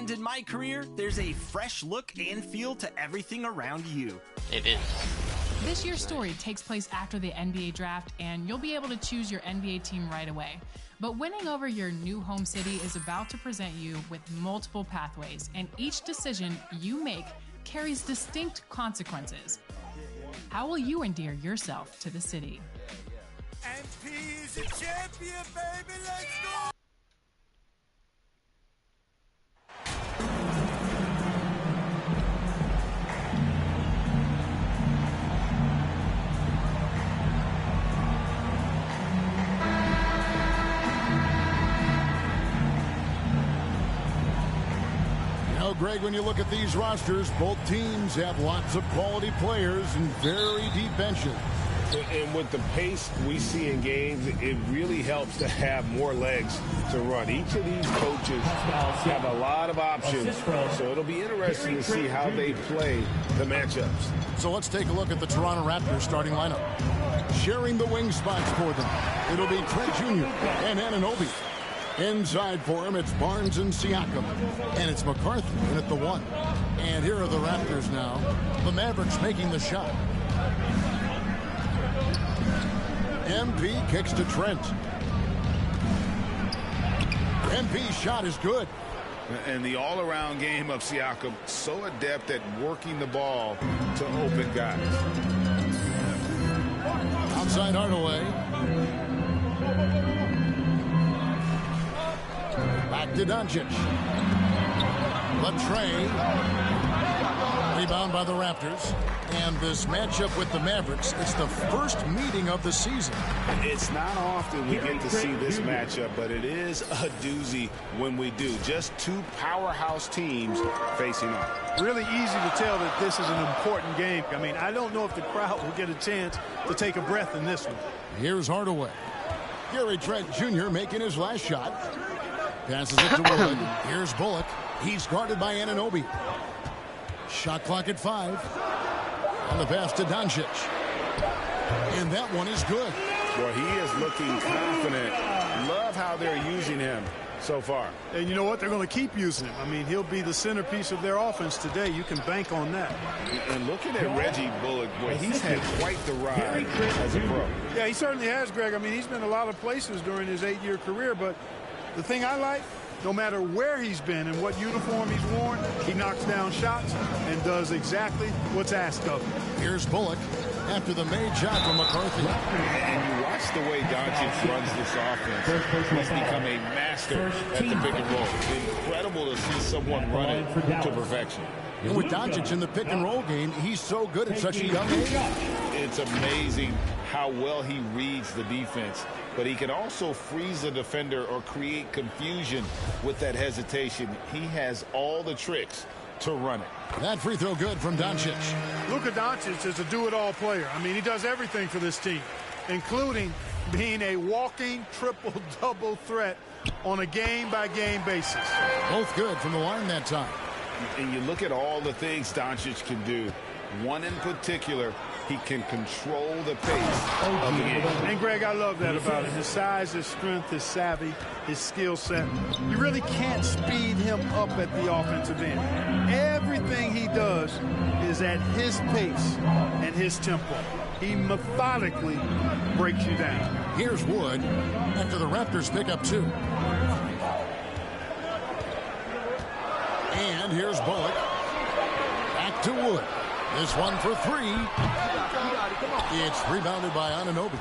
And in my career, there's a fresh look and feel to everything around you. It is. This year's story takes place after the NBA draft, and you'll be able to choose your NBA team right away. But winning over your new home city is about to present you with multiple pathways, and each decision you make carries distinct consequences. How will you endear yourself to the city? MP is a champion, baby. Let's go! Greg, when you look at these rosters, both teams have lots of quality players and very deep benches. And with the pace we see in games, it really helps to have more legs to run. Each of these coaches have a lot of options, so it'll be interesting to see how they play the matchups. So let's take a look at the Toronto Raptors starting lineup. Sharing the wing spots for them, it'll be Trent Jr. and Anunoby. Inside for him, it's Barnes and Siakam. And it's McCarthy in at the 1. And here are the Raptors now. The Mavericks making the shot. MP kicks to Trent. MP's shot is good. And the all-around game of Siakam, so adept at working the ball to open guys. Outside Hardaway. Back to Doncic. Latrey. Rebound by the Raptors. And this matchup with the Mavericks, it's the first meeting of the season. It's not often we get to see this matchup, but it is a doozy when we do. Just two powerhouse teams facing off. Really easy to tell that this is an important game. I mean, I don't know if the crowd will get a chance to take a breath in this one. Here's Hardaway. Gary Trent Jr. making his last shot. Passes it to Wood. Here's Bullock. He's guarded by Anunoby. Shot clock at 5. And the pass to Doncic. And that one is good. Well, he is looking confident. Love how they're using him so far. And you know what? They're going to keep using him. I mean, he'll be the centerpiece of their offense today. You can bank on that. And looking at Reggie Bullock, boy, he's had quite the ride as a pro. Yeah, he certainly has, Greg. I mean, he's been a lot of places during his 8-year career, but the thing I like, no matter where he's been and what uniform he's worn, he knocks down shots and does exactly what's asked of him. Here's Bullock after the made shot from McCarthy. And you watch the way Doncic runs this offense. He's become a master at the pick and roll. Incredible to see someone run it to perfection. And with Doncic in the pick and roll game, he's so good at such a young age. It's amazing how well he reads the defense, but he can also freeze a defender or create confusion with that hesitation. He has all the tricks to run it. That free throw good from Doncic. Luka Doncic is a do-it-all player. I mean, he does everything for this team, including being a walking triple-double threat on a game-by-game basis. Both good from the line that time. And you look at all the things Doncic can do. One in particular, he can control the pace of the game. And, Greg, I love that about him. His size, his strength, his savvy, his skill set. You really can't speed him up at the offensive end. Everything he does is at his pace and his tempo. He methodically breaks you down. Here's Wood after the Raptors pick up 2. And here's Bullock. Back to Wood. This one for 3. It's rebounded by Anunoby.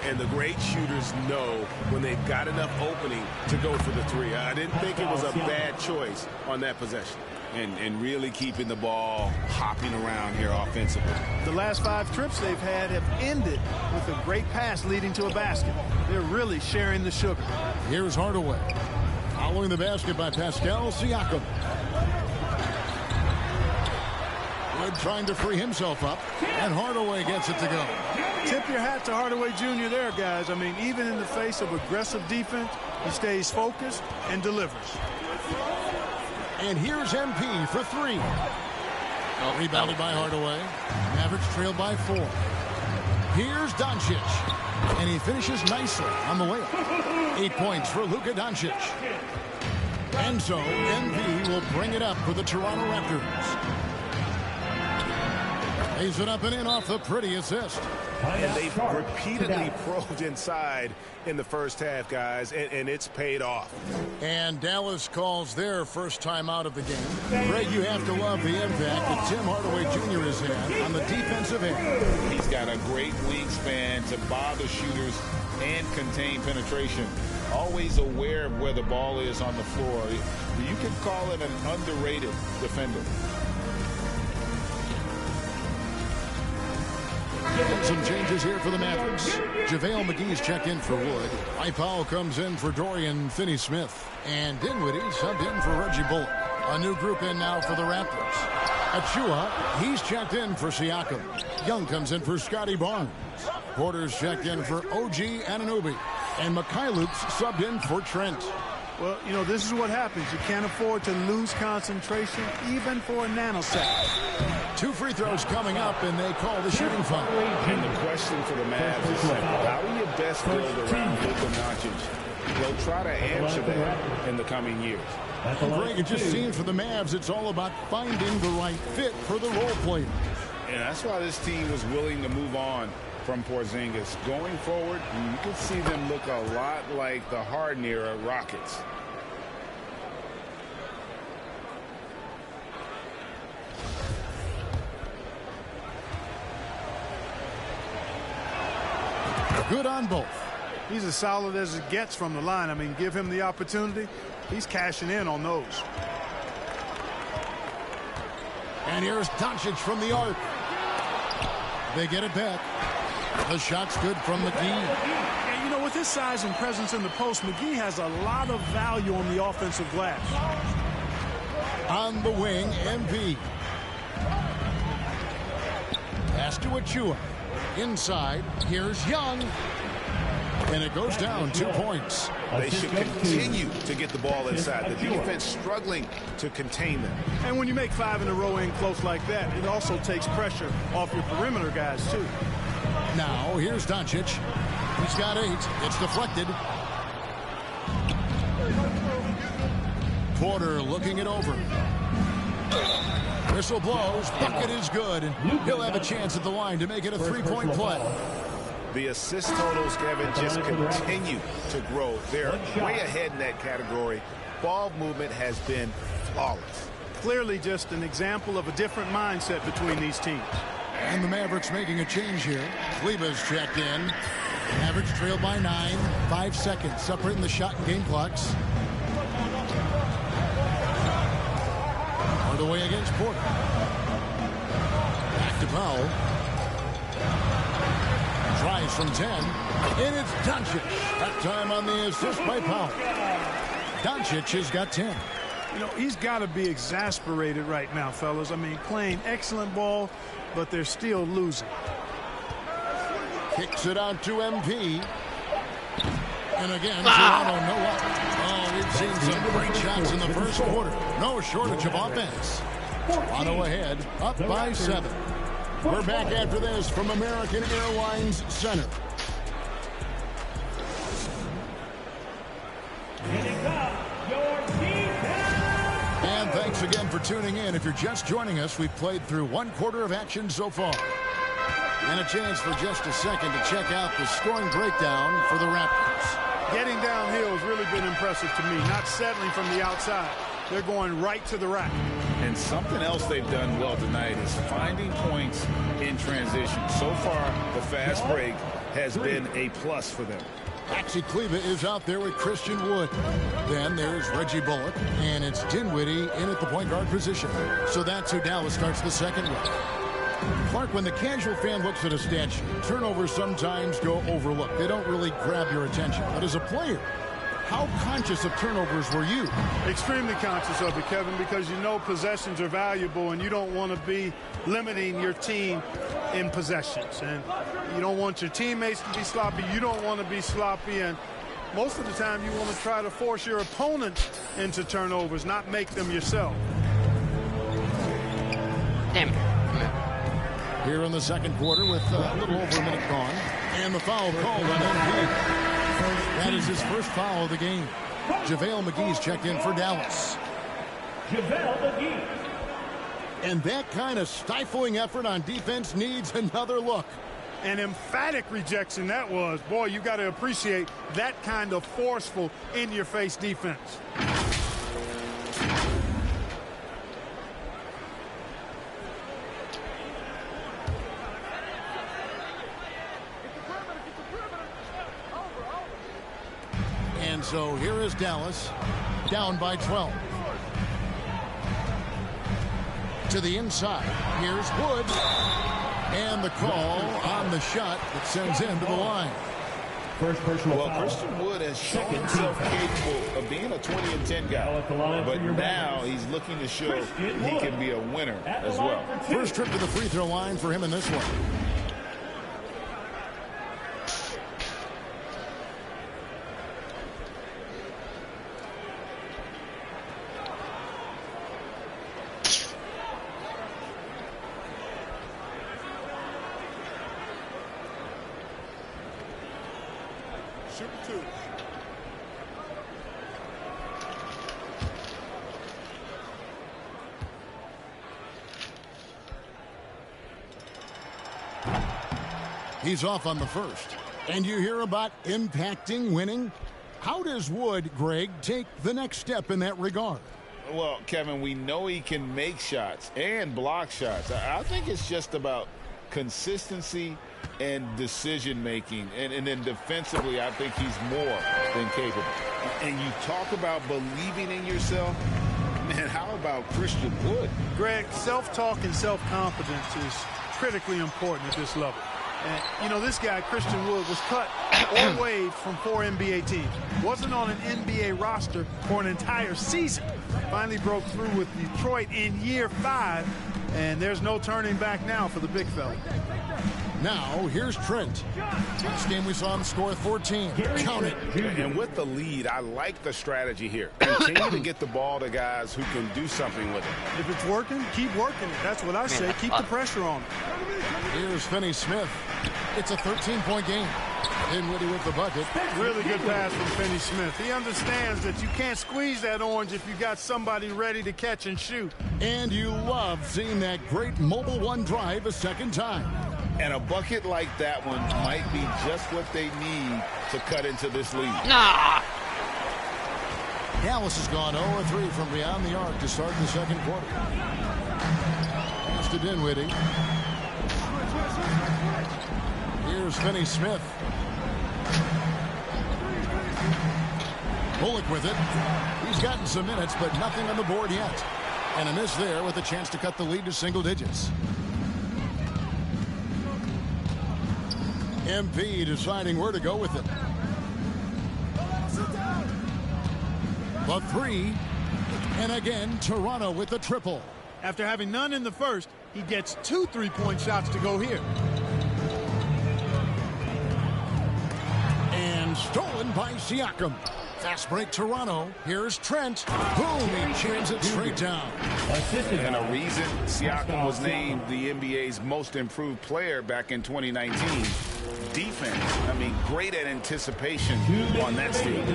And the great shooters know when they've got enough opening to go for the 3. I didn't think it was a bad choice on that possession. And really keeping the ball hopping around here offensively. The last 5 trips they've had have ended with a great pass leading to a basket. They're really sharing the sugar. Here's Hardaway. Following the basket by Pascal Siakam. Wood trying to free himself up, and Hardaway gets it to go. Tip your hat to Hardaway Jr. there, guys. I mean, even in the face of aggressive defense, he stays focused and delivers. And here's MP for 3. Rebounded by Hardaway. Mavericks trailed by 4. Here's Doncic. And he finishes nicely on the layup. 8 points for Luka Doncic. And so MP will bring it up for the Toronto Raptors. Lays it up and in off the pretty assist. And they've repeatedly probed inside in the first half, guys, and it's paid off. And Dallas calls their first time out of the game. Greg, you have to love the impact that Tim Hardaway Jr. has had on the defensive end. He's got a great wingspan to bother shooters and contain penetration. Always aware of where the ball is on the floor. You can call it an underrated defender. Some changes here for the Mavericks. JaVale McGee's checked in for Wood. Mike Powell comes in for Dorian Finney-Smith. And Dinwiddie subbed in for Reggie Bullock. A new group in now for the Raptors. Achua, he's checked in for Siakam. Young comes in for Scotty Barnes. Porter's checked in for OG Anunoby. And Mikhailuk's subbed in for Trent. Well, you know, this is what happens. You can't afford to lose concentration, even for a nanosecond. 2 free throws coming up, and they call the shooting foul. And the question for the Mavs is simple. How do you best build around Luka Doncic? They'll try to answer that in the coming years. Greg, it just seems for the Mavs, it's all about finding the right fit for the role players. And that's why this team was willing to move on from Porzingis. Going forward, you can see them look a lot like the Harden era Rockets. Good on both. He's as solid as it gets from the line. I mean, give him the opportunity. He's cashing in on those. And here's Doncic from the arc. They get it back. The shot's good from McGee. And, you know, with his size and presence in the post, McGee has a lot of value on the offensive glass. On the wing, MP. Pass to Achua. Inside, here's Young. And it goes down 2 points. They should continue to get the ball inside. The defense struggling to contain them. And when you make 5 in a row in close like that, it also takes pressure off your perimeter guys, too. Now, here's Doncic. He's got 8. It's deflected. Porter looking it over. Whistle blows. Bucket is good. And he'll have a chance at the line to make it a 3-point play. The assist totals, Kevin, just continue to grow. They're way ahead in that category. Ball movement has been flawless. Clearly just an example of a different mindset between these teams. And the Mavericks making a change here. Kleba's checked in. Mavericks trail by 9. 5 seconds separating the shot and game clocks. Hardaway against Porter. Back to Powell. Tries from 10. And it's Doncic. That time on the assist by Powell. Doncic has got 10. You know, he's got to be exasperated right now, fellas. I mean, playing excellent ball, but they're still losing. Kicks it out to MP. And again, Toronto, no up. Oh, we've seen some great shots in the first quarter. No shortage of offense. Toronto ahead, up by 7. We're back after this from American Airlines Center. And thanks again for tuning in. If you're just joining us, we've played through 1 quarter of action so far. And a chance for just a second to check out the scoring breakdown for the Raptors. Getting downhill has really been impressive to me. Not settling from the outside. They're going right to the rack. And something else they've done well tonight is finding points in transition. So far, the fast break has been a plus for them. Maxi Kleber is out there with Christian Wood. Then there's Reggie Bullock, and it's Dinwiddie in at the point guard position. So that's who Dallas starts the second with. Clark, when the casual fan looks at a stat sheet, turnovers sometimes go overlooked. They don't really grab your attention. But as a player, how conscious of turnovers were you? Extremely conscious of it, Kevin, because you know possessions are valuable and you don't want to be limiting your team in possessions. And you don't want your teammates to be sloppy. You don't want to be sloppy. And most of the time you want to try to force your opponent into turnovers, not make them yourself. Damn it. Here in the second quarter with a little over a minute gone. And the foul called on MP. That is his first foul of the game. JaVale McGee's checked in for Dallas. JaVale McGee. And that kind of stifling effort on defense needs another look. An emphatic rejection that was. Boy, you got to appreciate that kind of forceful, in-your-face defense. And so here is Dallas, down by 12. To the inside, here's Wood. And the call on the shot that sends him to the line. First personal foul. Christian Wood has shown himself capable of being a 20-10 guy. But now he's looking to show he can be a winner as well. First trip to the free throw line for him in this one. He's off on the first. And you hear about impacting winning? How does Wood, Greg, take the next step in that regard? Well, Kevin, we know he can make shots and block shots. I think it's just about consistency and decision-making. And then defensively, I think he's more than capable. And you talk about believing in yourself. Man, how about Christian Wood? Greg, self-talk and self-confidence is critically important at this level. And, you know, this guy, Christian Wood, was cut or waived from 4 NBA teams. Wasn't on an NBA roster for an entire season. Finally broke through with Detroit in year 5. And there's no turning back now for the big fella. Now, here's Trent. This game we saw him score 14. Count it. And with the lead, I like the strategy here. Continue to get the ball to guys who can do something with it. If it's working, keep working it. That's what I say. Keep the pressure on it. Here's Finney Smith. It's a 13-point game. Dinwiddie with the bucket. Really good pass from Finney Smith. He understands that you can't squeeze that orange if you got somebody ready to catch and shoot. And you love seeing that great mobile one drive a second time. And a bucket like that one might be just what they need to cut into this lead. Dallas has gone 0-3 from beyond the arc to start the second quarter. Pass to Dinwiddie. Here's Finney Smith. Bullock with it. He's gotten some minutes, but nothing on the board yet. And a miss there with a chance to cut the lead to single digits. MP deciding where to go with it. The three. And again, Toronto with the triple. After having none in the first, he gets 2 3-point shots to go here. And stolen by Siakam. Fast break Toronto. Here's Trent. Boom, he jams it straight down. And a reason Siakam was named the NBA's most improved player back in 2019. Defense, I mean, great at anticipation on that stage.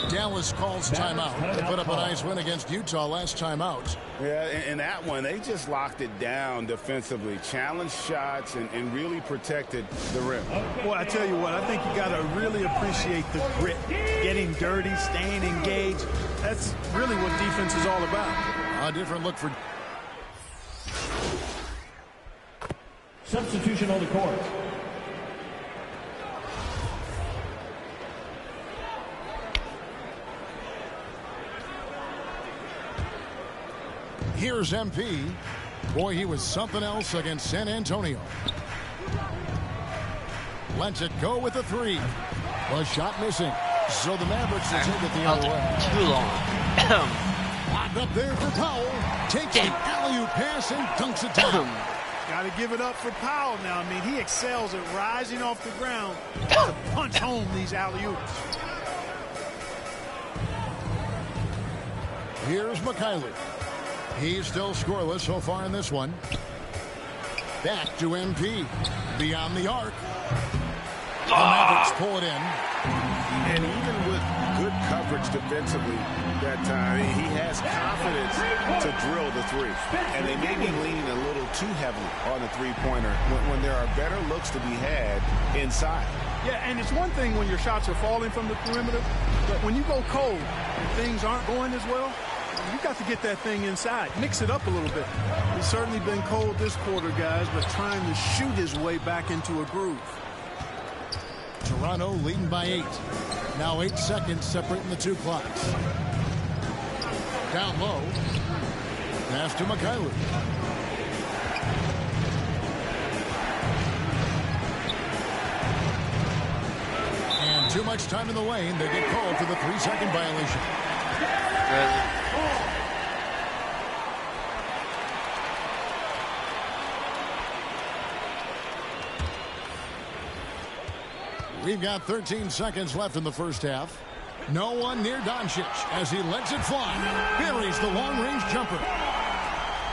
Dallas calls timeout. They put up a nice win against Utah last time out. Yeah, in that one, they just locked it down defensively, challenged shots, and really protected the rim. Boy, I tell you what, I think you got to really appreciate the grit. Getting dirty, staying engaged. That's really what defense is all about. A different look for... Substitution on the court. Here's MP. Boy, he was something else against San Antonio. Lets it go with a three. A shot missing. So the Mavericks will take it the other way. Too long. Locked up there for Powell. Takes an alley-oop pass and dunks it down. Got to give it up for Powell now. I mean, he excels at rising off the ground to punch home these alley-oops. Here's McKinley. He's still scoreless so far in this one. Back to MP. Beyond the arc. The Mavericks pull it in. And even with good coverage defensively that time, he has confidence to drill the three. And they may be leaning a little too heavily on the three-pointer when there are better looks to be had inside. Yeah, and it's one thing when your shots are falling from the perimeter, but when you go cold and things aren't going as well, you got to get that thing inside. Mix it up a little bit. He's certainly been cold this quarter, guys, but trying to shoot his way back into a groove. Toronto leading by 8. Now 8 seconds separating the two clocks. Down low. Pass to Mikhailuk. And too much time in the lane. They get called for the 3-second violation. We've got 13 seconds left in the first half. No one near Doncic as he lets it fly. Buries the long-range jumper.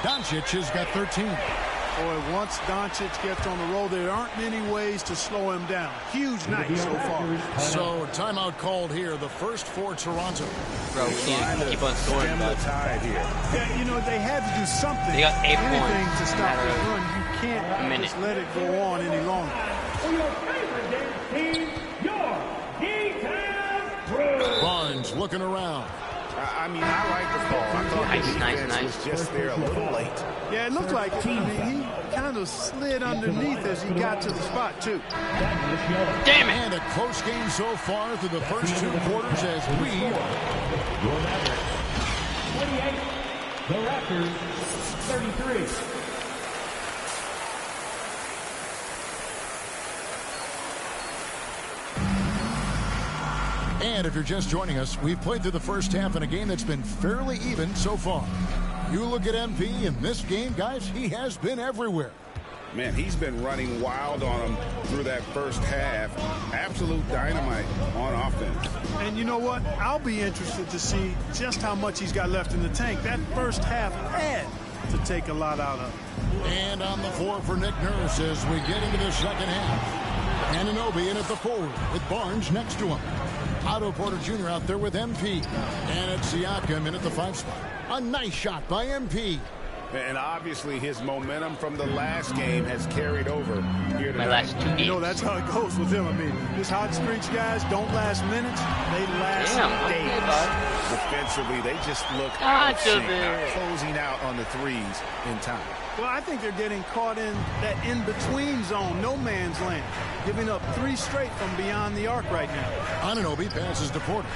Doncic has got 13. Boy, once Doncic gets on the roll, there aren't many ways to slow him down. Huge night so far. So, timeout called here. The first for Toronto. Bro, we need to keep on scoring, bud. Yeah, you know, they had to do something. They got 8 anything points to stop the run. You can't just let it go on any longer. Barnes looking around. I mean, I like the call. I thought the defense was just there a little late. Yeah, it looked like it. I mean, he kind of slid underneath as he got to the spot, too. Damn it! And a close game so far through the first 2 quarters as we... 28, the Raptors, 33. And if you're just joining us, we've played through the first half in a game that's been fairly even so far. You look at MP in this game, guys, he has been everywhere. Man, he's been running wild on him through that first half. Absolute dynamite on offense. And you know what? I'll be interested to see just how much he's got left in the tank. That first half had to take a lot out of him. And on the floor for Nick Nurse as we get into the second half. Anunoby in at the forward with Barnes next to him. Otto Porter Jr. out there with MP. And it's Siakam in at the 5 spot. A nice shot by MP. And obviously his momentum from the last game has carried over here tonight. My last 2 games. You know, that's how it goes with him. I mean, his hot streaks, guys, don't last minutes. They last days. Defensively, they just look not closing out on the threes in time. Well, I think they're getting caught in that in-between zone, no man's land, giving up 3 straight from beyond the arc right now. Anunoby passes to Porter.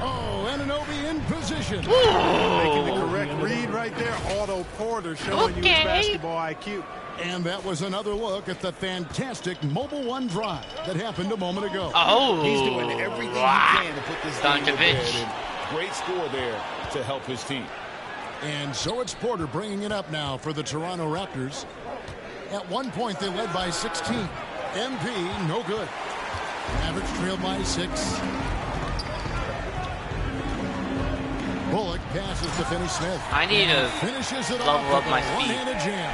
Oh, Anunoby in position. Making the correct read right there. Otto Porter showing you his basketball IQ. And that was another look at the fantastic Mobile One drive that happened a moment ago. Oh, he's doing everything he can to put this game to bed. Great score there to help his team. And so it's Porter bringing it up now for the Toronto Raptors. At one point, they led by 16. MP, no good. Mavericks trailed by 6. Bullock passes to Finney-Smith. I need to finishes it level up my speed. One-handed jam.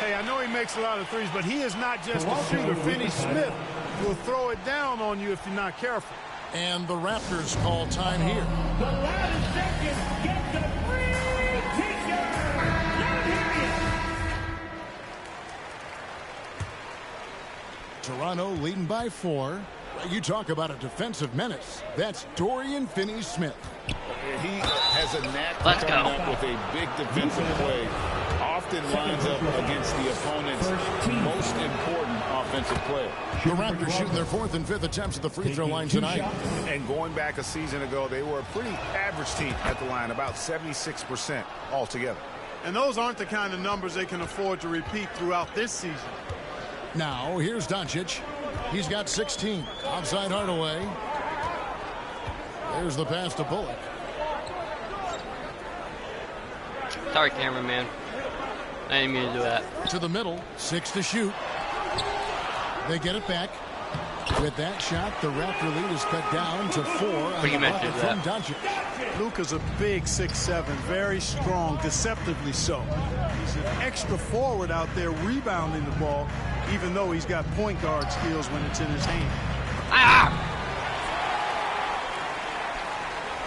Hey, I know he makes a lot of threes, but he is not just a shooter. Finney-Smith will throw it down on you if you're not careful. And the Raptors call time here. The last second gets a free t-shirt. Toronto leading by 4. You talk about a defensive menace. That's Dorian Finney-Smith. He has a knack for coming up with a big defensive play. Often lines up against the opponent's most important offensive player. The Raptors shooting their 4th and 5th attempts at the free throw line tonight. And going back a season ago, they were a pretty average team at the line, about 76% altogether. And those aren't the kind of numbers they can afford to repeat throughout this season. Now, here's Doncic. He's got 16. Outside Hardaway. There's the pass to Bullock. Sorry, cameraman. I didn't mean to do that. To the middle. 6 to shoot. They get it back. With that shot, the Raptor lead is cut down to 4 on the bucket from Doncic. Luka's a big 6'7", very strong, deceptively so. He's an extra forward out there rebounding the ball, even though he's got point guard skills when it's in his hand.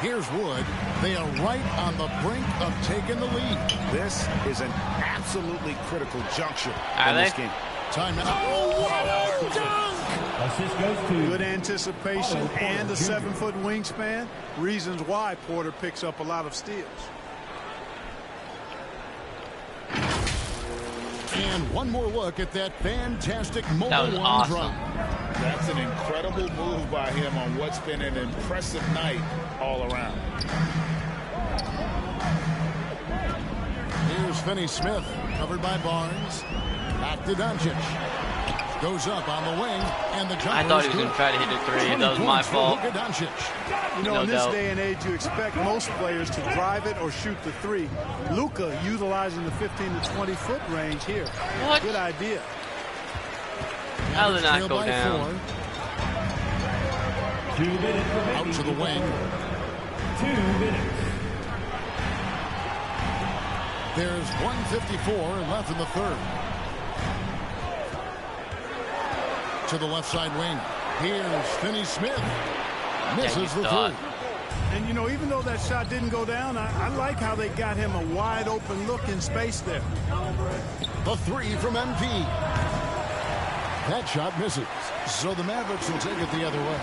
Here's Wood. They are right on the brink of taking the lead. This is an absolutely critical juncture Are in they? this game. Timeout. Oh, what a dunk! Assist goes to Good anticipation and a 7-foot wingspan. Reasons why Porter picks up a lot of steals. And one more look at that fantastic mobile That was one awesome. drop. That's an incredible move by him on what's been an impressive night all around. Here's Finney-Smith, covered by Barnes. Back to Doncic. Goes up on the wing, and the jumper I thought he is was going good. to try to hit a 3. 20 That was my points for fault. Luka Doncic. You know, No in this doubt. day and age, you expect most players to drive it or shoot the 3. Luka utilizing the 15 to 20-foot range here. What? Good idea. How did not Trail go by down? 4. 2 minutes remaining. Out to the wing. 2 minutes. There's 1:54 left in the third. To the left side wing. Here's Finney-Smith. Misses the thought. three. And, you know, even though that shot didn't go down, I like how they got him a wide-open look in space there. The three from MP. That shot misses. So the Mavericks will take it the other way.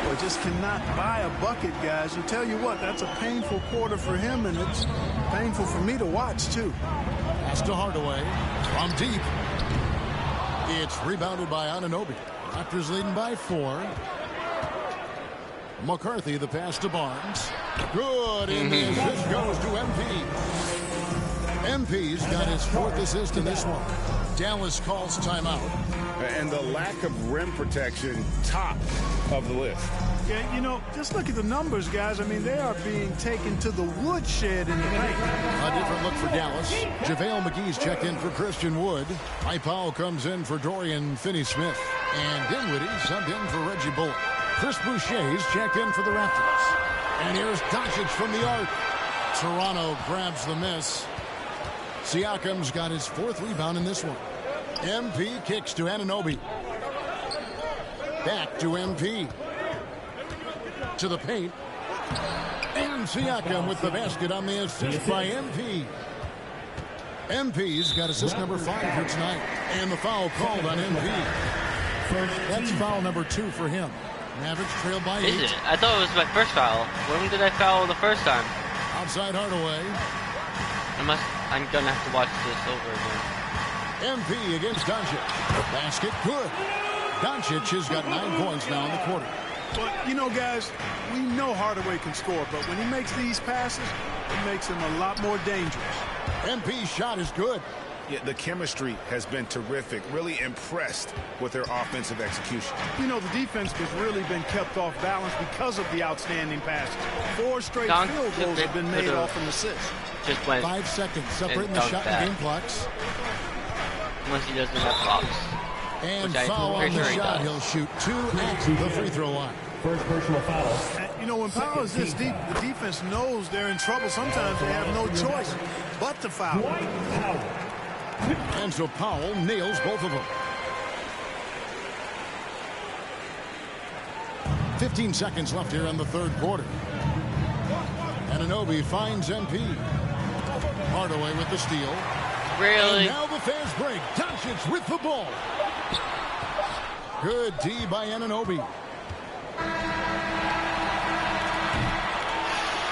Well, just cannot buy a bucket, guys. And tell you what, that's a painful quarter for him, and it's painful for me to watch, too. Pass to Hardaway. From deep. It's rebounded by Anunoby. Raptors leading by 4. McCarthy, the pass to Barnes. Good, and the assist goes to MP. MP's got his 4th assist in this one. Dallas calls timeout. And the lack of rim protection, top of the list. Yeah, you know, just look at the numbers, guys. I mean, they are being taken to the woodshed in the paint. A different look for Dallas. JaVale McGee's checked in for Christian Wood. Mike Powell comes in for Dorian Finney-Smith. And Dinwiddie subbed in for Reggie Bullock. Chris Boucher's checked in for the Raptors. And here's Doncic from the arc. Toronto grabs the miss. Siakam's got his 4th rebound in this one. MP kicks to Anunoby. Back to MP. To the paint. And Siakam with the basket on the assist by MP. MP's got assist number 5 for tonight. And the foul called on MP. That's foul number 2 for him. Mavericks trail by 8. Is it? I thought it was my first foul. When did I foul the first time? Outside Hardaway. I'm gonna have to watch this over again. MP against Doncic. Basket good. Doncic has got 9 points now in the quarter. But, you know, guys, we know Hardaway can score, but when he makes these passes, it makes him a lot more dangerous. MP's shot is good. Yeah, the chemistry has been terrific. Really impressed with their offensive execution. You know, the defense has really been kept off balance because of the outstanding passes. 4 straight Dunk. field goals have been made off an assist. Just went 5 seconds separating the dunk shot that. and game clocks. unless he doesn't have props. And Which I'm foul on pretty the sure he shot. does. He'll shoot 2 at the free throw line. First personal foul. You know, when Powell is this deep, the defense knows they're in trouble. Sometimes they have no choice but to foul. And so Powell nails both of them. 15 seconds left here in the third quarter. Anunoby finds MP. Hardaway with the steal. Really? And now the fast break. Doncic with the ball. Good D by Anunoby.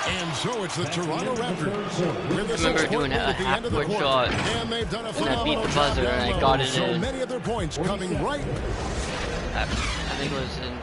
And so it's the Toronto Raptors. With the remember doing a at the end of the half-court quarter. shot. And they've done a And I beat phenomenal the job buzzer down and I low. got it So in. many other points coming right. I think it was in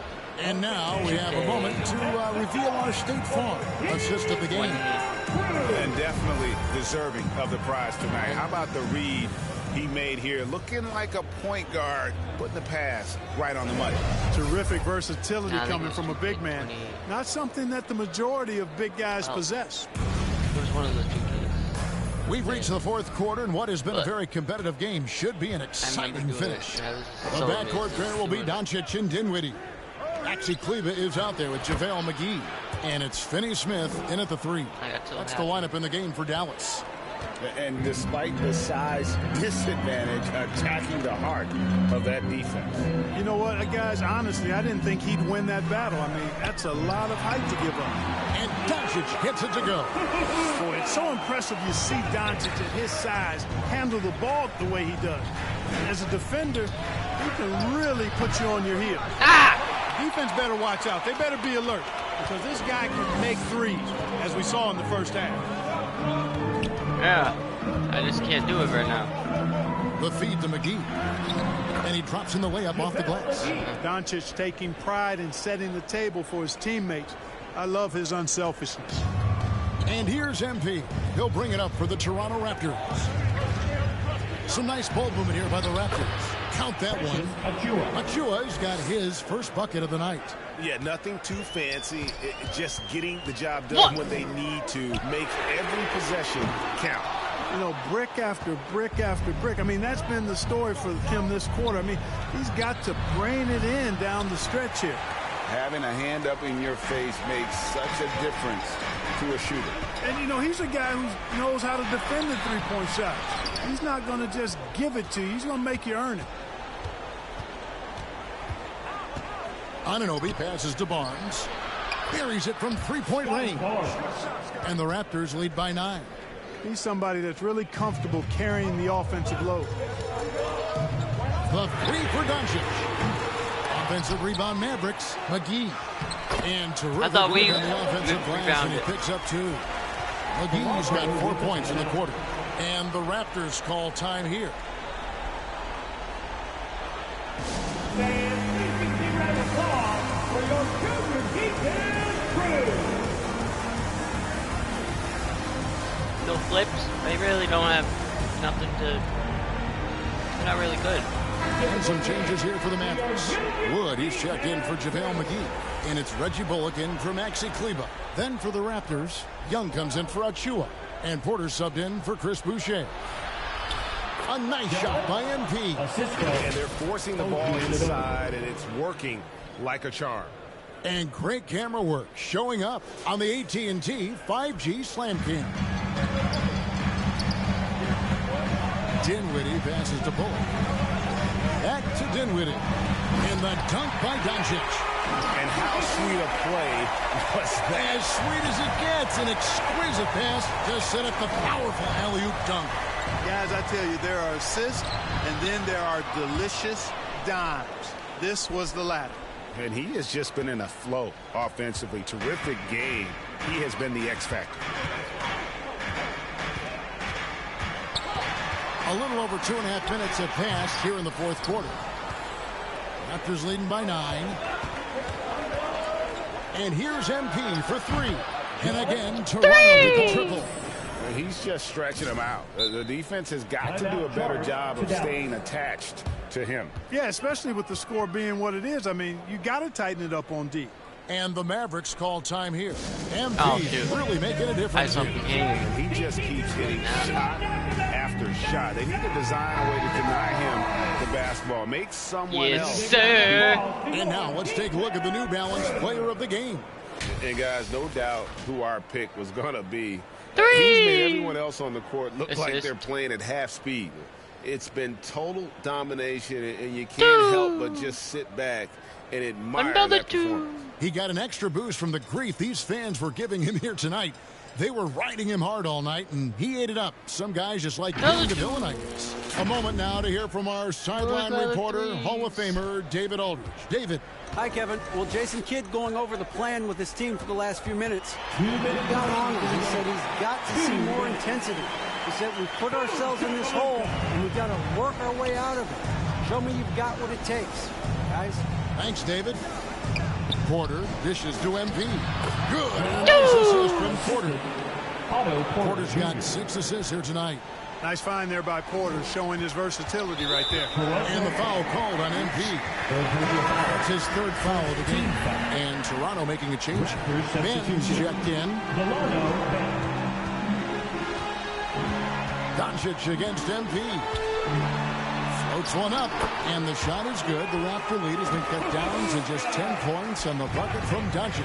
And now we have a moment to reveal our State Farm assist of the game. And definitely deserving of the prize tonight. How about the read he made here? Looking like a point guard, putting the pass right on the money. Terrific versatility Nah, I think coming it was from a big man. 28. Not something that the majority of big guys possess. it was one of the 2 kids. We've reached the fourth quarter, and what has been a But- very competitive game should be an I exciting remember doing finish. it. I was The so backcourt amazed. pair will be Doncic and Dinwiddie. Maxi Kleba is out there with JaVale McGee. And it's Finney-Smith in at the 3. That's the lineup in the game for Dallas. And despite the size disadvantage, attacking the heart of that defense. You know what, guys, honestly, I didn't think he'd win that battle. I mean, that's a lot of height to give up. And Doncic hits it to go. Boy, it's so impressive you see Doncic at his size handle the ball the way he does. And as a defender, he can really put you on your heel. Defense better watch out. They better be alert because this guy can make threes, as we saw in the first half. Yeah, I just can't do it right now. The feed to McGee. And he drops in the layup off the glass. Doncic taking pride in setting the table for his teammates. I love his unselfishness. And here's MP. He'll bring it up for the Toronto Raptors. Some nice ball movement here by the Raptors. Count that one. Achua's got his first bucket of the night. Yeah, nothing too fancy. Just getting the job done when they need to. Make every possession count. You know, brick after brick after brick. I mean, that's been the story for him this quarter. I mean, he's got to brain it in down the stretch here. Having a hand up in your face makes such a difference to a shooter. And, you know, he's a guy who knows how to defend the three-point shot. He's not going to just give it to you. He's going to make you earn it. Anunoby passes to Barnes. Buries it from three-point range. And the Raptors lead by 9. He's somebody that's really comfortable carrying the offensive load. The 3 for Doncic. Offensive rebound Mavericks. McGee. And terrific on the offensive glass, and he picks up 2. McGee's got 4 points in the quarter. And the Raptors call time here. No flips. They really don't have nothing to. They're not really good. And some changes here for the Mavericks. Wood, he's checked in for JaVale McGee. And it's Reggie Bullock in for Maxi Kleber. Then for the Raptors, Young comes in for Achua. And Porter subbed in for Chris Boucher. A nice shot by MP. And they're forcing the ball inside, and it's working like a charm. And great camera work showing up on the AT&T 5G Slam Cam. Dinwiddie passes to Bullock. Back to Dinwiddie. And the dunk by Doncic. And how sweet a play was that? As sweet as it gets. An exquisite pass to set up the powerful alley-oop dunk. Guys, I tell you, there are assists, and then there are delicious dimes. This was the latter. And he has just been in a flow offensively. Terrific game. He has been the X factor. A little over 2.5 minutes have passed here in the fourth quarter. Raptors leading by 9. And here's MP for 3. And again, Toronto with the triple. He's just stretching him out. The defense has got to do a better job of staying attached to him. Yeah, especially with the score being what it is. I mean, you got to tighten it up on D. And the Mavericks call time here. MP really making a difference here. And he just keeps hitting shot after shot. They need to design a way to deny him the basketball. Make someone else. Sir. And now let's take a look at the New Balance player of the game. And guys, no doubt who our pick was going to be. 3. He's made everyone else on the court look like they're playing at half speed. It's been total domination, and you can't help but just sit back and admire that performance. He got an extra boost from the grief these fans were giving him here tonight. They were riding him hard all night, and he ate it up. Some guys just like being the villainites. A moment now to hear from our sideline reporter, Hall of Famer David Aldridge. David. Hi, Kevin. Well, Jason Kidd going over the plan with his team for the last few minutes. He got on him. He said he's got to see more intensity. He said we put ourselves in this hole, and we've got to work our way out of it. Show me you've got what it takes, guys. Thanks, David. Porter dishes to MP. Good. And a nice assist from Porter. Porter's got 6 assists here tonight. Nice find there by Porter, showing his versatility right there. And the foul called on MP. That's his 3rd foul of the game. And Toronto making a change. Ben's checked in. Doncic against MP. Floats one up, and the shot is good. The Raptor lead has been cut down to just 10 points on the bucket from Doncic.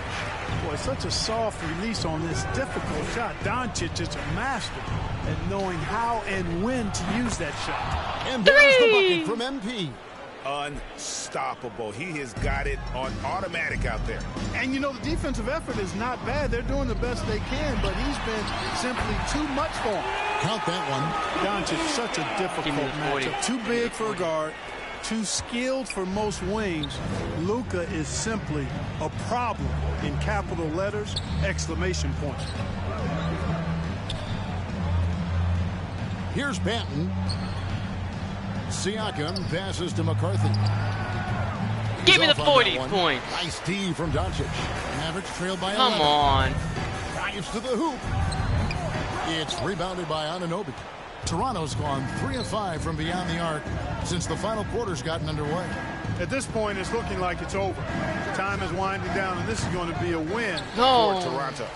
Boy, such a soft release on this difficult shot. Doncic is a master at knowing how and when to use that shot. And there's the bucket from MP. Unstoppable. He has got it on automatic out there. And, you know, the defensive effort is not bad. They're doing the best they can, but he's been simply too much for him. Count that one. Doncic, such a difficult matchup. Too big for a guard, too skilled for most wings. Luka is simply a problem in capital letters, exclamation point. Here's Banton. Siakam passes to McCarthy. Give me the 40 points. Nice D from Doncic. Mavericks trailed by 11. Come on. Drives to the hoop. It's rebounded by Anunoby. Toronto's gone 3 of 5 from beyond the arc since the final quarter's gotten underway. At this point, it's looking like it's over. Time is winding down, and this is going to be a win for Toronto.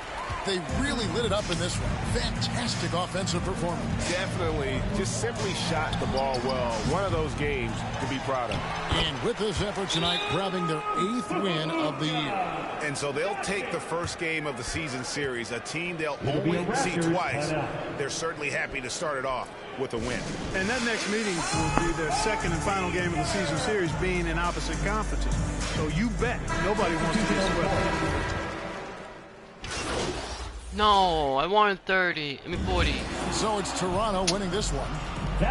They really lit it up in this one. Fantastic offensive performance. Definitely just simply shot the ball well. One of those games to be proud of. And with this effort tonight, grabbing their 8th win of the year. And so they'll take the first game of the season series, a team they'll only see twice. They're certainly happy to start it off with a win. And that next meeting will be their second and final game of the season series, being in opposite conferences. So you bet nobody wants to be swept. No, I wanted 30. I mean 40. So it's Toronto winning this one.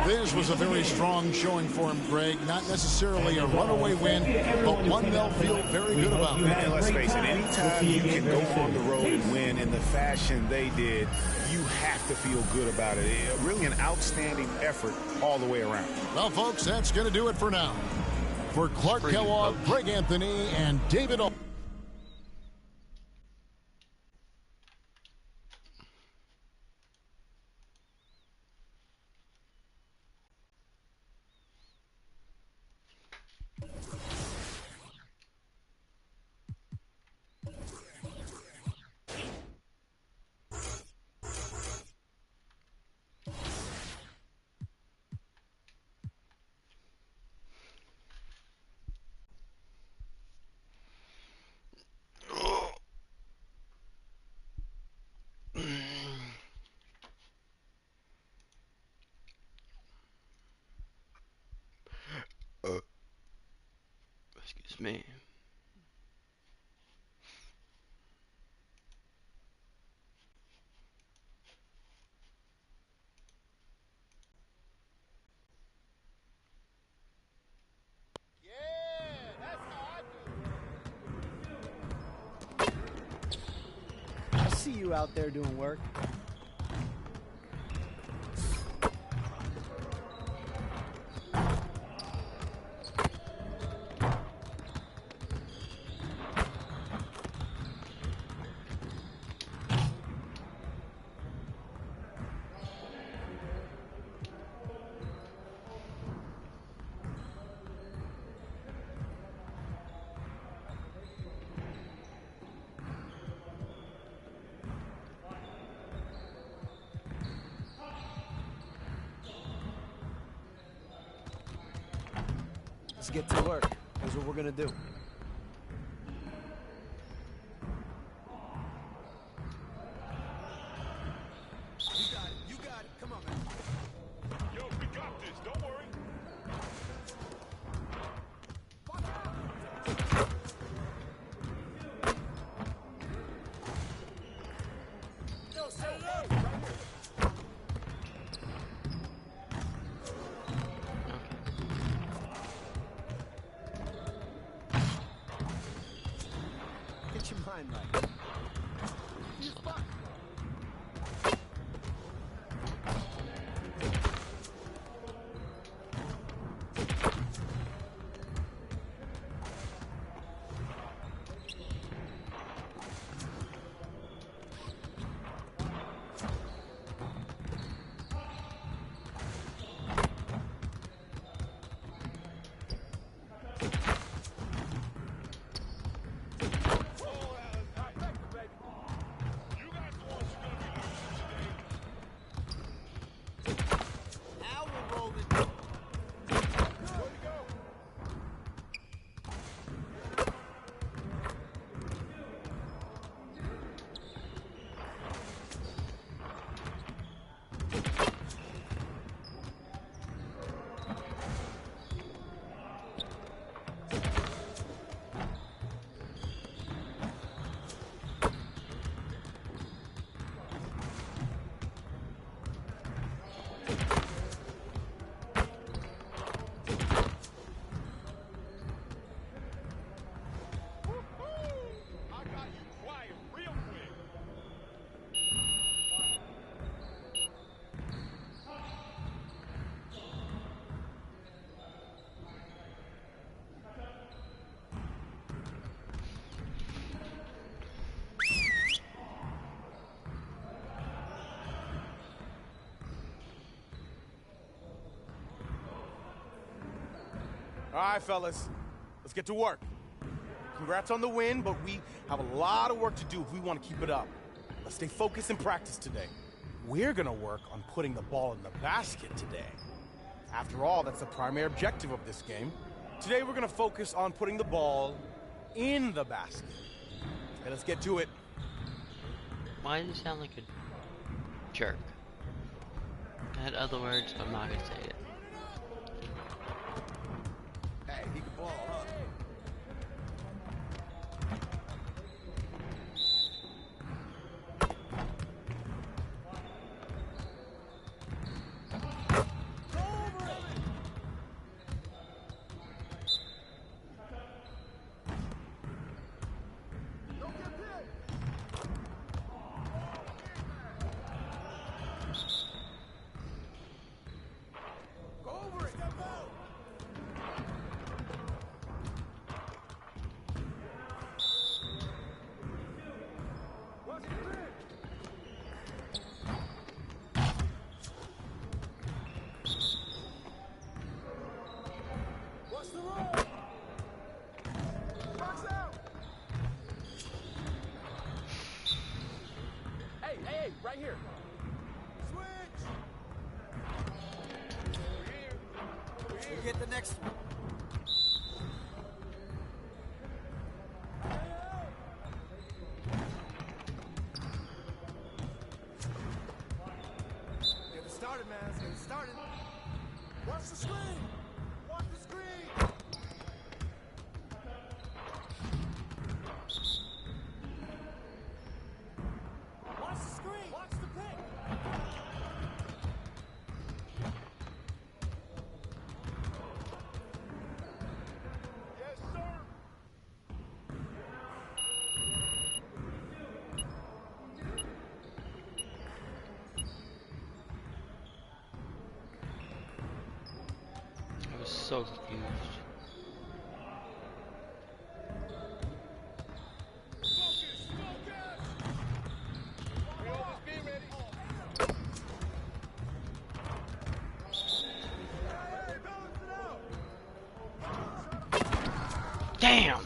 This was a very strong showing for him, Greg. Not necessarily a runaway win, but one they'll feel very good about. And let's face it, anytime you can go on the road and win in the fashion they did, you have to feel good about it. Really an outstanding effort all the way around. Well, folks, that's going to do it for now. For Clark Kellogg, Greg Anthony, and David O. Excuse me. I see you out there doing work. Let's get to work. Here's what we're gonna do. You got it. Come on, man. Yo, we got this. Don't worry. Yo, set it up. Get your mind right. All right, fellas, let's get to work. Congrats on the win, but we have a lot of work to do if we want to keep it up. Let's stay focused in practice today. We're gonna work on putting the ball in the basket today. After all, that's the primary objective of this game. Today we're gonna focus on putting the ball in the basket. Okay, let's get to it. Why does he sound like a jerk? I had other words, but I'm not gonna say it. Hey, he can ball, huh? Right here. Switch! We get the next one. Get it started, man. Let's get it started. Watch the screen! Watch the screen! I was so confused. Damn!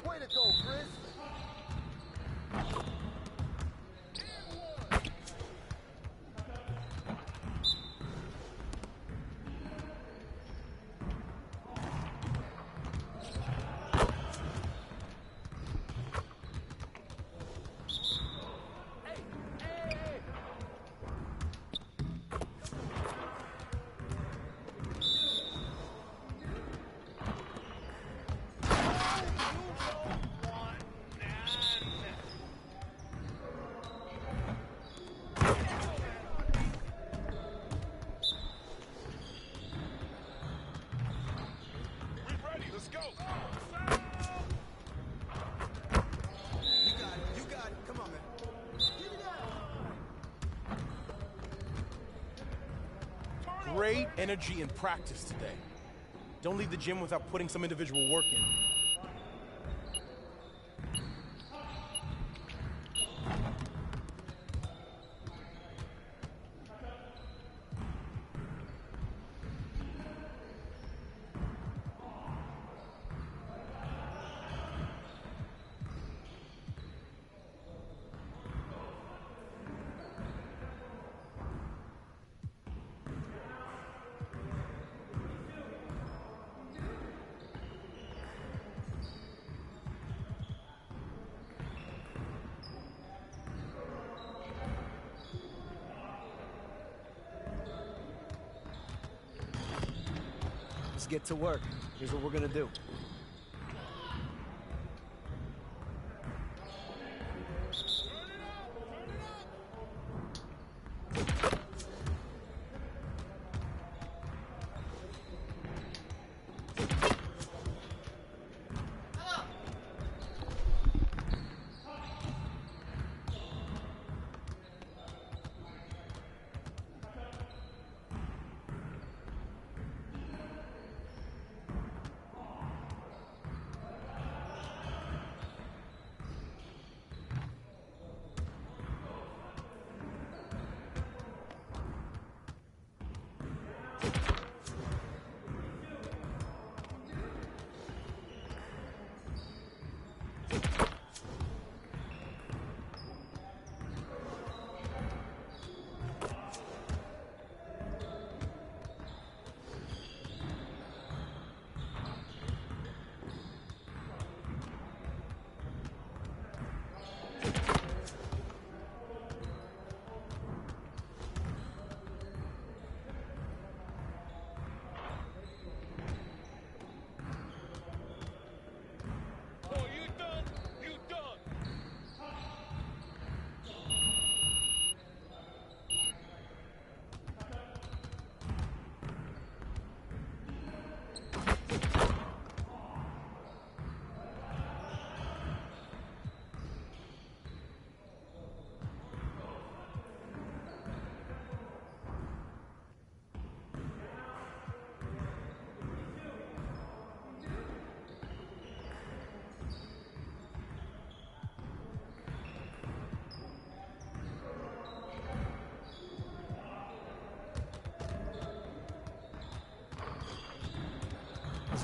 Way to go, Chris! Great energy in practice today. Don't leave the gym without putting some individual work in. Let's get to work. Here's what we're gonna do.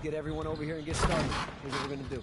get everyone over here and get started. Here's what we're going to do.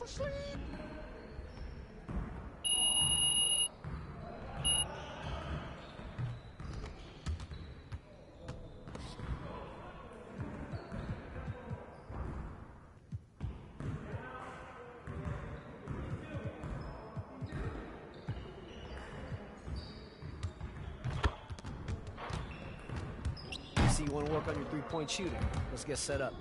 Sleep. You see, you want to work on your three-point shooting. Let's get set up.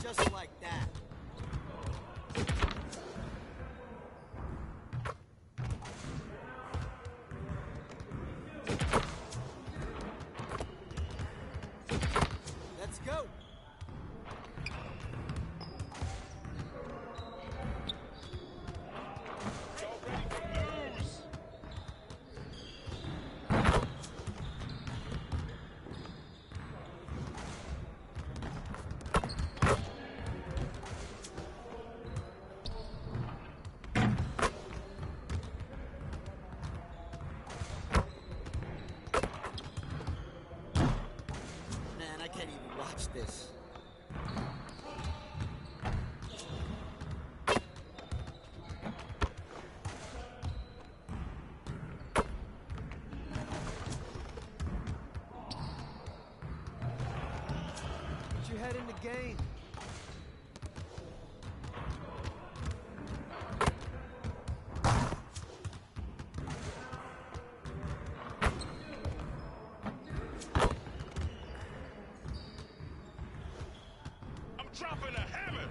Just like that. Let's go. I can't even watch this. Put your head in the game. Dropping a hammer.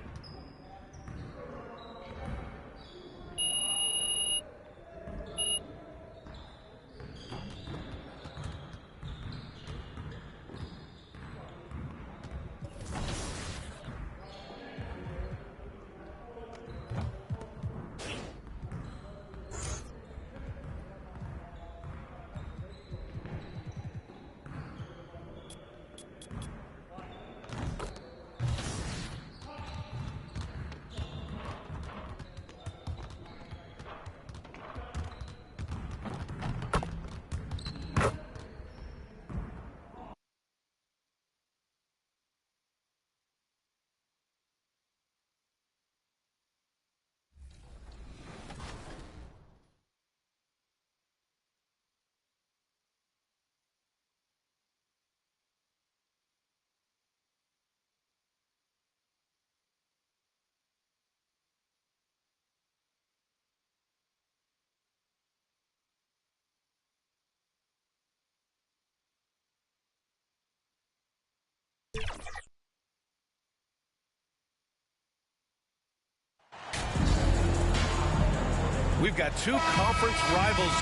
We've got two conference rivals.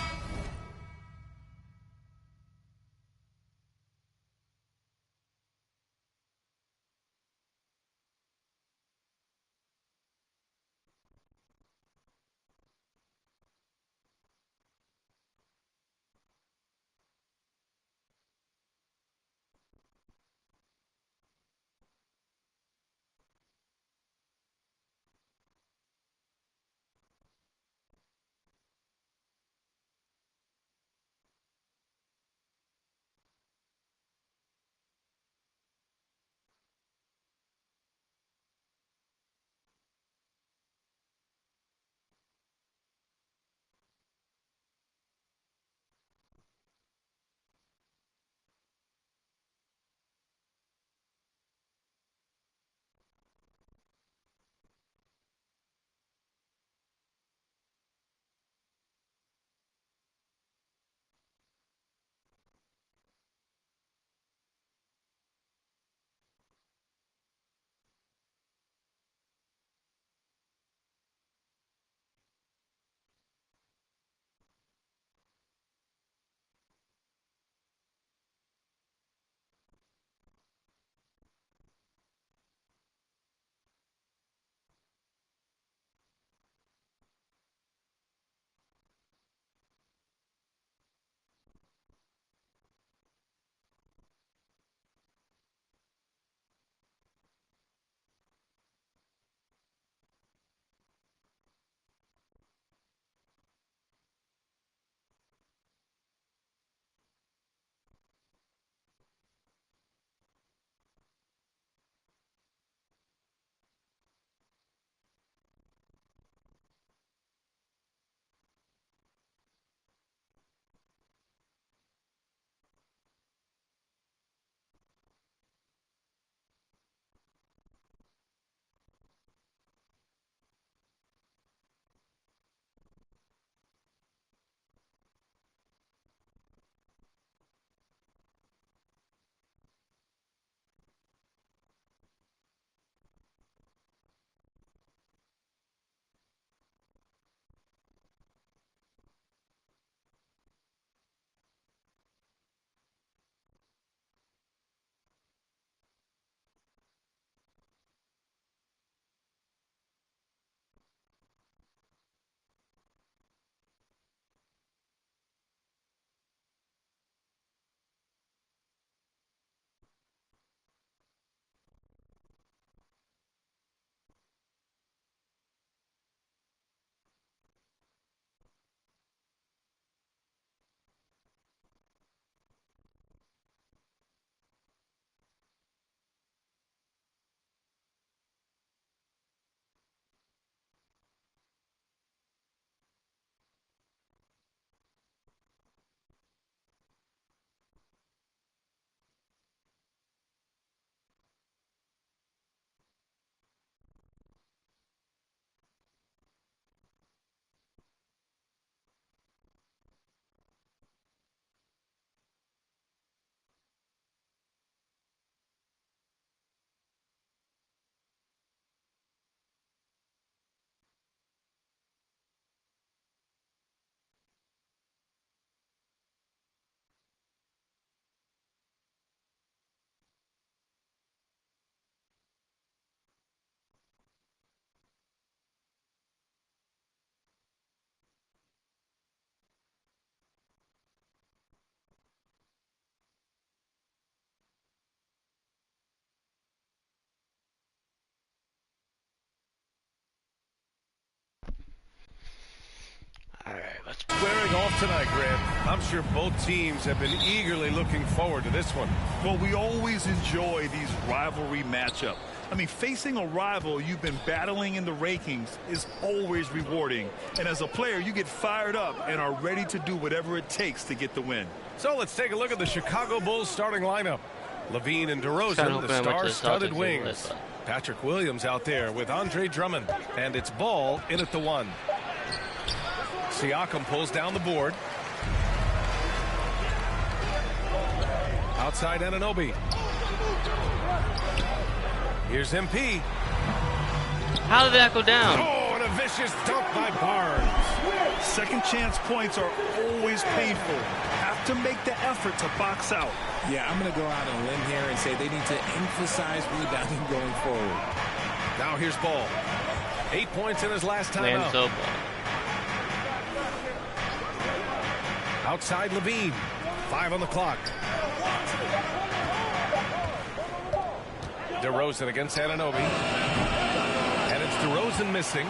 Squaring off tonight, Grant. I'm sure both teams have been eagerly looking forward to this one. Well, we always enjoy these rivalry matchups. I mean, facing a rival you've been battling in the rankings is always rewarding. And as a player, you get fired up and are ready to do whatever it takes to get the win. So let's take a look at the Chicago Bulls starting lineup. Levine and DeRozan, the star-studded wings. Patrick Williams out there with Andre Drummond. And it's Ball in at the 1. Siakam pulls down the board. Outside Anunoby. Here's MP. How did that go down? Oh, and a vicious dunk by Barnes. Second chance points are always painful. Have to make the effort to box out. Yeah, I'm going to go out on a limb here and say they need to emphasize rebounding going forward. Now here's Ball. 8 points in his last time out. Outside Levine. 5 on the clock. DeRozan against Anunoby. And it's DeRozan missing.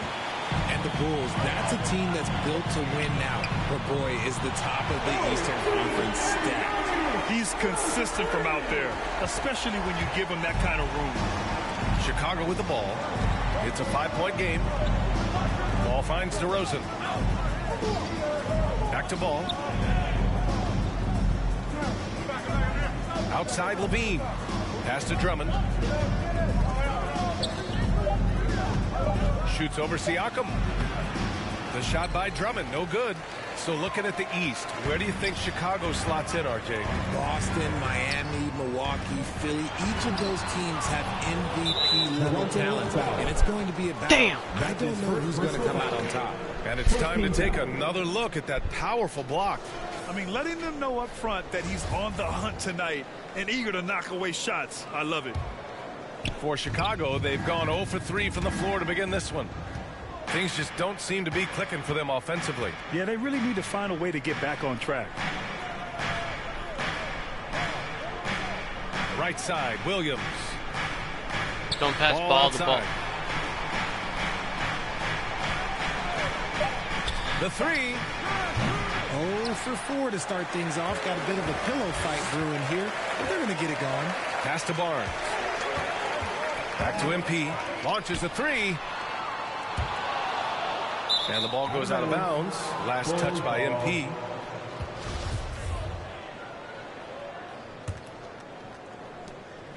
And the Bulls, that's a team that's built to win now. But boy, is the top of the Eastern Conference stacked. He's consistent from out there, especially when you give him that kind of room. Chicago with the ball. It's a 5-point game. Ball finds DeRozan. Back to Ball. Outside Levine. Pass to Drummond. Shoots over Siakam. The shot by Drummond, no good. So looking at the East, where do you think Chicago slots in, RJ? Boston, Miami, Milwaukee, Philly, each of those teams have MVP level talent. And it's going to be a battle. Damn! I don't know who's going to come out on top. And it's time to take another look at that powerful block. I mean, letting them know up front that he's on the hunt tonight and eager to knock away shots. I love it. For Chicago, they've gone 0 for 3 from the floor to begin this one. Things just don't seem to be clicking for them offensively. Yeah, they really need to find a way to get back on track. Right side, Williams. Don't pass ball to ball. The three. 0 for 4 to start things off. Got a bit of a pillow fight brewing here, but they're going to get it going. Pass to Barnes. Back to MP. Launches a three. And the ball goes out of bounds. Last touch by MP.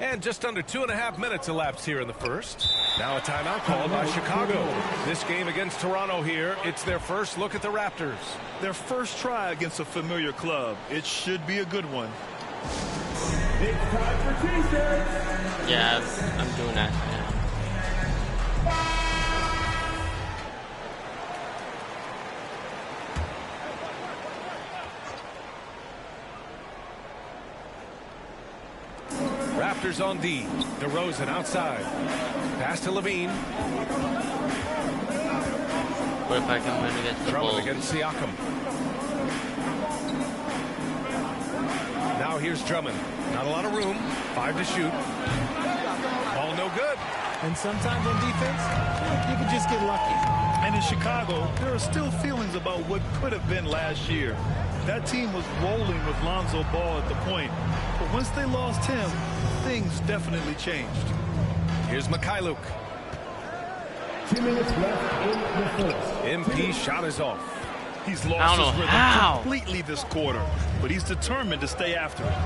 And just under 2.5 minutes elapsed here in the first. Now a timeout called by Chicago. This game against Toronto here, it's their first look at the Raptors. Their first try against a familiar club. It should be a good one. It's time for T-shirts. Yeah, I'm doing that now. Raptors on D. DeRozan outside. Pass to Levine. What if I can win against the Bulls? Against Siakam. Now here's Drummond. Not a lot of room. 5 to shoot. Ball no good. And sometimes on defense, you can just get lucky. And in Chicago, there are still feelings about what could have been last year. That team was rolling with Lonzo Ball at the point. But once they lost him, things definitely changed. Here's Mikhailuk. 2 minutes left in the first. MP shot is off. He's lost his rhythm completely this quarter, but he's determined to stay after it.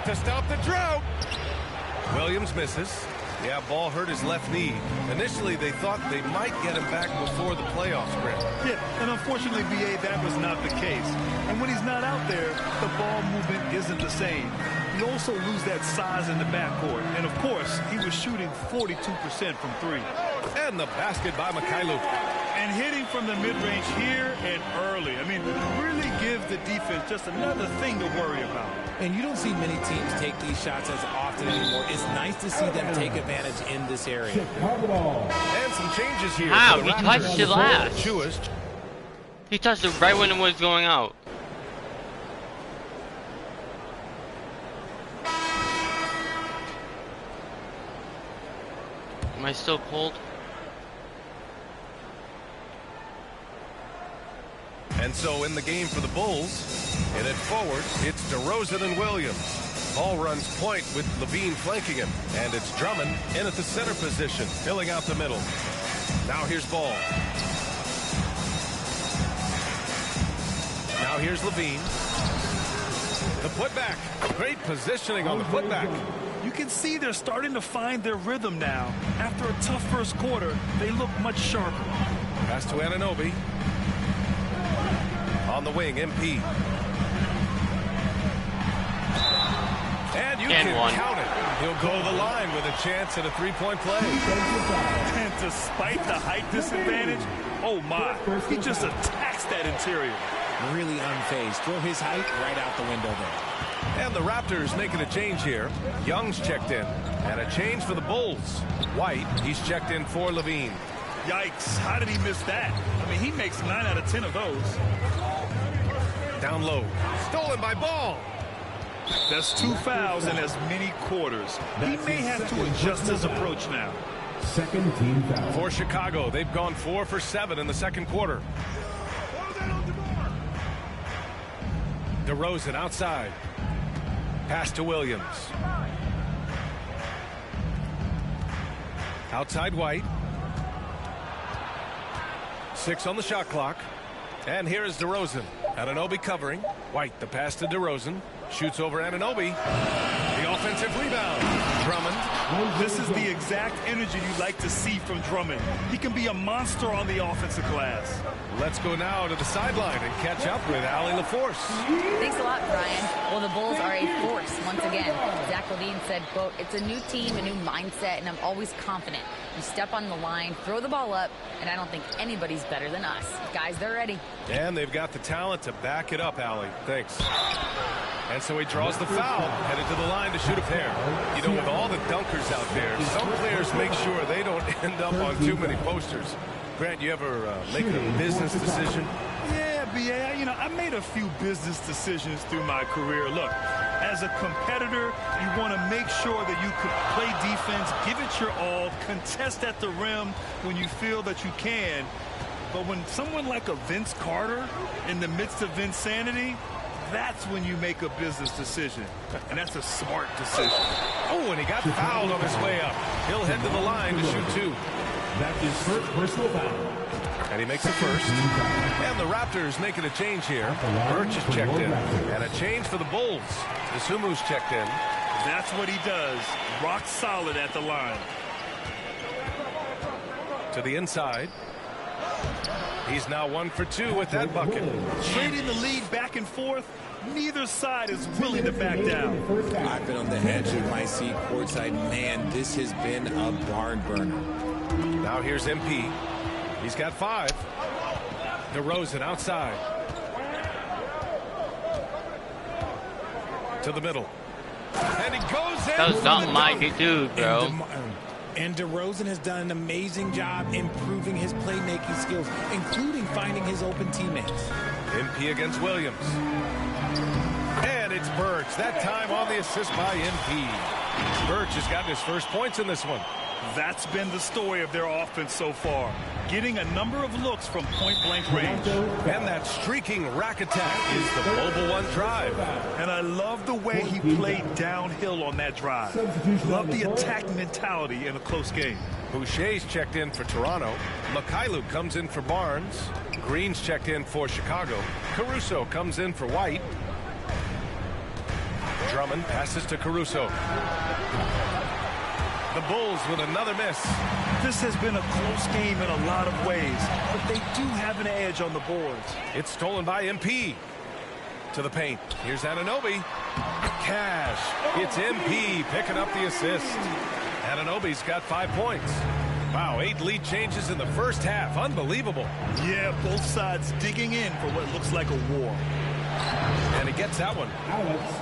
To stop the drought. Williams misses. Yeah, Ball hurt his left knee. Initially, they thought they might get him back before the playoffs, Grant. Yeah, and unfortunately, B.A., that was not the case. And when he's not out there, the ball movement isn't the same. You also lose that size in the backcourt. And, of course, he was shooting 42% from 3. And the basket by Mikhailuk. And hitting from the mid-range here and early. I mean, really gives the defense just another thing to worry about. And you don't see many teams take these shots as often anymore. It's nice to see them take advantage in this area. And some changes here. How? He touched it last. Chewis. He touched it right when it was going out. Am I still cold? And so in the game for the Bulls, in it forward, it's DeRozan and Williams. Ball runs point with Levine flanking him. And it's Drummond in at the center position, filling out the middle. Now here's Ball. Now here's Levine. The putback. Great positioning on the putback. You can see they're starting to find their rhythm now. After a tough first quarter, they look much sharper. Pass to Anunoby. On the wing, MP. And you can count it. He'll go to the line with a chance at a three-point play. And despite the height disadvantage, oh my, he just attacks that interior. Really unfazed. Throw his height right out the window there. And the Raptors making a change here. Young's checked in. And a change for the Bulls. White, he's checked in for Levine. Yikes, how did he miss that? I mean, he makes 9 out of 10 of those. Down low. Stolen by Ball. That's 2 fouls in as many quarters. He may have to adjust his approach now. Second team foul. For Chicago, they've gone 4 for 7 in the second quarter. DeRozan outside. Pass to Williams. Outside White. 6 on the shot clock. And here is DeRozan. Anunoby covering. White, the pass to DeRozan. Shoots over Anunoby. The offensive rebound. Drummond. This is the exact energy you like to see from Drummond. He can be a monster on the offensive glass. Let's go now to the sideline and catch up with Allie LaForce. Thanks a lot, Brian. Well, the Bulls are a force once again. Zach LaVine said, quote, "It's a new team, a new mindset, and I'm always confident. You step on the line, throw the ball up, and I don't think anybody's better than us. Guys, they're ready." And they've got the talent to back it up, Allie. Thanks. And so he draws the foul, headed to the line to shoot a pair. You know, with all the dunkers out there, some players make sure they don't end up on too many posters. Grant, you ever make a business decision? Yeah, B.A., I made a few business decisions through my career. Look, as a competitor, you want to make sure that you could play defense, give it your all, contest at the rim when you feel that you can. But when someone like a Vince Carter in the midst of insanity, that's when you make a business decision. And that's a smart decision. Oh, and he got fouled on his way up. He'll head to the line to shoot 2. That's his first personal foul. And he makes it first. And the Raptors making a change here. Birch is checked in. And a change for the Bulls. Isumu's checked in. That's what he does. Rock solid at the line. To the inside. He's now 1 for 2 with that bucket. Trading the lead back and forth. Neither side is willing to back down. I've been on the edge of my seat courtside. Man, this has been a barn burner. Now here's MP. He's got 5. DeRozan outside. To the middle. And he goes in. That was not my dude, bro. And DeRozan has done an amazing job improving his playmaking skills, including finding his open teammates. MP against Williams. And it's Birch. That time on the assist by MP. Birch has gotten his first points in this one. That's been the story of their offense so far. Getting a number of looks from point-blank range. And that streaking rack attack is the Mobile One drive. And I love the way he played downhill on that drive. Love the attack mentality in a close game. Boucher's checked in for Toronto. Mikhailuk comes in for Barnes. Green's checked in for Chicago. Caruso comes in for White. Drummond passes to Caruso. The Bulls with another miss. This has been a close game in a lot of ways, but they do have an edge on the boards. It's stolen by MP. To the paint. Here's Anunoby. Cash. It's MP picking up the assist. Anunoby's got 5 points. Wow, 8 lead changes in the first half. Unbelievable. Yeah, both sides digging in for what looks like a war. And he gets that one.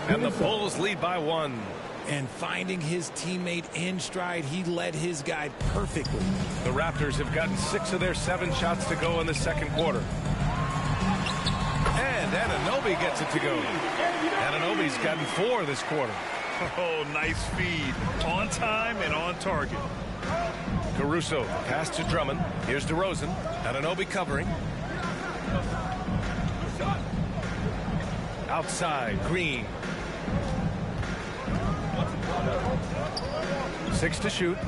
And the Bulls lead by 1. And finding his teammate in stride, he led his guy perfectly. The Raptors have gotten 6 of their 7 shots to go in the second quarter. And Anunoby gets it to go. Anunoby's gotten 4 this quarter. Oh, nice feed. On time and on target. Caruso, pass to Drummond. Here's DeRozan. Anunoby covering. Outside, Green. 6 to shoot.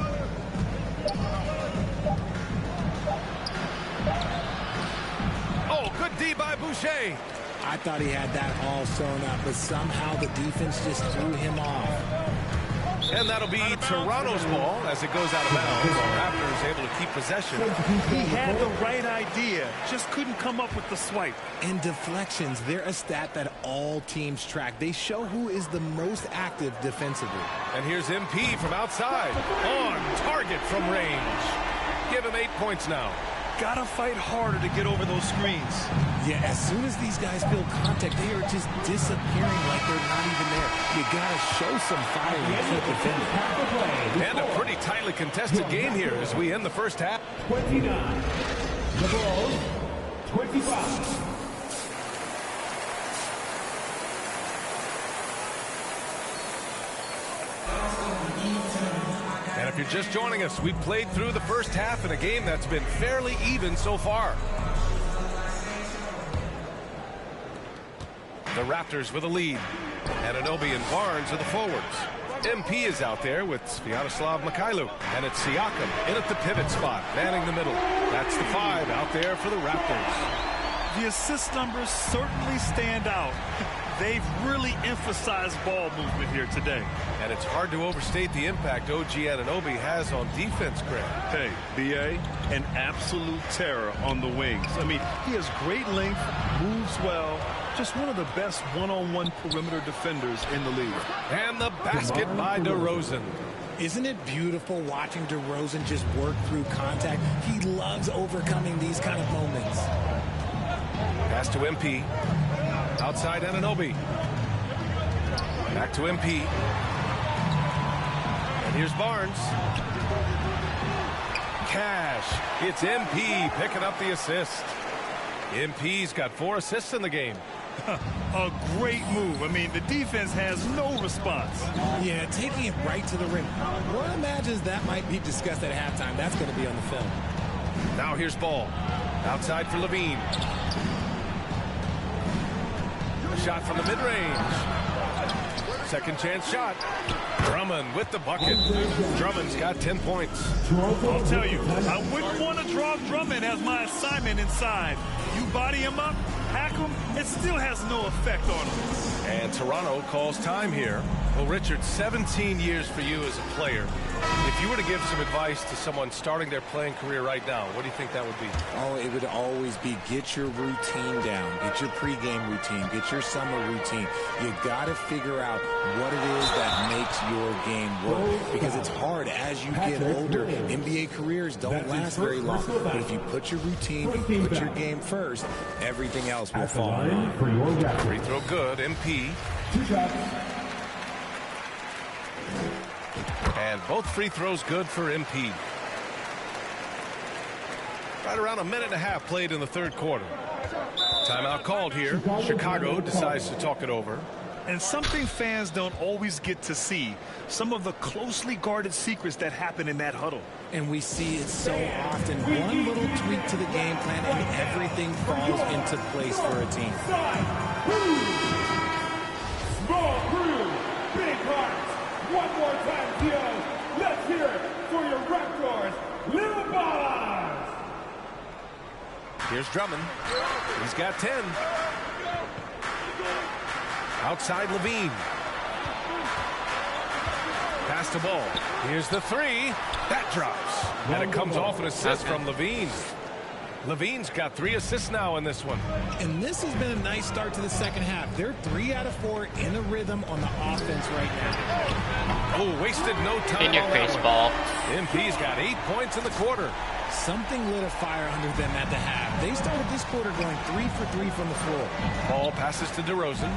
Oh, good D by Boucher. I thought he had that all sewn up, but somehow the defense just threw him off. And that'll be Toronto's ball as it goes out of bounds. Raptors able to keep possession. He had the right idea, just couldn't come up with the swipe. And deflections, they're a stat that all teams track. They show who is the most active defensively. And here's MP from outside. On target from range. Give him 8 points now. Gotta fight harder to get over those screens. Yeah, as soon as these guys feel contact, they are just disappearing like they're not even there. You gotta show some fire and keep defending. And a pretty tightly contested game here as we end the first half. 29. The Bulls, 25. And if you're just joining us, we've played through the first half in a game that's been fairly even so far. The Raptors with a lead. Anunoby and Barnes are the forwards. MP is out there with Sviatoslav Mikhailuk. And it's Siakam in at the pivot spot, manning the middle. That's the 5 out there for the Raptors. The assist numbers certainly stand out. They've really emphasized ball movement here today. And it's hard to overstate the impact OG Anunoby has on defense, Greg. Hey, B.A., an absolute terror on the wings. I mean, he has great length, moves well, just one of the best one-on-one perimeter defenders in the league. And the basket by DeRozan. Isn't it beautiful watching DeRozan just work through contact? He loves overcoming these kind of moments. Pass to MP. Outside Anunoby. Back to MP. And here's Barnes. Cash. It's MP picking up the assist. MP's got 4 assists in the game. A great move. I mean, the defense has no response. Yeah, taking it right to the rim. One imagines that might be discussed at halftime. That's going to be on the film. Now here's Ball. Outside for Levine. Shot from the mid-range. Second chance shot. Drummond with the bucket. Drummond's got 10 points. I'll tell you, I wouldn't want to draw Drummond as my assignment inside. You body him up, hack him, it still has no effect on him. And Toronto calls time here. Well, Richard, 17 years for you as a player. If you were to give some advice to someone starting their playing career right now, what do you think that would be? Oh, it would always be get your routine down. Get your pregame routine. Get your summer routine. You got to figure out what it is that makes your game work. Because it's hard as you get older. NBA careers don't last very long. But if you put your routine, you put your game first, everything else will fall in line. Free throw good. MP. 2 shots. And both free throws good for MP. Right around a minute and a half played in the third quarter. Timeout called here. Chicago decides to talk it over. And something fans don't always get to see, some of the closely guarded secrets that happen in that huddle. And we see it so often. One little tweak to the game plan and everything falls into place for a team. Small crew, big hearts. One more time, Theo. Let's hear it for your Raptors, Little Ballers. Here's Drummond. He's got 10. Outside Levine. Pass to Ball. Here's the 3. That drops. And it comes off an assist from Levine. Levine's got 3 assists now in this one. And this has been a nice start to the second half. They're 3 out of 4 in a rhythm on the offense right now. Oh, wasted no time. In your face, Ball. MP's got 8 points in the quarter. Something lit a fire under them at the half. They started this quarter going 3 for 3 from the floor. Ball passes to DeRozan.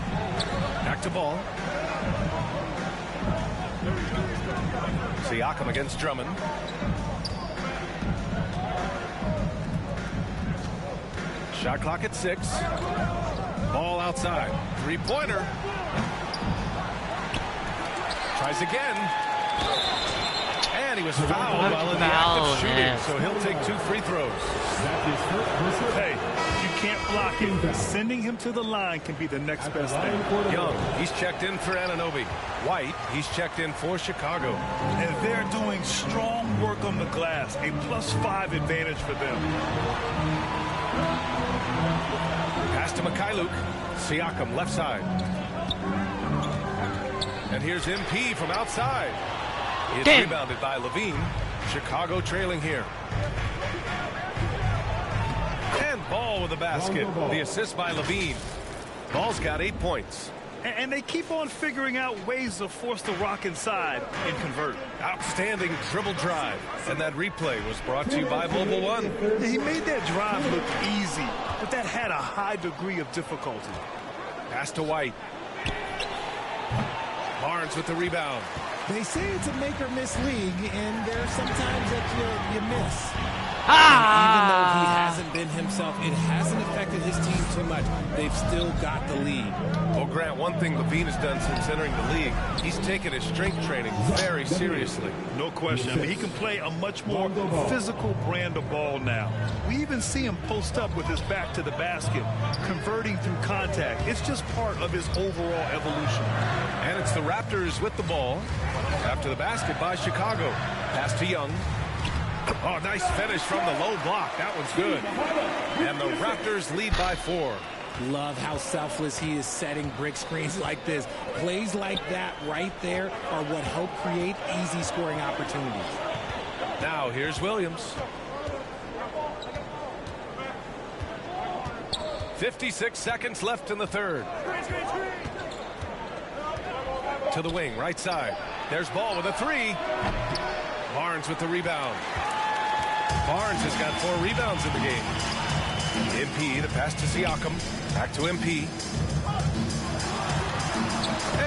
Back to Ball. Siakam against Drummond. Shot clock at 6. Ball outside. 3-pointer. Tries again. And he was fouled while in the act of shooting, so he'll take 2 free throws. Hey, you can't block him. Sending him to the line can be the next best thing. Young, he's checked in for Anunoby. White, he's checked in for Chicago. And they're doing strong work on the glass. A +5 advantage for them. Pass to Mikhailuk. Siakam left side. And here's MP from outside. It's rebounded by Levine. Chicago trailing here. And Ball with the basket. The assist by Levine. Ball's got 8 points. And they keep on figuring out ways to force the Rock inside and convert. Outstanding dribble drive. And that replay was brought to you by Mobile One. He made that drive look easy, but that had a high degree of difficulty. Pass to White. Barnes with the rebound. They say it's a make-or-miss league, and there are some times that you miss. Even though he hasn't been himself, it hasn't affected his team too much. They've still got the lead. Well, Grant, one thing Levine has done since entering the league, he's taken his strength training very seriously. No question. I mean, he can play a much more physical brand of ball now. We even see him post up with his back to the basket, converting through contact. It's just part of his overall evolution. And it's the Raptors with the ball after the basket by Chicago. Pass to Young. Oh, nice finish from the low block. That one's good. And the Raptors lead by 4. Love how selfless he is setting brick screens like this. Plays like that right there are what help create easy scoring opportunities. Now here's Williams. 56 seconds left in the third. To the wing, right side. There's Ball with a 3. Barnes with the rebound. Barnes has got 4 rebounds in the game. MP, the pass to Siakam. Back to MP.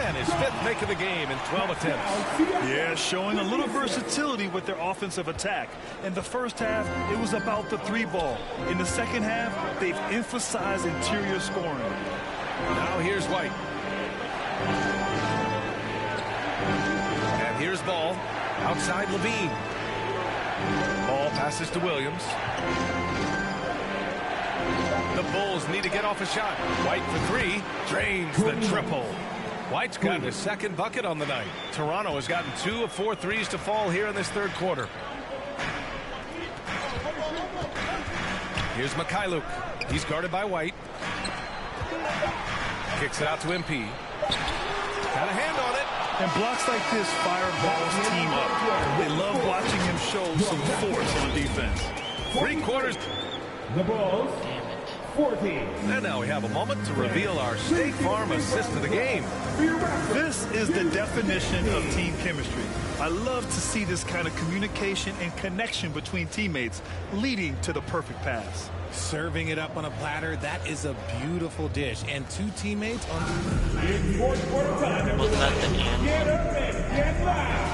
And his 5th make of the game in 12 attempts. Yeah, showing a little versatility with their offensive attack. In the first half, it was about the 3 ball. In the second half, they've emphasized interior scoring. Now here's White. And here's Ball. Outside Levine. Ball passes to Williams. The Bulls need to get off a shot. White for 3. Drains the triple. White's gotten his 2nd bucket on the night. Toronto has gotten 2 of 4 threes to fall here in this third quarter. Here's Mikhailuk. He's guarded by White. Kicks it out to MP. Got a hand on it. And blocks like this fire Ball's team up. They love watching him show some force on defense. 3 quarters. The Bulls, 14. And now we have a moment to reveal our State Farm assist of the game. This is the definition of team chemistry. I love to see this kind of communication and connection between teammates leading to the perfect pass. Serving it up on a platter, that is a beautiful dish. And 2 teammates on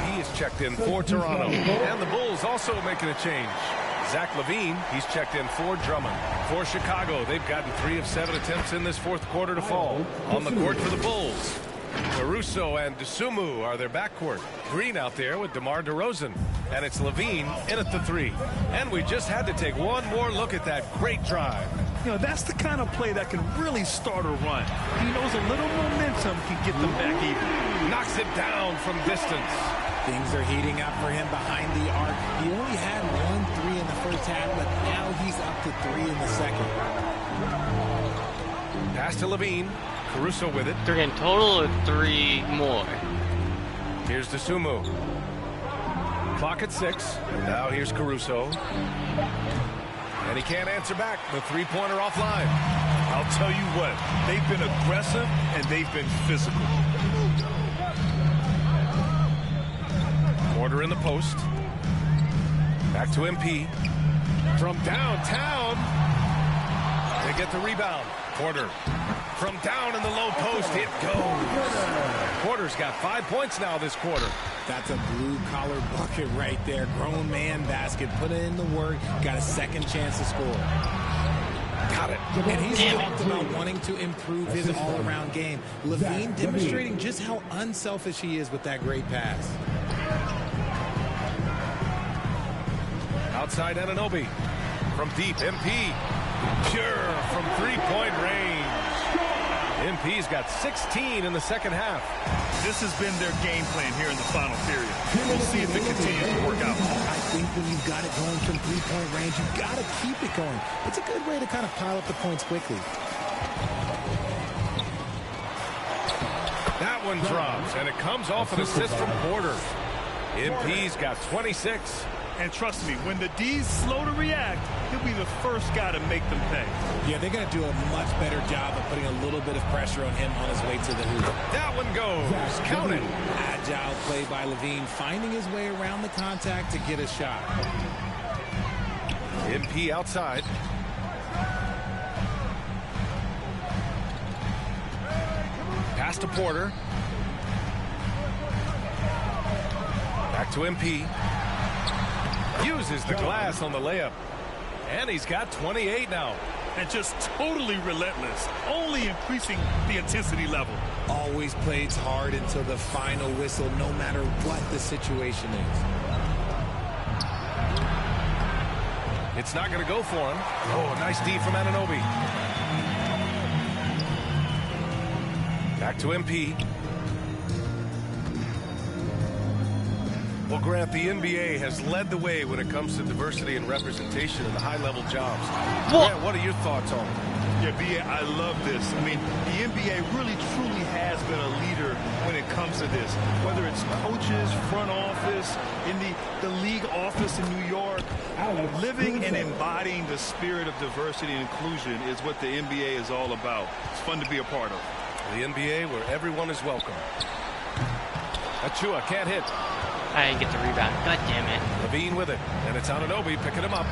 He is checked in for Toronto. And the Bulls also making a change. Zach Levine, he's checked in for Drummond. For Chicago, they've gotten 3 of 7 attempts in this fourth quarter to fall. On the court for the Bulls, Caruso and Dosunmu are their backcourt. Green out there with DeMar DeRozan. And it's Levine in at the 3. And we just had to take one more look at that great drive. You know, that's the kind of play that can really start a run. He knows a little momentum can get them back even. Knocks it down from distance. Things are heating up for him behind the arc. He only had 1 3 in the first half, but now he's up to 3 in the second. Pass to Levine. Caruso with it. They're getting total of 3 more. Here's Dosunmu. Clock at 6. Now here's Caruso. And he can't answer back. The 3-pointer offline. I'll tell you what, they've been aggressive and they've been physical. Porter in the post. Back to MP. From downtown. They get the rebound. Porter. From down in the low post, it goes. Porter's got 5 points now this quarter. That's a blue-collar bucket right there. Grown man basket. Put in the work. Got a second chance to score. Got it. And he's talked about wanting to improve his all-around game. Levine demonstrating just how unselfish he is with that great pass. Outside Anunoby. From deep, MP. Pure from 3-point range. MP's got 16 in the second half. This has been their game plan here in the final period. We'll see if it continues to work out. I think when you've got it going from 3-point range, you've got to keep it going. It's a good way to kind of pile up the points quickly. That one drops, and it comes off an assist from Porter. MP's got 26. And trust me, when the D's slow to react, he'll be the first guy to make them pay. Yeah, they're going to do a much better job of putting a little bit of pressure on him on his way to the hoop. That one goes. Count it. Agile play by Levine, finding his way around the contact to get a shot. MP outside. Pass to Porter. Back to MP. Uses the glass on the layup. And he's got 28 now. And just totally relentless, only increasing the intensity level. Always plays hard until the final whistle, no matter what the situation is. It's not going to go for him. Oh, nice D from Anunoby. Back to MP. Well, Grant, the NBA has led the way when it comes to diversity and representation in the high-level jobs. Grant, what are your thoughts on it? Yeah, B.A., I love this. I mean, the NBA really, truly has been a leader when it comes to this. Whether it's coaches, front office, in the league office in New York, living and embodying the spirit of diversity and inclusion is what the NBA is all about. It's fun to be a part of. The NBA where everyone is welcome. Achua can't hit. I didn't get the rebound. God damn it. Levine with it. And it's Anunoby picking him up.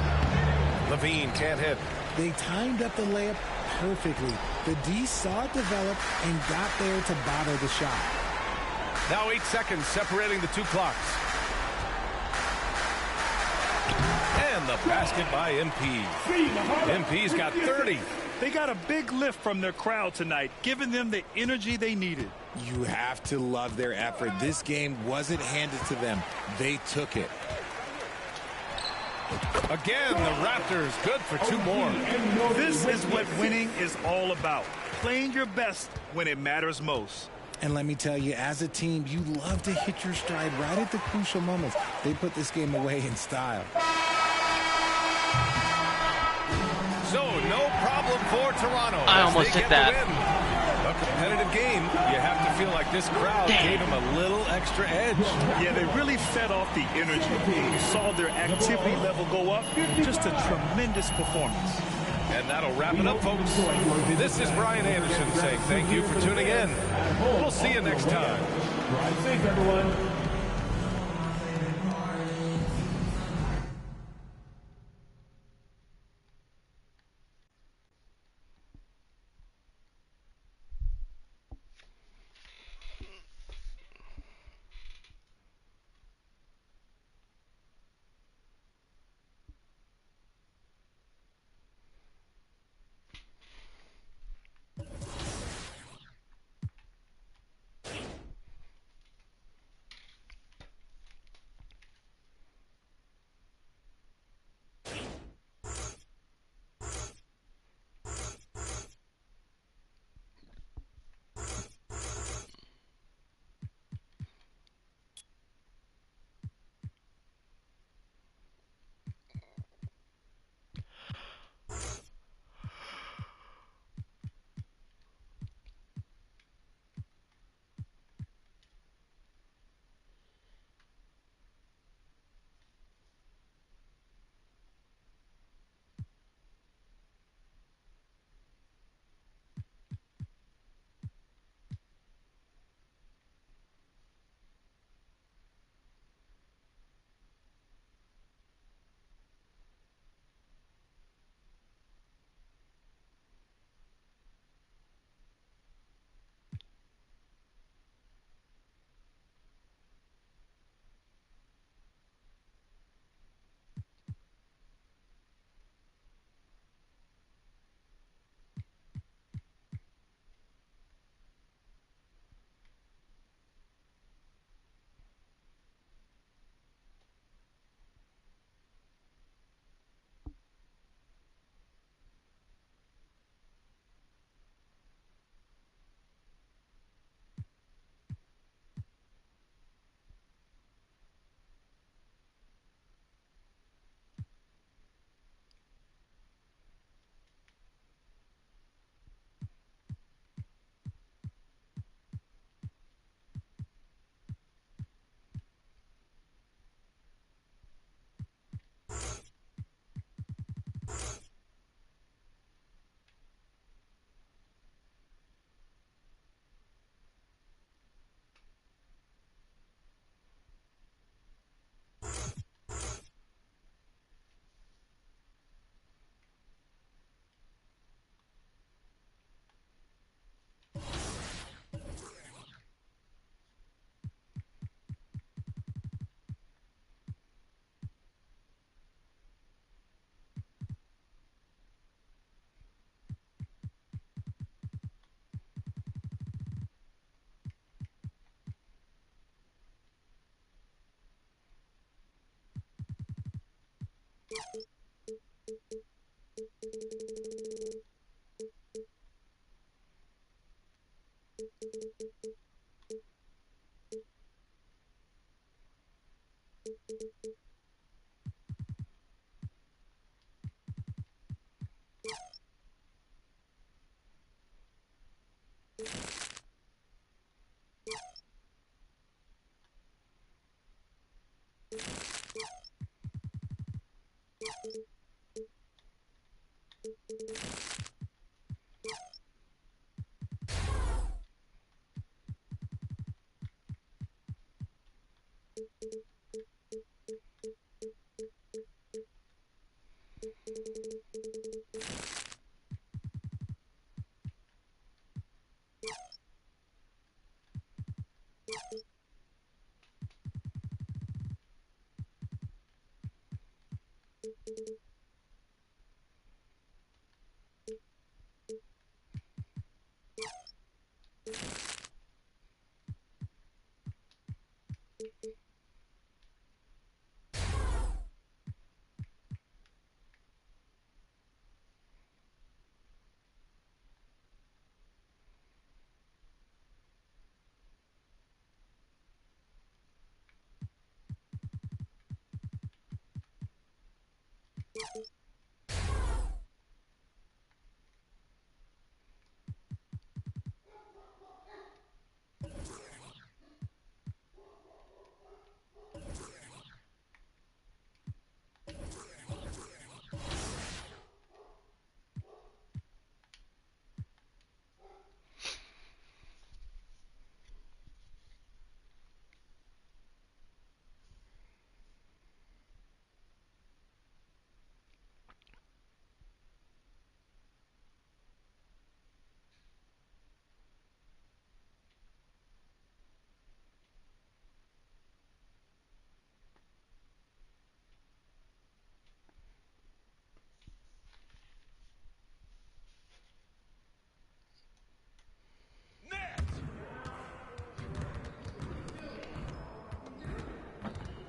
Levine can't hit. They timed up the layup perfectly. The D saw it develop and got there to bother the shot. Now 8 seconds separating the two clocks. And the basket by MP. MP's got 30. They got a big lift from their crowd tonight, giving them the energy they needed. You have to love their effort. This game wasn't handed to them. They took it. Again, the Raptors good for 2 more. This is what winning is all about. Playing your best when it matters most. And let me tell you, as a team, you love to hit your stride right at the crucial moments. They put this game away in style. So, no problem for Toronto. I almost hit that. A competitive game. You have to feel like this crowd gave them a little extra edge. Yeah, they really fed off the energy. You saw their activity level go up. Just a tremendous performance. And that'll wrap it up, folks. This is Brian Anderson saying thank you for tuning in. We'll see you next time. Drive safe, everyone.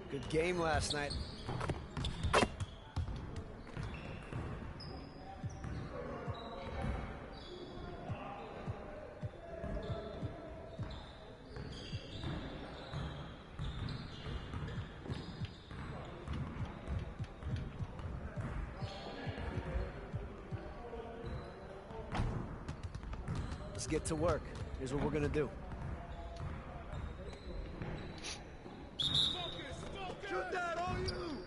Good game last night. Let's get to work. Here's what we're gonna do. Shoot that on you!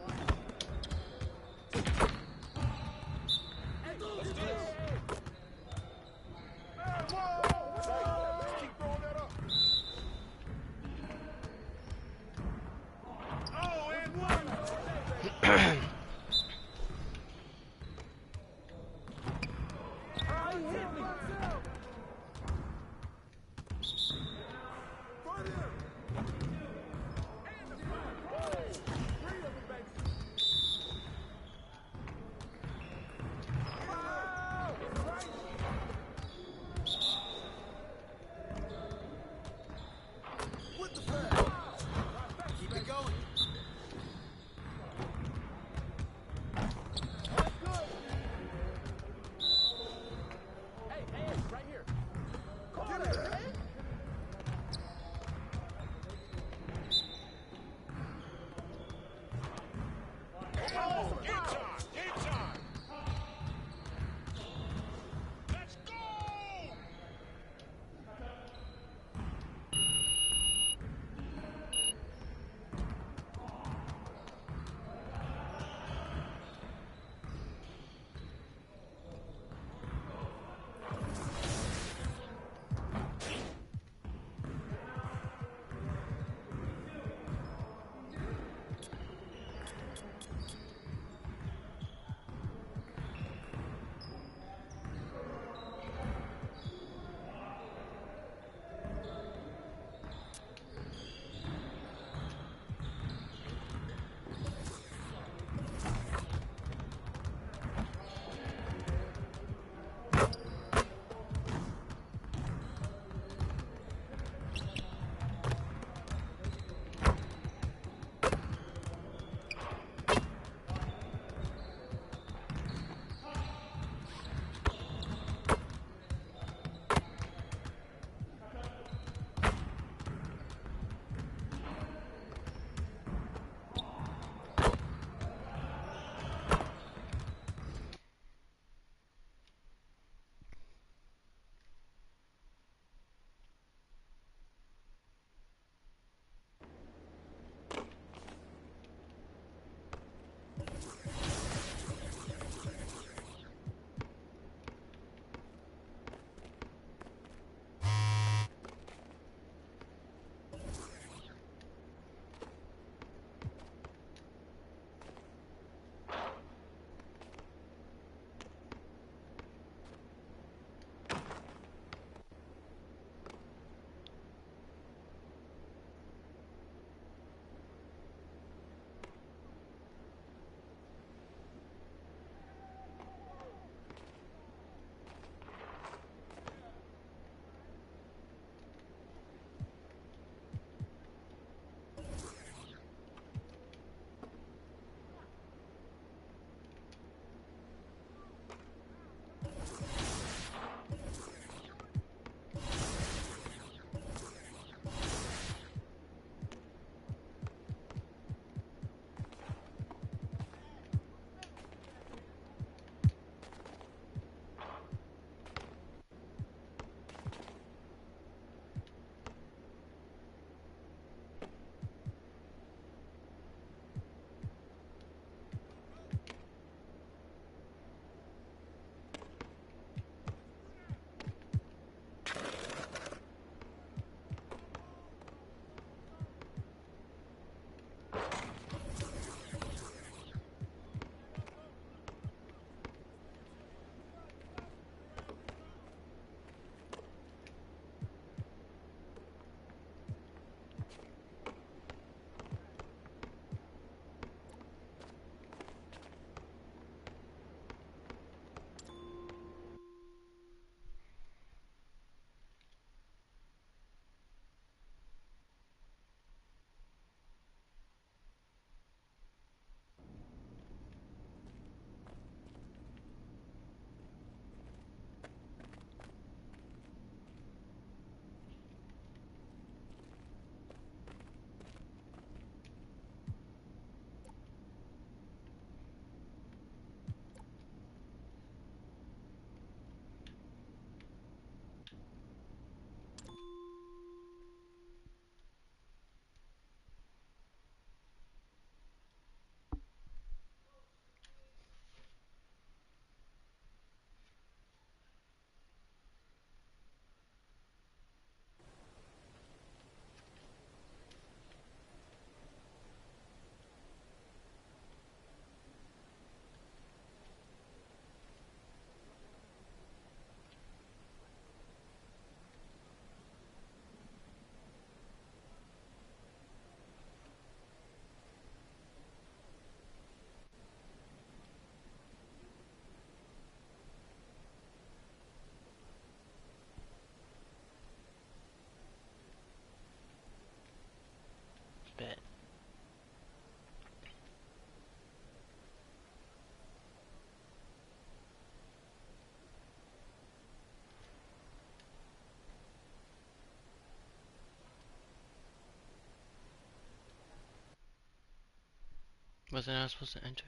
Wasn't I supposed to enter?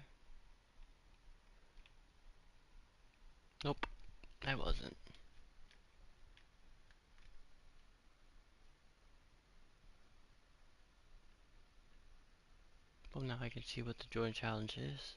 Nope, I wasn't. Well, now I can see what the Jordan Challenge is.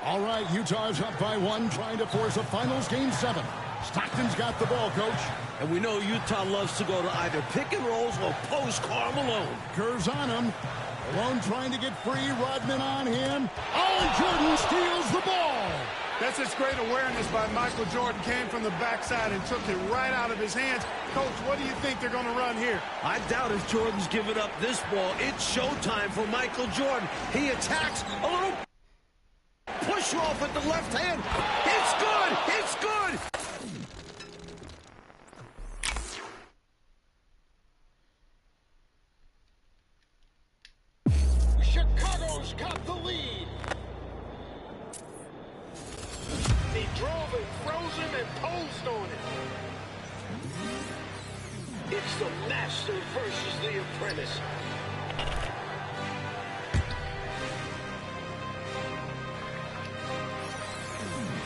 All right, Utah's up by 1, trying to force a finals game 7. Stockton's got the ball, Coach. And we know Utah loves to go to either pick and rolls or post Karl Malone. Kerr's on him. Malone trying to get free. Rodman on him. Oh, Jordan steals the ball. That's just great awareness by Michael Jordan. Came from the backside and took it right out of his hands. Coach, what do you think they're going to run here? I doubt if Jordan's giving up this ball. It's showtime for Michael Jordan. He attacks a little push off with the left hand. It's good. It's good. Chicago's got the lead. He drove it, frozen, and posed on it. It's the master versus the apprentice.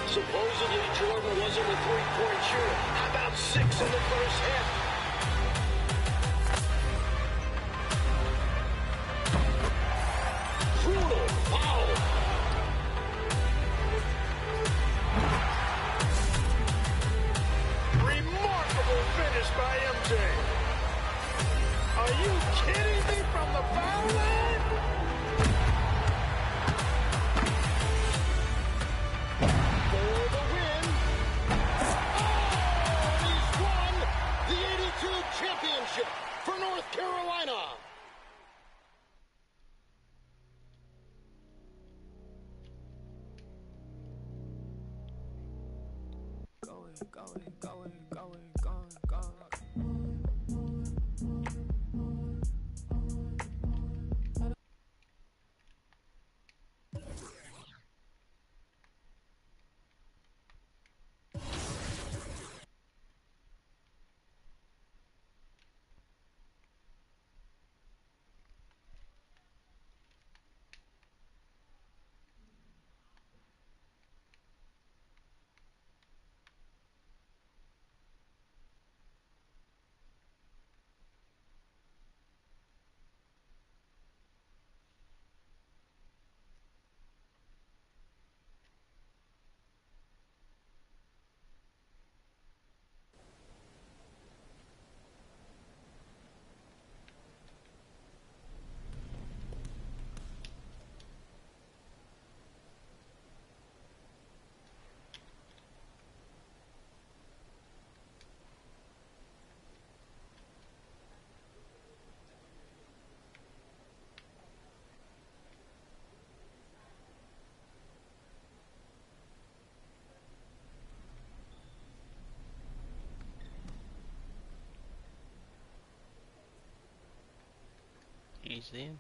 Supposedly, Jordan wasn't a three-point shooter. How about 6 in the first half? Brutal foul. Remarkable finish by MJ. Are you kidding me from the foul line? For the win. Oh, he's won the 82 championship for North Carolina. Easy.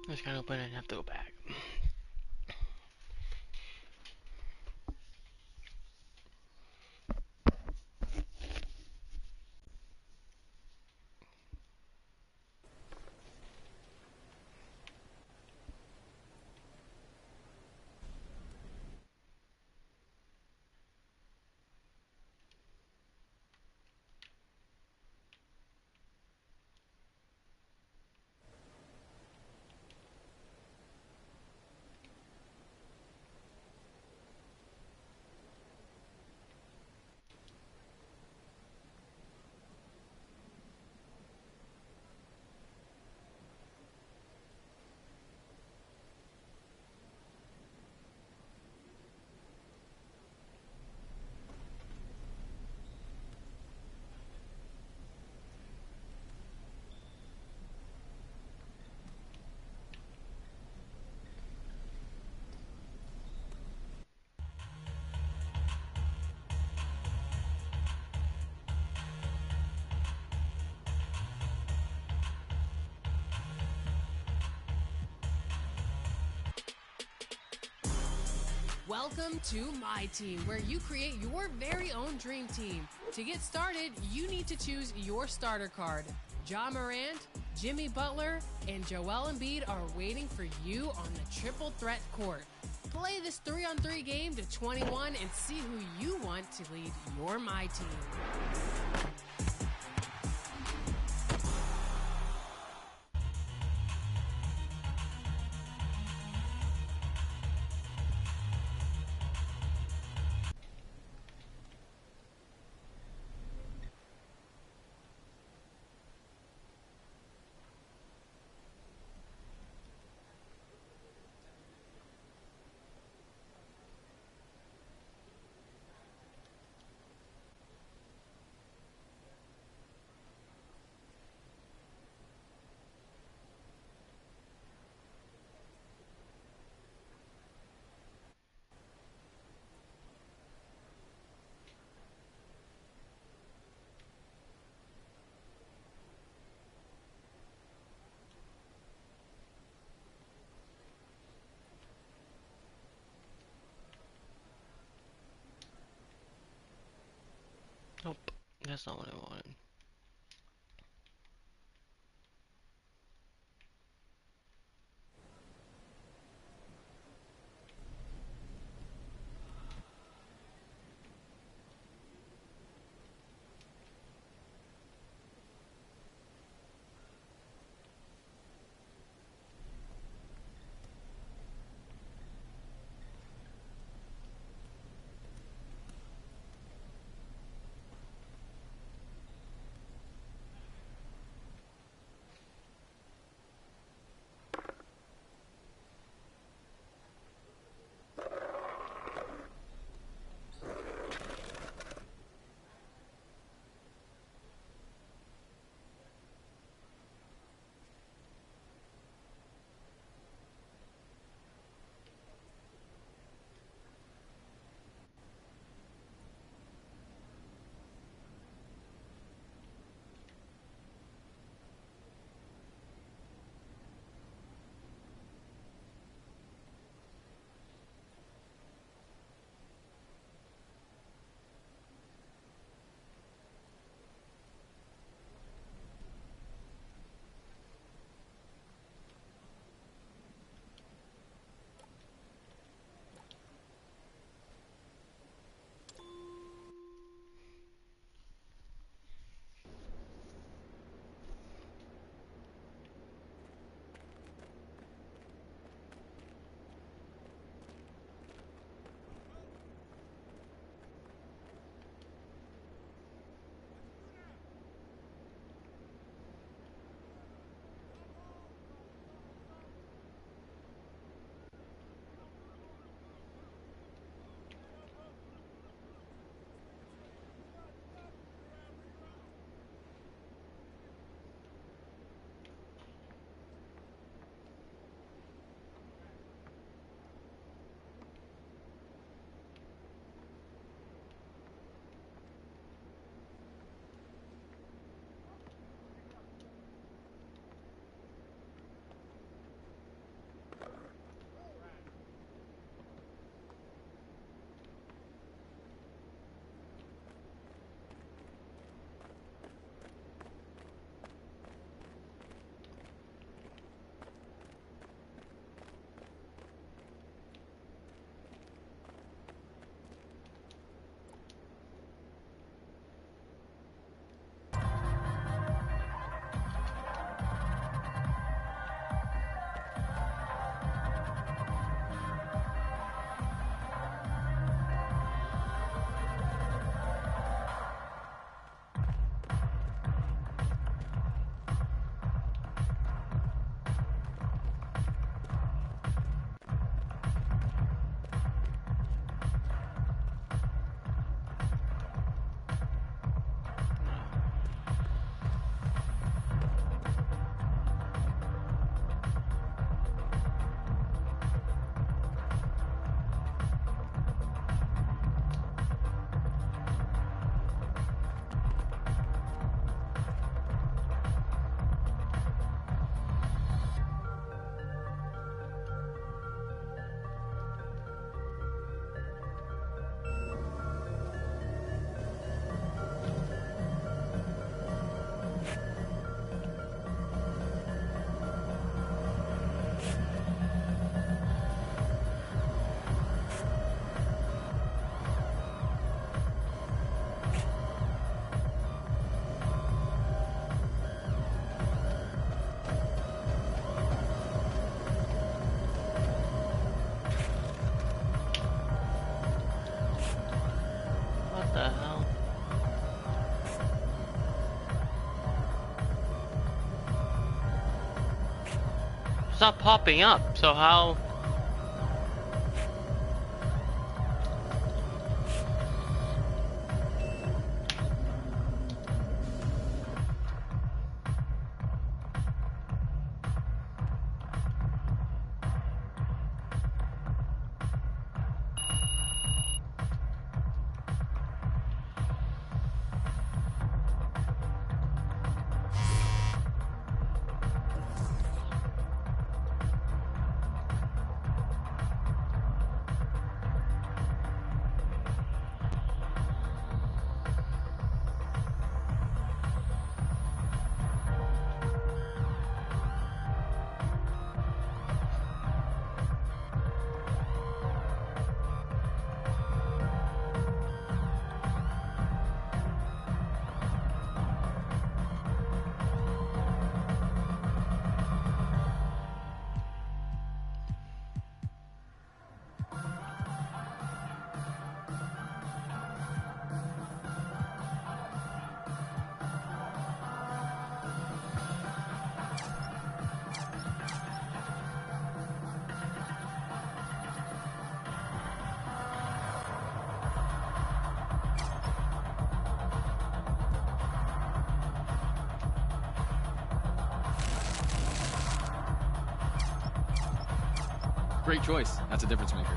I was kind of hoping I'd have to go back. Welcome to My Team, where you create your very own dream team. To get started, you need to choose your starter card. Ja Morant, Jimmy Butler, and Joel Embiid are waiting for you on the triple threat court. Play this 3-on-3 game to 21 and see who you want to lead your My Team. Nope, that's not what I wanted. not popping up, so how... Great choice. That's a difference maker.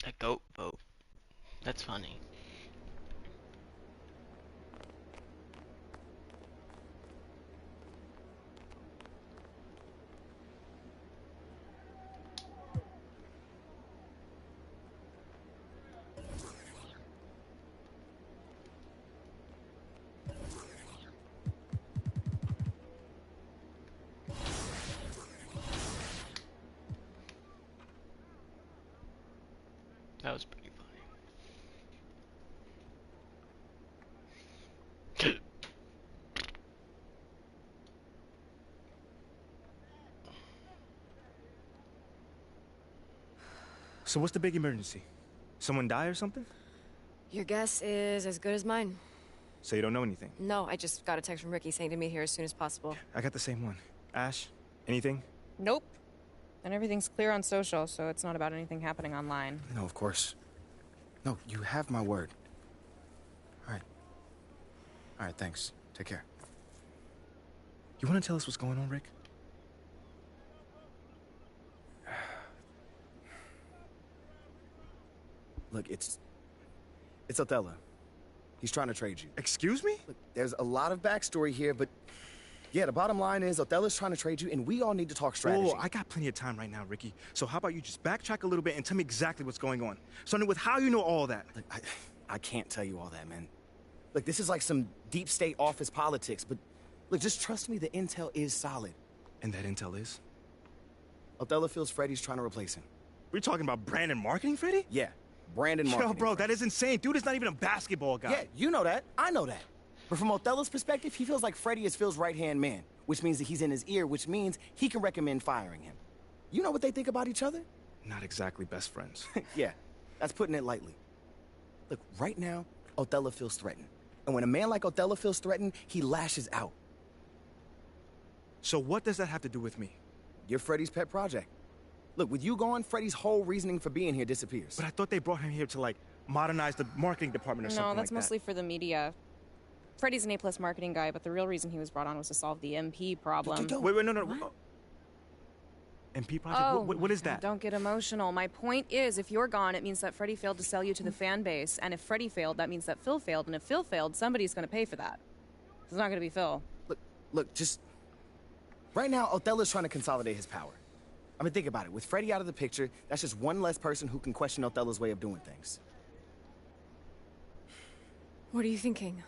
A goat vote. That's funny. That was pretty funny. So what's the big emergency? Someone die or something? Your guess is as good as mine. So you don't know anything? No, I just got a text from Ricky saying to meet here as soon as possible. I got the same one. Ash, anything? Nope. And everything's clear on social, so it's not about anything happening online. No, of course. No, you have my word. All right. All right, thanks. Take care. You want to tell us what's going on, Rick? Look, it's Othello. He's trying to trade you. Excuse me? Look, there's a lot of backstory here, but yeah, the bottom line is Othello's trying to trade you, and we all need to talk strategy. Oh, I got plenty of time right now, Ricky. So how about you just backtrack a little bit and tell me exactly what's going on? Starting with how you know all that. Look, I can't tell you all that, man. Look, this is like some deep state office politics, but look, just trust me, the intel is solid. And that intel is? Othello feels Freddie's trying to replace him. We're talking about brand marketing, Freddie? Yeah, brand marketing. Yo, bro, that is insane. Dude is not even a basketball guy. Yeah, you know that. I know that. But from Othello's perspective, he feels like Freddie is Phil's right-hand man, which means that he's in his ear, which means he can recommend firing him. You know what they think about each other? Not exactly best friends. Yeah, that's putting it lightly. Look, right now, Othello feels threatened. And when a man like Othello feels threatened, he lashes out. So what does that have to do with me? You're Freddie's pet project. Look, with you gone, Freddie's whole reasoning for being here disappears. But I thought they brought him here to, like, modernize the marketing department or something like that. No, that's mostly for the media. Freddie's an A+ marketing guy, but the real reason he was brought on was to solve the MP problem. Wait, no. MP project? Oh, what is that? Don't get emotional. My point is, if you're gone, it means that Freddie failed to sell you to the fan base. And if Freddie failed, that means that Phil failed. And if Phil failed, somebody's going to pay for that. It's not going to be Phil. Look, just... Right now, Othello's trying to consolidate his power. I mean, think about it. With Freddie out of the picture, that's just one less person who can question Othello's way of doing things. What are you thinking?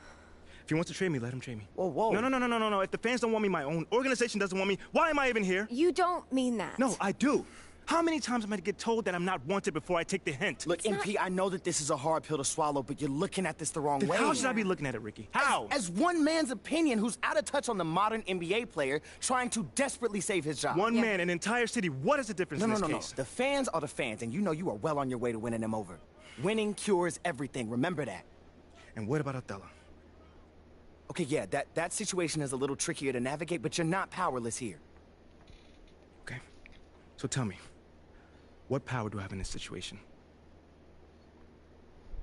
If he wants to trade me, let him trade me. Whoa. No. If the fans don't want me, my own organization doesn't want me, why am I even here? You don't mean that. No, I do. How many times am I to get told that I'm not wanted before I take the hint? Look, MP, I know that this is a hard pill to swallow, but you're looking at this the wrong way. How should I be looking at it, Ricky? How? As one man's opinion who's out of touch on the modern NBA player trying to desperately save his job. One man, an entire city. What is the difference in this case? No. The fans are the fans, and you know you are well on your way to winning them over. Winning cures everything. Remember that. And what about Othello? Okay, yeah, that situation is a little trickier to navigate, but you're not powerless here. Okay. So tell me, what power do I have in this situation?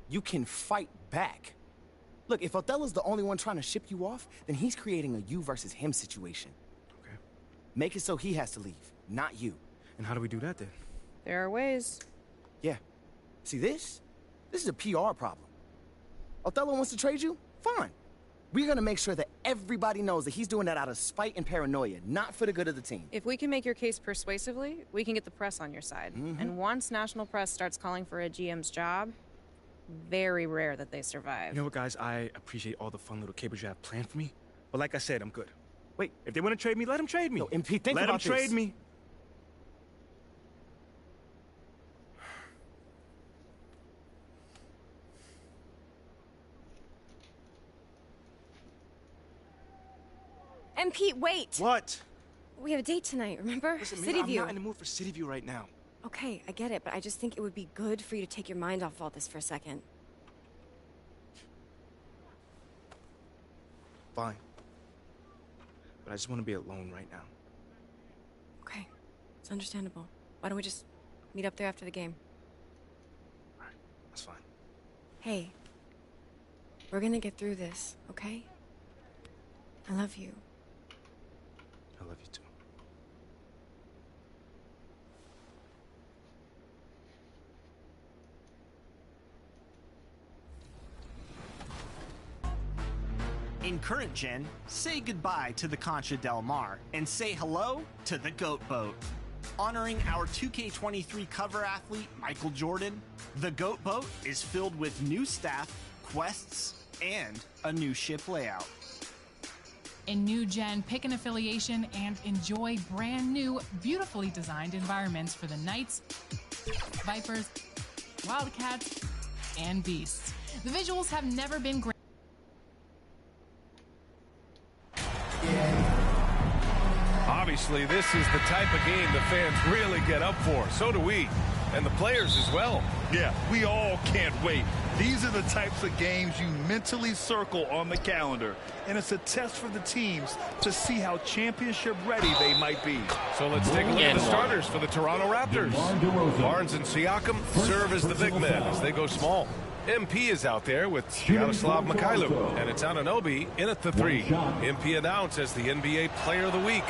You can fight back. Look, if Othello's the only one trying to ship you off, then he's creating a you versus him situation. Okay. Make it so he has to leave, not you. And how do we do that then? There are ways. Yeah. See, this is a PR problem. Othello wants to trade you? Fine. We're gonna make sure that everybody knows that he's doing that out of spite and paranoia, not for the good of the team. If we can make your case persuasively, we can get the press on your side. And once national press starts calling for a GM's job, very rare that they survive. You know what, guys? I appreciate all the fun little capers you have planned for me. But like I said, I'm good. Wait, if they want to trade me, let them trade me. No, MP, think let about them trade me. MP, wait! What? We have a date tonight, remember? Listen, City I'm View. not in the mood for City View right now. Okay, I get it, but I just think it would be good for you to take your mind off all this for a second. Fine. But I just want to be alone right now. Okay, it's understandable. Why don't we just meet up there after the game? All right, that's fine. Hey, we're gonna get through this, okay? I love you. I love you too. In current gen, say goodbye to the Concha Del Mar and say hello to the Goat Boat. Honoring our 2K23 cover athlete, Michael Jordan, the Goat Boat is filled with new staff, quests, and a new ship layout. In new gen, pick an affiliation and enjoy brand new, beautifully designed environments for the Knights, Vipers, Wildcats, and Beasts. The visuals have never been great. Obviously, this is the type of game the fans really get up for. So do we, and the players as well. Yeah, we all can't wait. These are the types of games you mentally circle on the calendar, and it's a test for the teams to see how championship ready they might be. So let's take a look at the starters for the Toronto Raptors. Barnes and Siakam serve as the big men as they go small. MP is out there with Yaroslav Mikhailuk, and it's Anunoby in at the 3. MP announced as the NBA Player of the Week.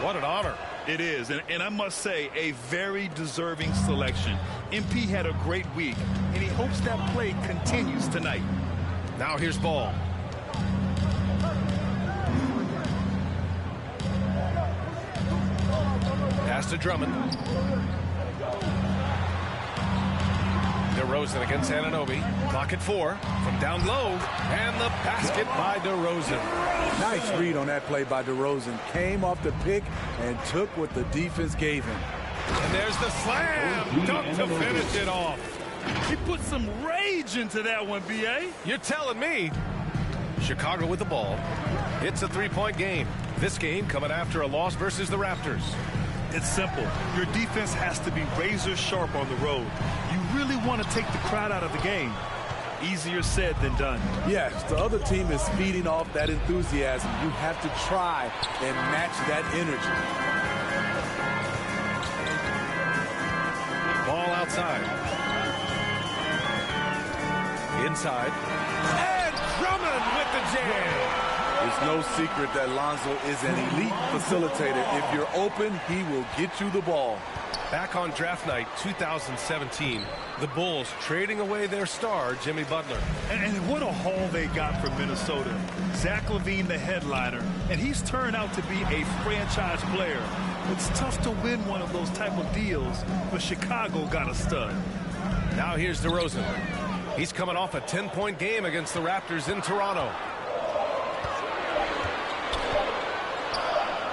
What an honor. It is, and I must say, a very deserving selection. MP had a great week, and he hopes that play continues tonight. Now here's Ball. Pass to Drummond. DeRozan against Anunoby. Clock at 4 from down low, and the basket by DeRozan. Nice read on that play by DeRozan. Came off the pick and took what the defense gave him. And there's the slam dunk to finish it off. He put some rage into that one, B.A. You're telling me. Chicago with the ball. It's a 3-point game. This game coming after a loss versus the Raptors. It's simple. Your defense has to be razor sharp on the road. You really want to take the crowd out of the game. Easier said than done. Yes, the other team is feeding off that enthusiasm. You have to try and match that energy. Ball outside. Inside. And Drummond with the jam. It's no secret that Lonzo is an elite facilitator. If you're open, he will get you the ball. Back on draft night 2017, the Bulls trading away their star, Jimmy Butler. And what a haul they got from Minnesota. Zach LaVine, the headliner, and he's turned out to be a franchise player. It's tough to win one of those type of deals, but Chicago got a stud. Now here's DeRozan. He's coming off a 10-point game against the Raptors in Toronto.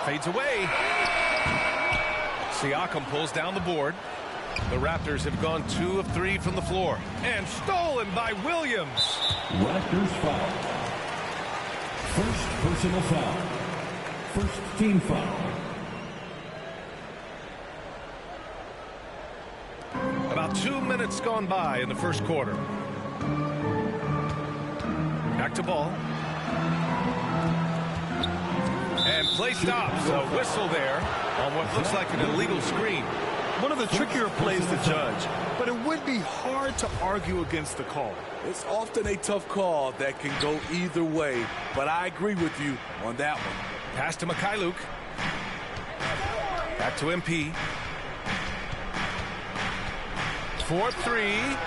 Fades away. Siakam pulls down the board. The Raptors have gone 2 of 3 from the floor. And stolen by Williams. Raptors foul. First personal foul. First team foul. About 2 minutes gone by in the first quarter. Back to Ball. And play stops. A whistle there on what looks like an illegal screen. One of the trickier plays to judge, but it would be hard to argue against the call. It's often a tough call that can go either way, but I agree with you on that one. Pass to Mikhailuk. Back to MP. 4-3.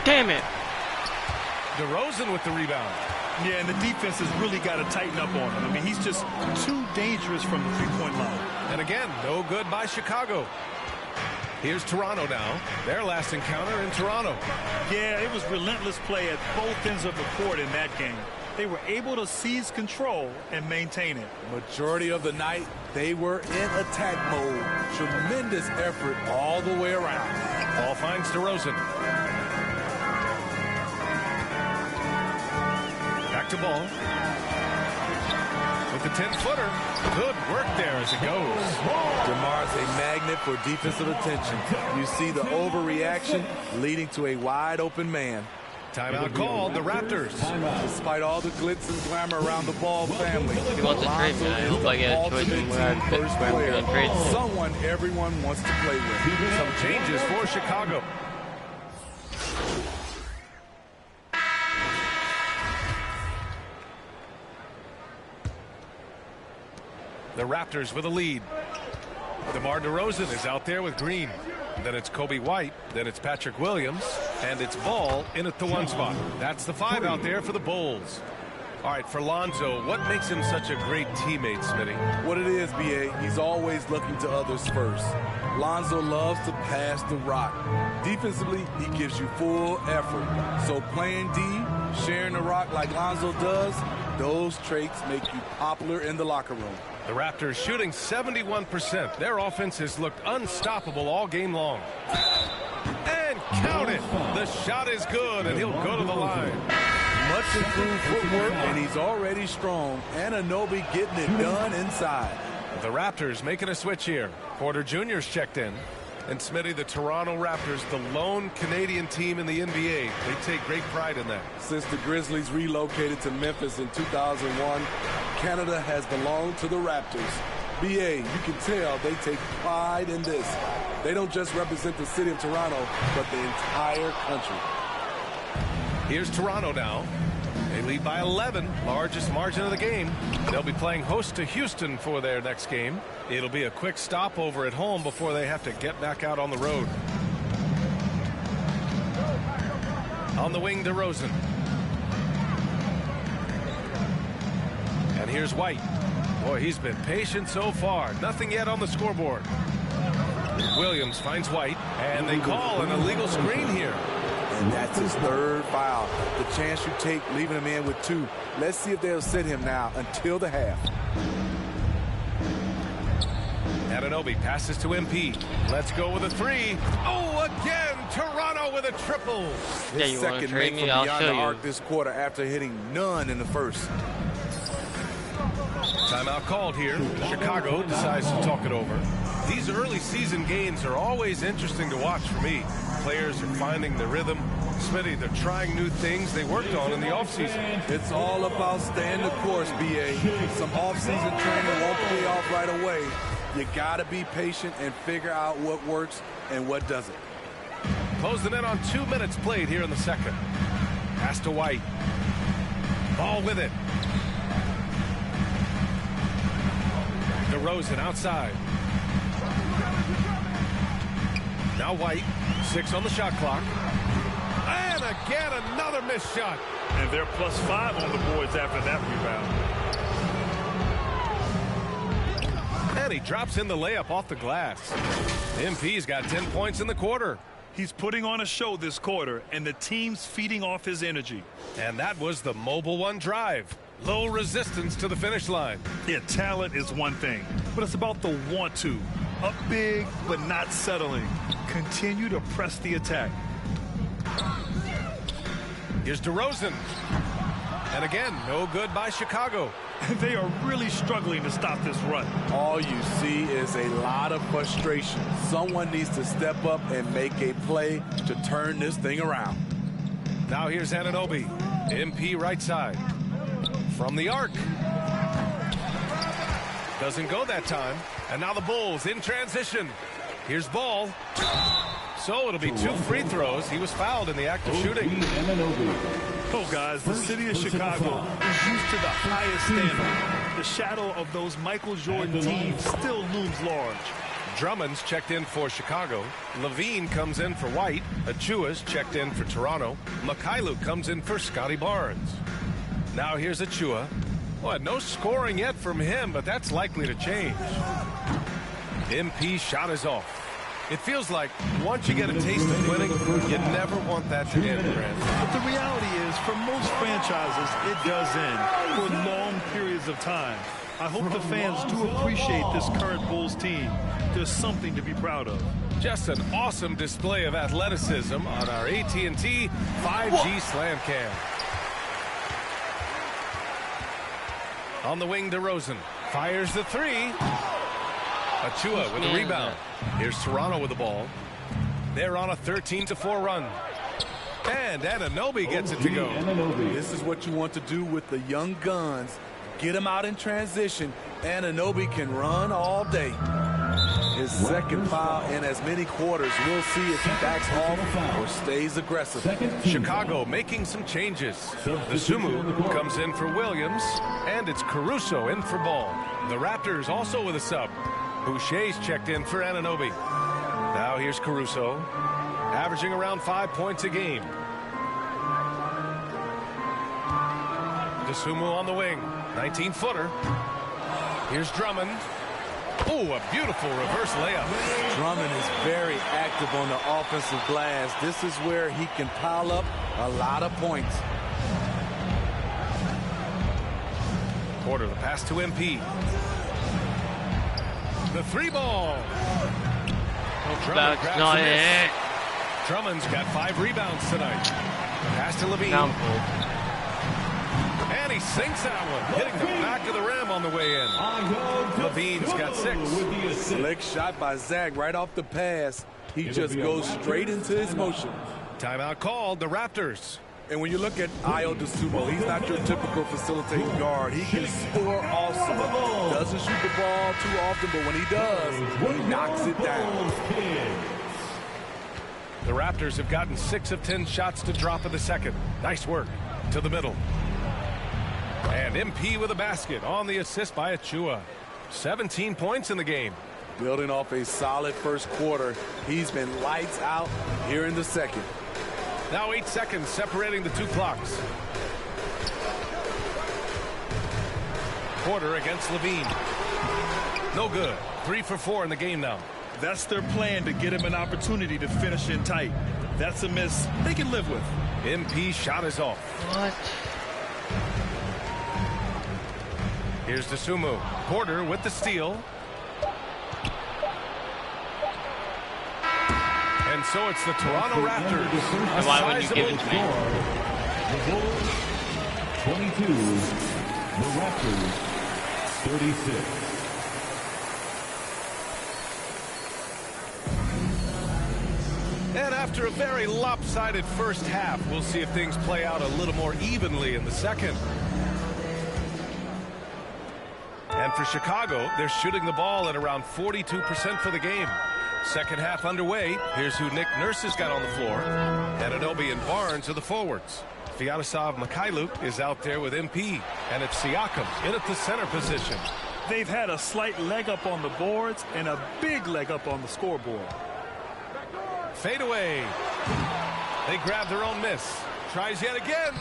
Damn it. DeRozan with the rebound. Yeah, and the defense has really got to tighten up on him. I mean, he's just too dangerous from the three-point line. And again, no good by Chicago. Here's Toronto now. Their last encounter in Toronto. Yeah, it was relentless play at both ends of the court in that game. They were able to seize control and maintain it. Majority of the night, they were in attack mode. Tremendous effort all the way around. Ball finds DeRozan. Back to Ball. With the 10-footer. Good work there as it goes. DeMar's a magnet for defensive attention. You see the overreaction leading to a wide-open man. Timeout called, the Raptors. Despite all the glitz and glamour around the Ball family, He wants to trade me. I hope I get a choice in where I'm going to trade. Someone everyone wants to play with. Some changes for Chicago. The Raptors with a lead. DeMar DeRozan is out there with Green. Then it's Kobe White. Then it's Patrick Williams. And it's Ball in at the 1 spot. That's the 5 out there for the Bulls. All right, for Lonzo, what makes him such a great teammate, Smitty? What it is, B.A., he's always looking to others first. Lonzo loves to pass the rock. Defensively, he gives you full effort. So playing D, sharing the rock like Lonzo does, those traits make you popular in the locker room. The Raptors shooting 71%. Their offense has looked unstoppable all game long. And count it. The shot is good, and he'll go to the line. Much improved footwork, and he's already strong. Anunoby getting it done inside. The Raptors making a switch here. Porter Jr.'s checked in. And Smitty, the Toronto Raptors, the lone Canadian team in the NBA. They take great pride in that. Since the Grizzlies relocated to Memphis in 2001, Canada has belonged to the Raptors. BA, you can tell they take pride in this. They don't just represent the city of Toronto, but the entire country. Here's Toronto now. They lead by 11, largest margin of the game. They'll be playing host to Houston for their next game. It'll be a quick stopover at home before they have to get back out on the road. On the wing, DeRozan. And here's White. Boy, he's been patient so far. Nothing yet on the scoreboard. Williams finds White, and they call an illegal screen here. And that's his third foul. The chance you take leaving him in with 2. Let's see if they'll sit him now until the half. Anunoby passes to MP. Let's go with a 3. Oh, again, Toronto with a triple. His second make from beyond the arc this quarter after hitting none in the first. Timeout called here. Chicago decides to talk it over. These early season games are always interesting to watch for me. Players are finding the rhythm. Smitty, they're trying new things they worked on in the offseason. It's all about staying the course, BA. Some offseason training won't pay off right away. You got to be patient and figure out what works and what doesn't. Closing in on 2 minutes played here in the second. Pass to White. Ball with it. DeRozan outside. Now White. 6 on the shot clock. And again, another missed shot. And they're +5 on the boards after that rebound. And he drops in the layup off the glass. MP's got 10 points in the quarter. He's putting on a show this quarter, and the team's feeding off his energy. And that was the Mobile One drive. Low resistance to the finish line. Yeah, talent is one thing, but it's about the want to. Up big, but not settling. Continue to press the attack. Here's DeRozan. And again, no good by Chicago. They are really struggling to stop this run. All you see is a lot of frustration. Someone needs to step up and make a play to turn this thing around. Now here's Anunoby. MP right side. From the arc. Doesn't go that time. And now the Bulls in transition. Here's Ball. So it'll be 2 free throws. He was fouled in the act of shooting. Oh, guys, the city of Chicago is used to the highest standard. The shadow of those Michael Jordan teams still looms large. Drummond's checked in for Chicago. Levine comes in for White. Achua's checked in for Toronto. Mikhailuk comes in for Scotty Barnes. Now here's Achua. Well, no scoring yet from him, but that's likely to change. MP shot is off. It feels like once you get a taste of winning, you never want that to end, Grant. But the reality is, for most franchises, it does end for long periods of time. I hope the fans do appreciate this current Bulls team. There's something to be proud of. Just an awesome display of athleticism on our AT&T 5G Slam Cam. On the wing, DeRozan fires the 3. Achua with a rebound. Here's Toronto with the ball. They're on a 13-4 run. And Anunoby gets it to go. This is what you want to do with the young guns. Get them out in transition. Anunoby can run all day. His second foul in as many quarters. We'll see if he backs off or stays aggressive. Chicago making some changes. The Sumu comes in for Williams, and it's Caruso in for Ball. The Raptors also with a sub. Boucher's checked in for Anunoby. Now here's Caruso, averaging around 5 points a game. DeSumo on the wing, 19-footer. Here's Drummond. Oh, a beautiful reverse layup. Drummond is very active on the offensive glass. This is where he can pile up a lot of points. Porter, the pass to MP. The 3 ball. That's not it. Drummond's got 5 rebounds tonight. Pass to Levine. And he sinks that one, hitting the back of the rim on the way in. Levine's got 6. Slick shot by Zach right off the pass. He just goes straight into his motion. Timeout called, the Raptors. And when you look at Ayo Dosunmu, he's not your typical facilitating guard. He can score also. Doesn't shoot the ball too often, but when he does, he knocks it down. The Raptors have gotten 6 of 10 shots to drop in the second. Nice work. To the middle. And MP with a basket on the assist by Achua. 17 points in the game. Building off a solid first quarter, he's been lights out here in the second. Now 8 seconds separating the 2 clocks. Porter against Levine. No good. 3 for 4 in the game now. That's their plan, to get him an opportunity to finish in tight. That's a miss they can live with. MP shot is off. What? Here's Dosunmu. Porter with the steal. And so it's the Toronto Raptors. And why would you give it to me? The Bulls, 22. The Raptors, 36. And after a very lopsided first half, we'll see if things play out a little more evenly in the second. And for Chicago, they're shooting the ball at around 42% for the game. Second half underway. Here's who Nick Nurse has got on the floor. Anunoby and Barnes are the forwards. Vyacheslav Mikhailuk is out there with MP. And it's Siakam in at the center position. They've had a slight leg up on the boards and a big leg up on the scoreboard. Fade away. They grab their own miss. Tries yet again.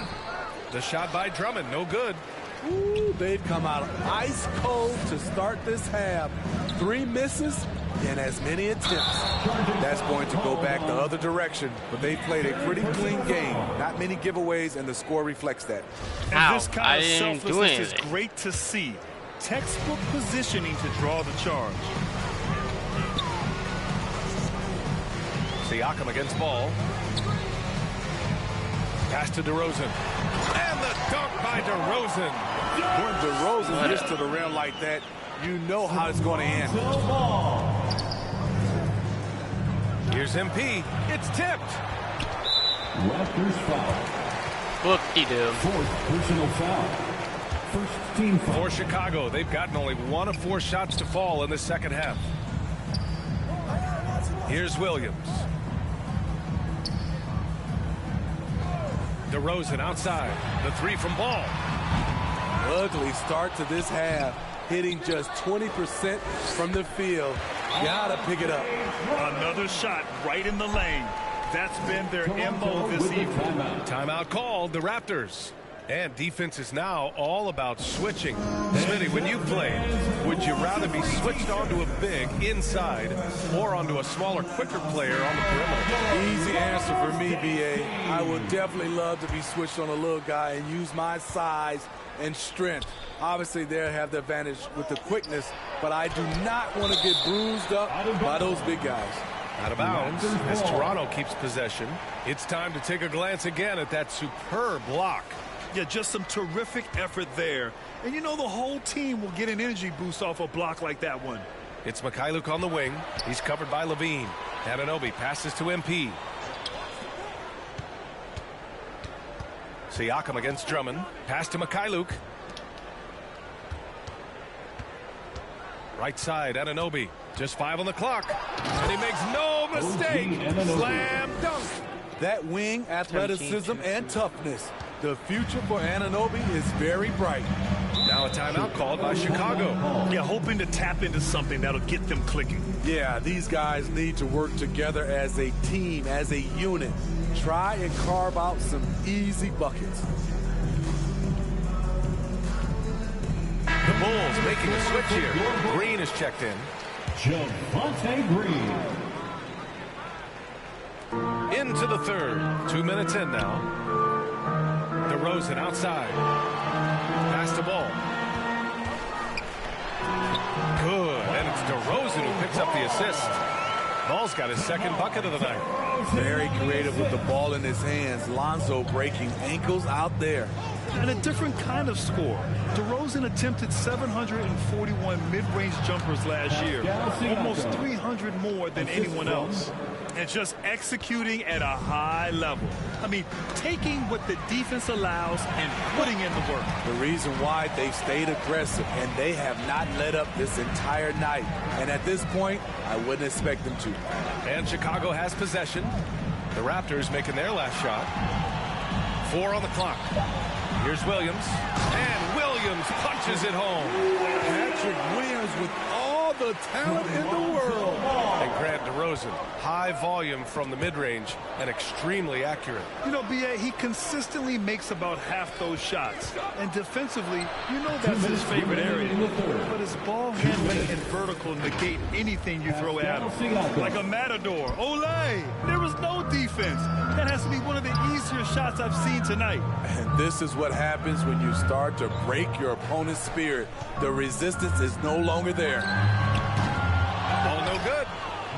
The shot by Drummond, no good. Ooh, they've come out ice cold to start this half. 3 misses and as many attempts. That's going to go back the other direction, but they played a pretty clean game. Not many giveaways, and the score reflects that. And this kind of selflessness is great to see. Textbook positioning to draw the charge. Siakam against Ball. Pass to DeRozan. And the dunk by DeRozan. When DeRozan gets to the rim like that, you know how it's going to end. Here's MP. It's tipped. Raptors foul. Whoop-de-doo. 4th personal foul. First team foul. For Chicago, they've gotten only 1 of 4 shots to fall in the second half. Here's Williams. DeRozan outside. The 3 from Ball. Ugly start to this half. Hitting just 20% from the field. Gotta pick it up. Another shot right in the lane. That's been their MO this evening. Timeout called, the Raptors. And defense is now all about switching. Smitty, when you play, would you rather be switched onto a big inside or onto a smaller, quicker player on the perimeter? Easy answer for me, B.A. I would definitely love to be switched on a little guy and use my size and strength. Obviously, they'll have the advantage with the quickness, but I do not want to get bruised up by those big guys. Out of bounds as Toronto keeps possession. It's time to take a glance again at that superb block. Yeah, just some terrific effort there. And you know the whole team will get an energy boost off a block like that one. It's Mikhailuk on the wing. He's covered by Levine. Anunoby passes to MP. Siakam against Drummond. Pass to Mikhailuk. Right side, Anunoby. Just 5 on the clock. And he makes no mistake. Slam dunk. That wing athleticism and toughness. The future for Anunoby is very bright. Now a timeout called by Chicago. Yeah, hoping to tap into something that'll get them clicking. Yeah, these guys need to work together as a team, as a unit. Try and carve out some easy buckets. The Bulls making a switch here. Green is checked in. Javonte Green. Into the third. 2 minutes in now. DeRozan outside. Pass to Ball. Good. And it's DeRozan who picks up the assist. Ball's got his second bucket of the night. Very creative with the ball in his hands. Lonzo breaking ankles out there. And a different kind of score. DeRozan attempted 741 mid-range jumpers last year, almost 300 more than anyone else. And just executing at a high level. I mean, taking what the defense allows and putting in the work. The reason why they've stayed aggressive, and they have not let up this entire night. And at this point, I wouldn't expect them to. And Chicago has possession. The Raptors making their last shot. 4 on the clock. Here's Williams. And Williams punches it home. Patrick Williams with all the talent in the world. And Grant DeRozan, high volume from the mid-range and extremely accurate. You know, B.A., he consistently makes about half those shots. And defensively, you know that's his favorite area. But his ball handling and vertical negate anything you throw at him. Like a matador. Olay! There was no defense. That has to be one of the easier shots I've seen tonight. And this is what happens when you start to break your opponent's spirit. The resistance is no longer there. Ball no good.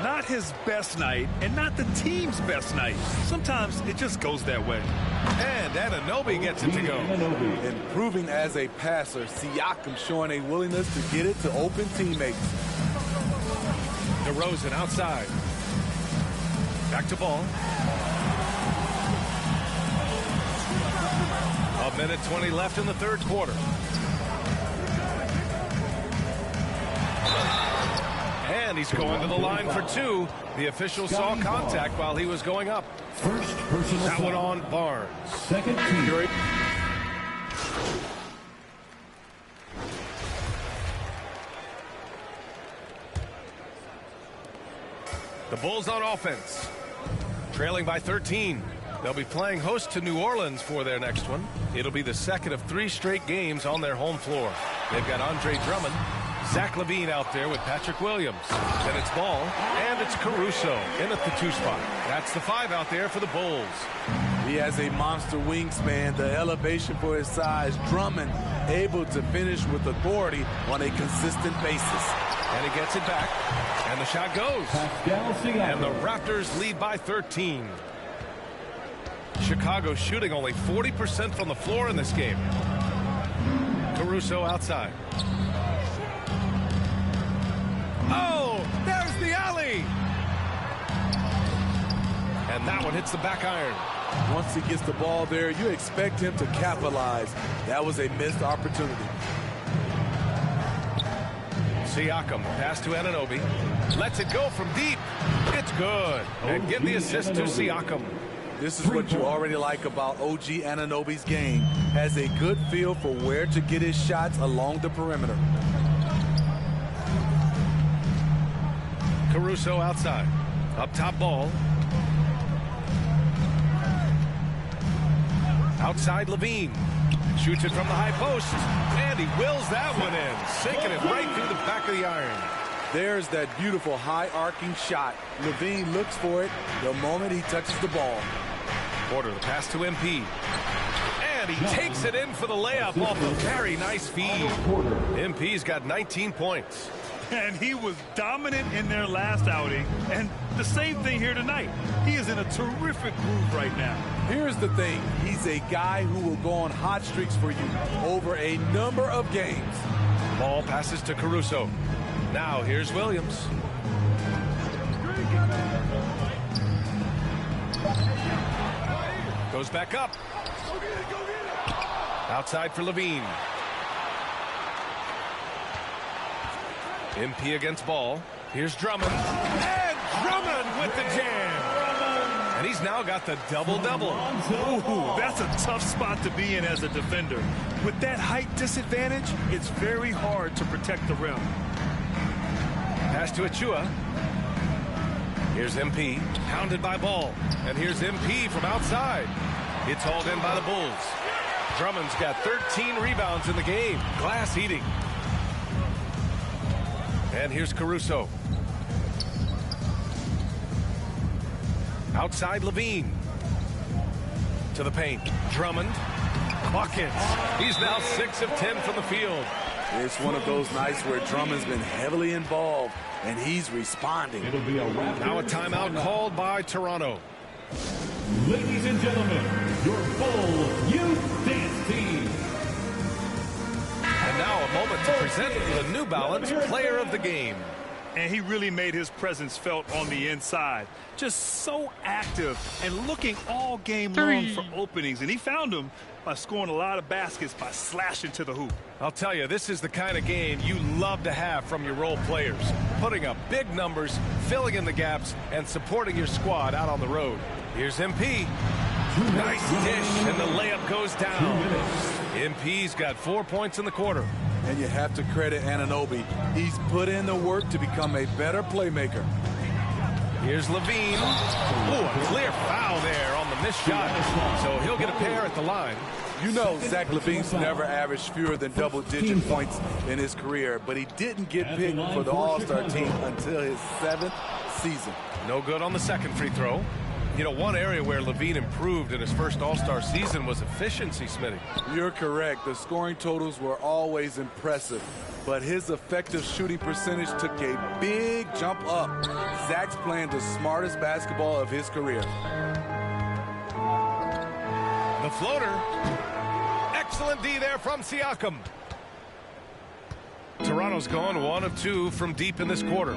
Not his best night, and not the team's best night. Sometimes it just goes that way. And Anunoby gets it to go. Improving as a passer, Siakam showing a willingness to get it to open teammates. DeRozan outside. Back to Ball. A minute 20 left in the third quarter. And he's going to the line for 2. The official saw contact while he was going up. That one on Barnes. Second team. The Bulls on offense. Trailing by 13. They'll be playing host to New Orleans for their next one. It'll be the second of 3 straight games on their home floor. They've got Andre Drummond, Zach LaVine out there with Patrick Williams. Then it's Ball, and it's Caruso in at the 2 spot. That's the 5 out there for the Bulls. He has a monster wingspan, the elevation for his size. Drummond able to finish with authority on a consistent basis. And he gets it back, and the shot goes. And the Raptors lead by 13. Chicago shooting only 40% from the floor in this game. Caruso outside. Oh, there's the alley. And that one hits the back iron. Once he gets the ball there, you expect him to capitalize. That was a missed opportunity. Siakam, pass to Anunoby. Lets it go from deep. It's good. And give the assist to Siakam. This is what you already like about OG Anunoby's game. Has a good feel for where to get his shots along the perimeter. Caruso outside. Up top Ball. Outside LaVine. Shoots it from the high post. And he wills that one in. Sinking it right through the back of the iron. There's that beautiful high arcing shot. LaVine looks for it the moment he touches the ball. Porter, the pass to MP. And he takes it in for the layup off a very nice feed. MP's got 19 points. And he was dominant in their last outing. And the same thing here tonight. He is in a terrific groove right now. Here's the thing. He's a guy who will go on hot streaks for you over a number of games. Ball passes to Caruso. Now here's Williams. Goes back up. Outside for LaVine. MP against Ball. Here's Drummond. And Drummond with the jam. And he's now got the double-double. Ooh, that's a tough spot to be in as a defender. With that height disadvantage, it's very hard to protect the rim. Pass to Achua. Here's MP, pounded by Ball. And here's MP from outside. It's hauled in by the Bulls. Drummond's got 13 rebounds in the game. Glass eating. And here's Caruso. Outside LaVine. To the paint. Drummond. Buckets. He's now 6 of 10 from the field. It's one of those nights where Drummond's been heavily involved, and he's responding. Now a timeout called by Toronto. Ladies and gentlemen, your Bulls Youth Dance Team. And now a moment to present the New Balance Player of the Game. And he really made his presence felt on the inside. Just so active and looking all game long for openings. And he found them by scoring a lot of baskets by slashing to the hoop. I'll tell you, this is the kind of game you love to have from your role players. Putting up big numbers, filling in the gaps, and supporting your squad out on the road. Here's MP. Nice dish, and the layup goes down. MP's got 4 points in the quarter. And you have to credit Anunoby. He's put in the work to become a better playmaker. Here's Levine. Oh, a clear foul there on the missed shot. So he'll get a pair at the line. You know Zach LaVine's never averaged fewer than double-digit points in his career, but he didn't get picked for the All-Star team until his 7th season. No good on the second free throw. You know, one area where Levine improved in his first All-Star season was efficiency, Smitty. You're correct. The scoring totals were always impressive, but his effective shooting percentage took a big jump up. Zach's playing the smartest basketball of his career. The floater. Excellent D there from Siakam. Toronto's gone 1 of 2 from deep in this quarter.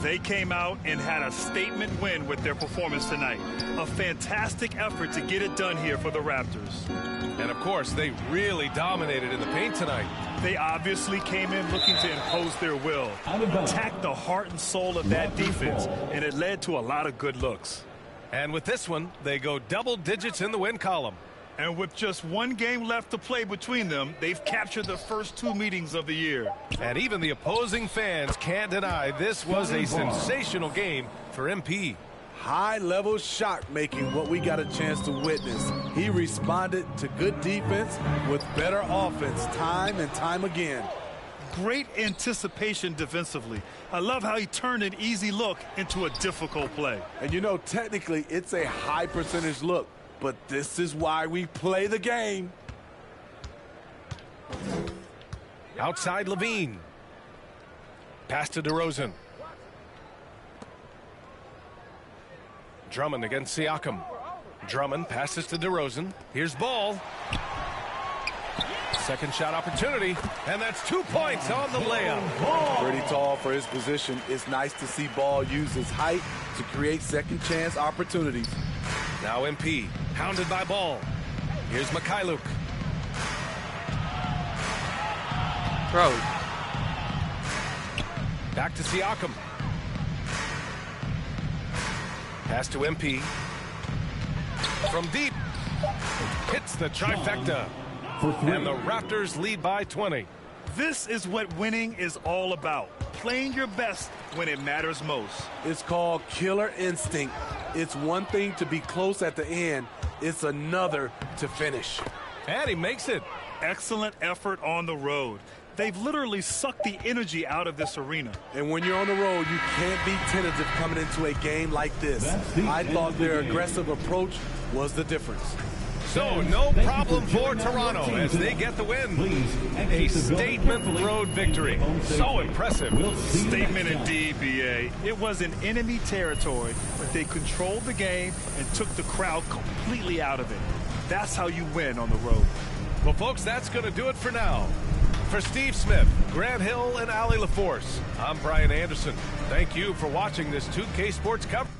They came out and had a statement win with their performance tonight. A fantastic effort to get it done here for the Raptors. And of course, they really dominated in the paint tonight. They obviously came in looking to impose their will, attack the heart and soul of that defense, and it led to a lot of good looks. And with this one, they go double digits in the win column. And with just 1 game left to play between them, they've captured the first 2 meetings of the year. And even the opposing fans can't deny this was a sensational game for MP. High-level shot making, what we got a chance to witness. He responded to good defense with better offense time and time again. Great anticipation defensively. I love how he turned an easy look into a difficult play. And you know, technically, it's a high percentage look. But this is why we play the game. Outside Levine. Pass to DeRozan. Drummond against Siakam. Drummond passes to DeRozan. Here's Ball. Second shot opportunity. And that's 2 points on the layup. Pretty tall for his position. It's nice to see Ball use his height to create second chance opportunities. Now MP, hounded by Ball. Here's Mikhailuk. Throw. Back to Siakam. Pass to MP. From deep. Hits the trifecta. And the Raptors lead by 20. This is what winning is all about. Playing your best when it matters most. It's called killer instinct. It's one thing to be close at the end. It's another to finish. And he makes it. Excellent effort on the road. They've literally sucked the energy out of this arena. And when you're on the road, you can't be tentative coming into a game like this. I thought their aggressive approach was the difference. So no problem for Toronto as they get the win. A statement road victory. So impressive. Statement indeed, BA. It was in enemy territory, but they controlled the game and took the crowd completely out of it. That's how you win on the road. Well, folks, that's going to do it for now. For Steve Smith, Grant Hill, and Allie LaForce, I'm Brian Anderson. Thank you for watching this 2K Sports coverage.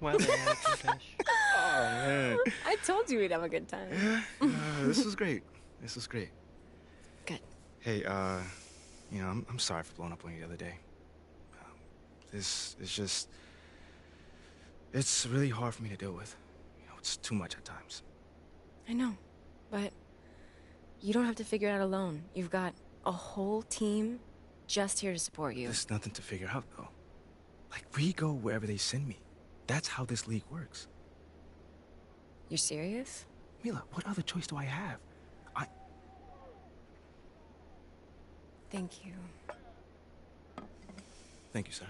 Well, yeah, Oh, man. I told you we'd have a good time. This was great. This was great. Good. Hey, you know, I'm sorry for blowing up on you the other day. This is just... It's really hard for me to deal with. You know, it's too much at times. I know, but you don't have to figure it out alone. You've got a whole team just here to support you. There's nothing to figure out, though. Like, we go wherever they send me. That's how this league works. You're serious? Mila, what other choice do I have? Thank you. Thank you, sir.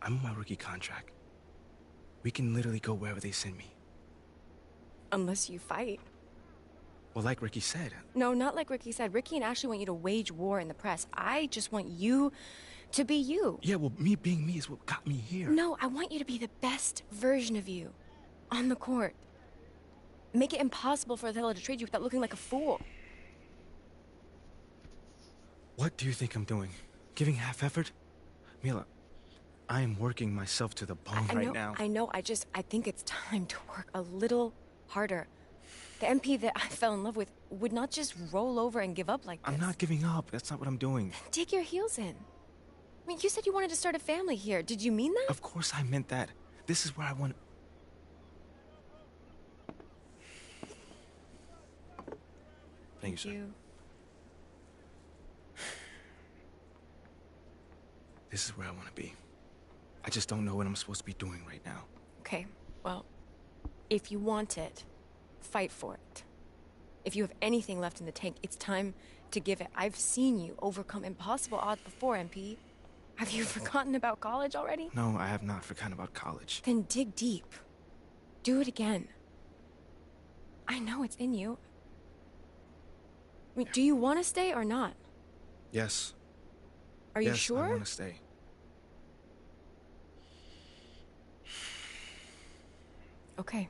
I'm on my rookie contract. We can literally go wherever they send me. Unless you fight. Well, like Ricky said. No, not like Ricky said. Ricky and Ashley want you to wage war in the press. I just want you to be you. Yeah, well, me being me is what got me here. No, I want you to be the best version of you on the court. Make it impossible for Othello to trade you without looking like a fool. What do you think I'm doing? Giving half effort? Mila, I am working myself to the bone right now. I know. I think it's time to work a little harder. The MP that I fell in love with would not just roll over and give up like this. I'm not giving up. That's not what I'm doing. Dig your heels in. I mean, you said you wanted to start a family here. Did you mean that? Of course I meant that. This is where I want... Thank you, sir. This is where I want to be. I just don't know what I'm supposed to be doing right now. Okay, well, if you want it, fight for it. If you have anything left in the tank, it's time to give it. I've seen you overcome impossible odds before, MP. Have you forgotten about college already? No, I have not forgotten about college. Then dig deep. Do it again. I know it's in you. I mean, do you want to stay or not? Yes. Are you sure? I want to stay. Okay.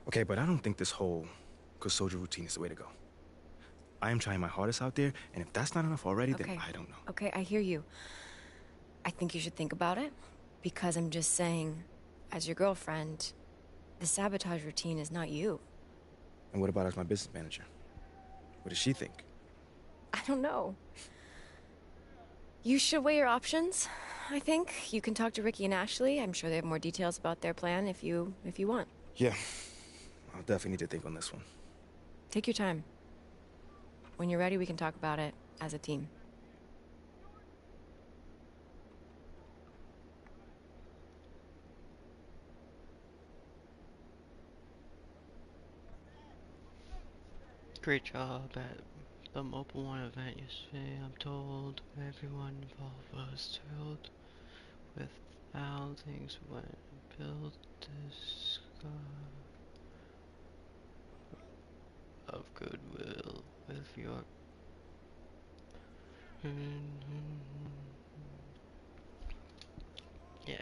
Okay, but I don't think this whole good soldier routine is the way to go. I am trying my hardest out there, and if that's not enough already, then I don't know. Okay, I hear you. I think you should think about it, because I'm just saying, as your girlfriend, the sabotage routine is not you. And what about as my business manager? What does she think? I don't know. You should weigh your options, I think. You can talk to Ricky and Ashley. I'm sure they have more details about their plan if you want. Yeah, I'll definitely need to think on this one. Take your time. When you're ready, we can talk about it as a team. Great job at the Mobile One event yesterday. I'm told everyone involved was thrilled with how things went. Build this of goodwill with your yeah.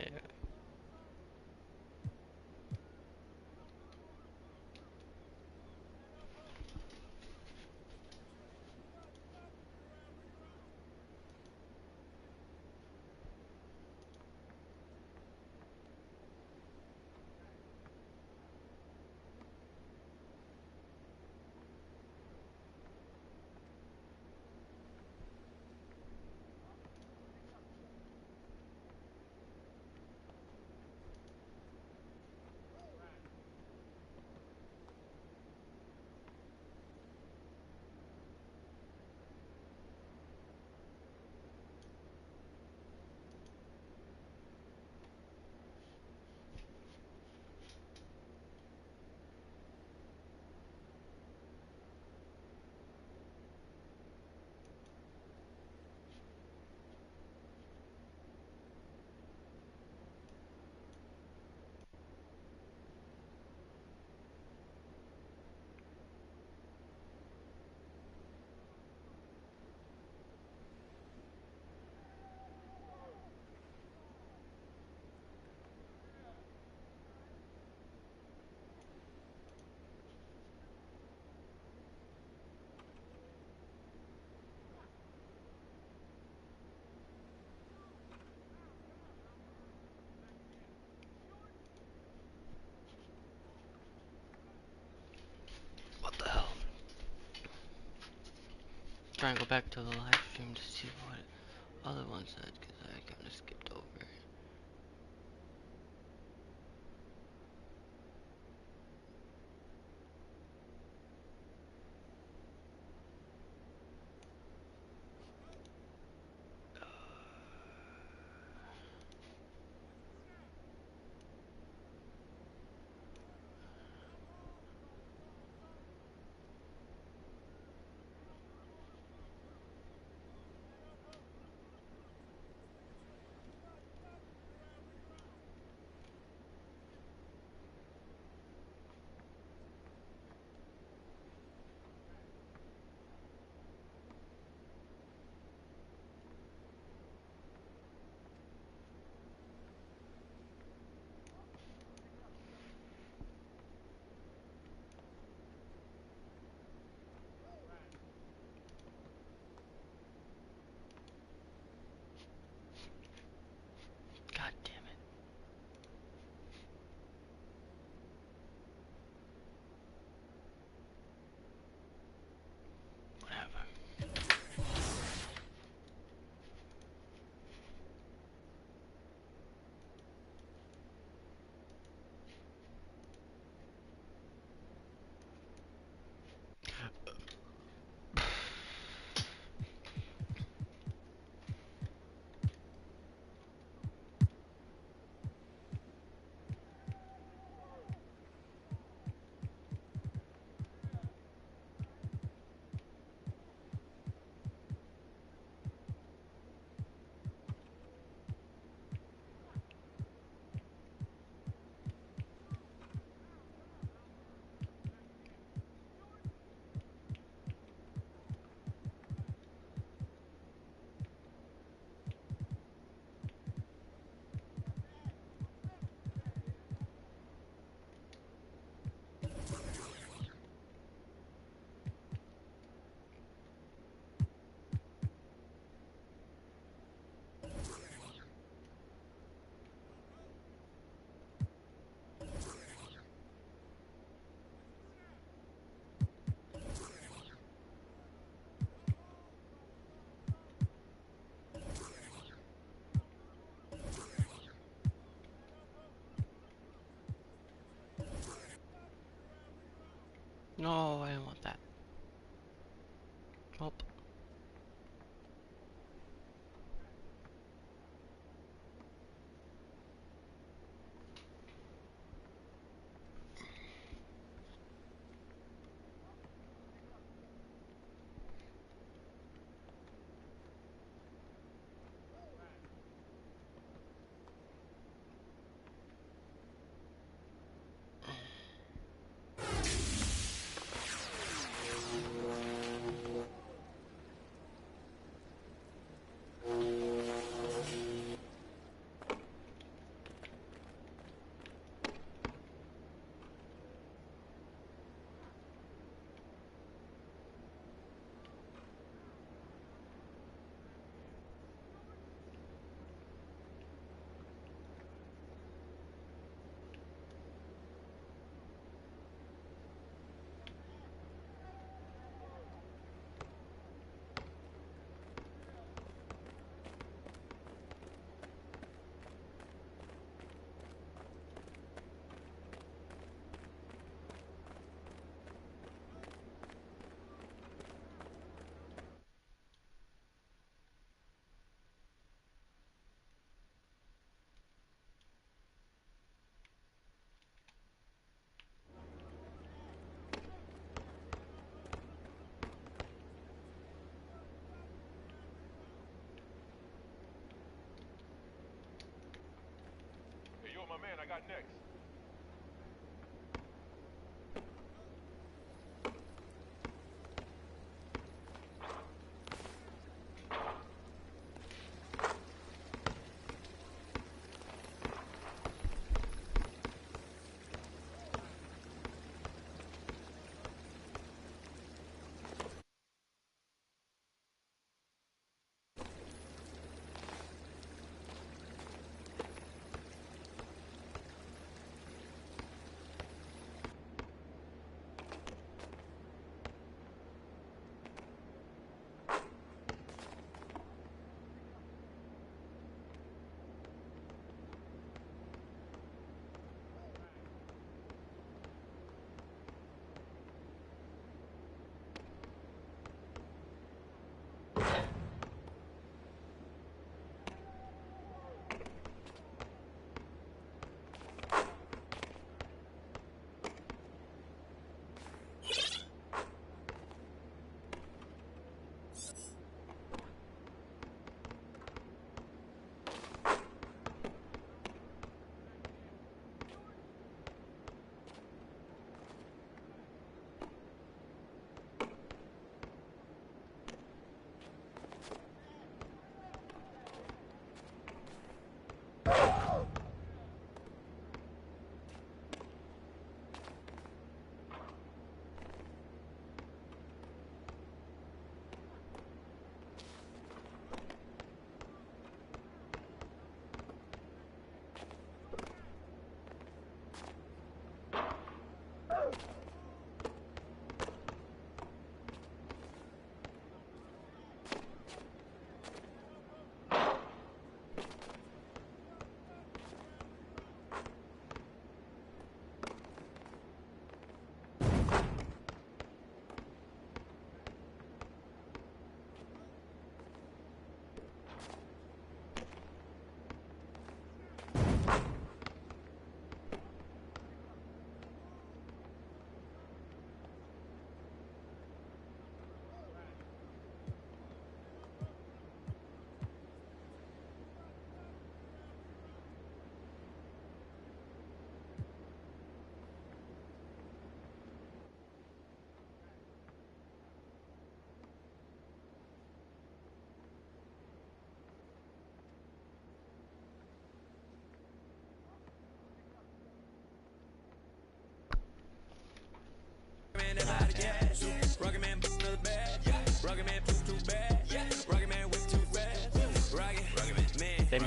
try and go back to the live stream to see what other one said, because I kind of skipped over it. God damn it. Whatever. No, I didn't want that. Nope. My man, I got next.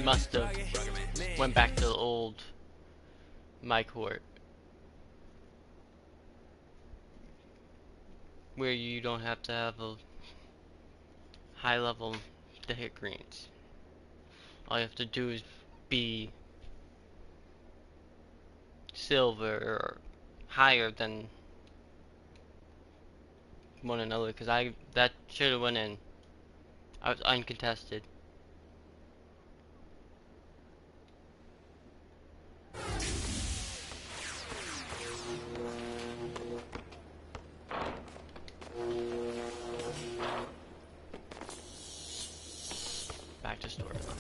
must have went back to the old my court, where you don't have to have a high level to hit greens. All you have to do is be silver or higher than one another, because that should have went in. I was uncontested. Back to storyline.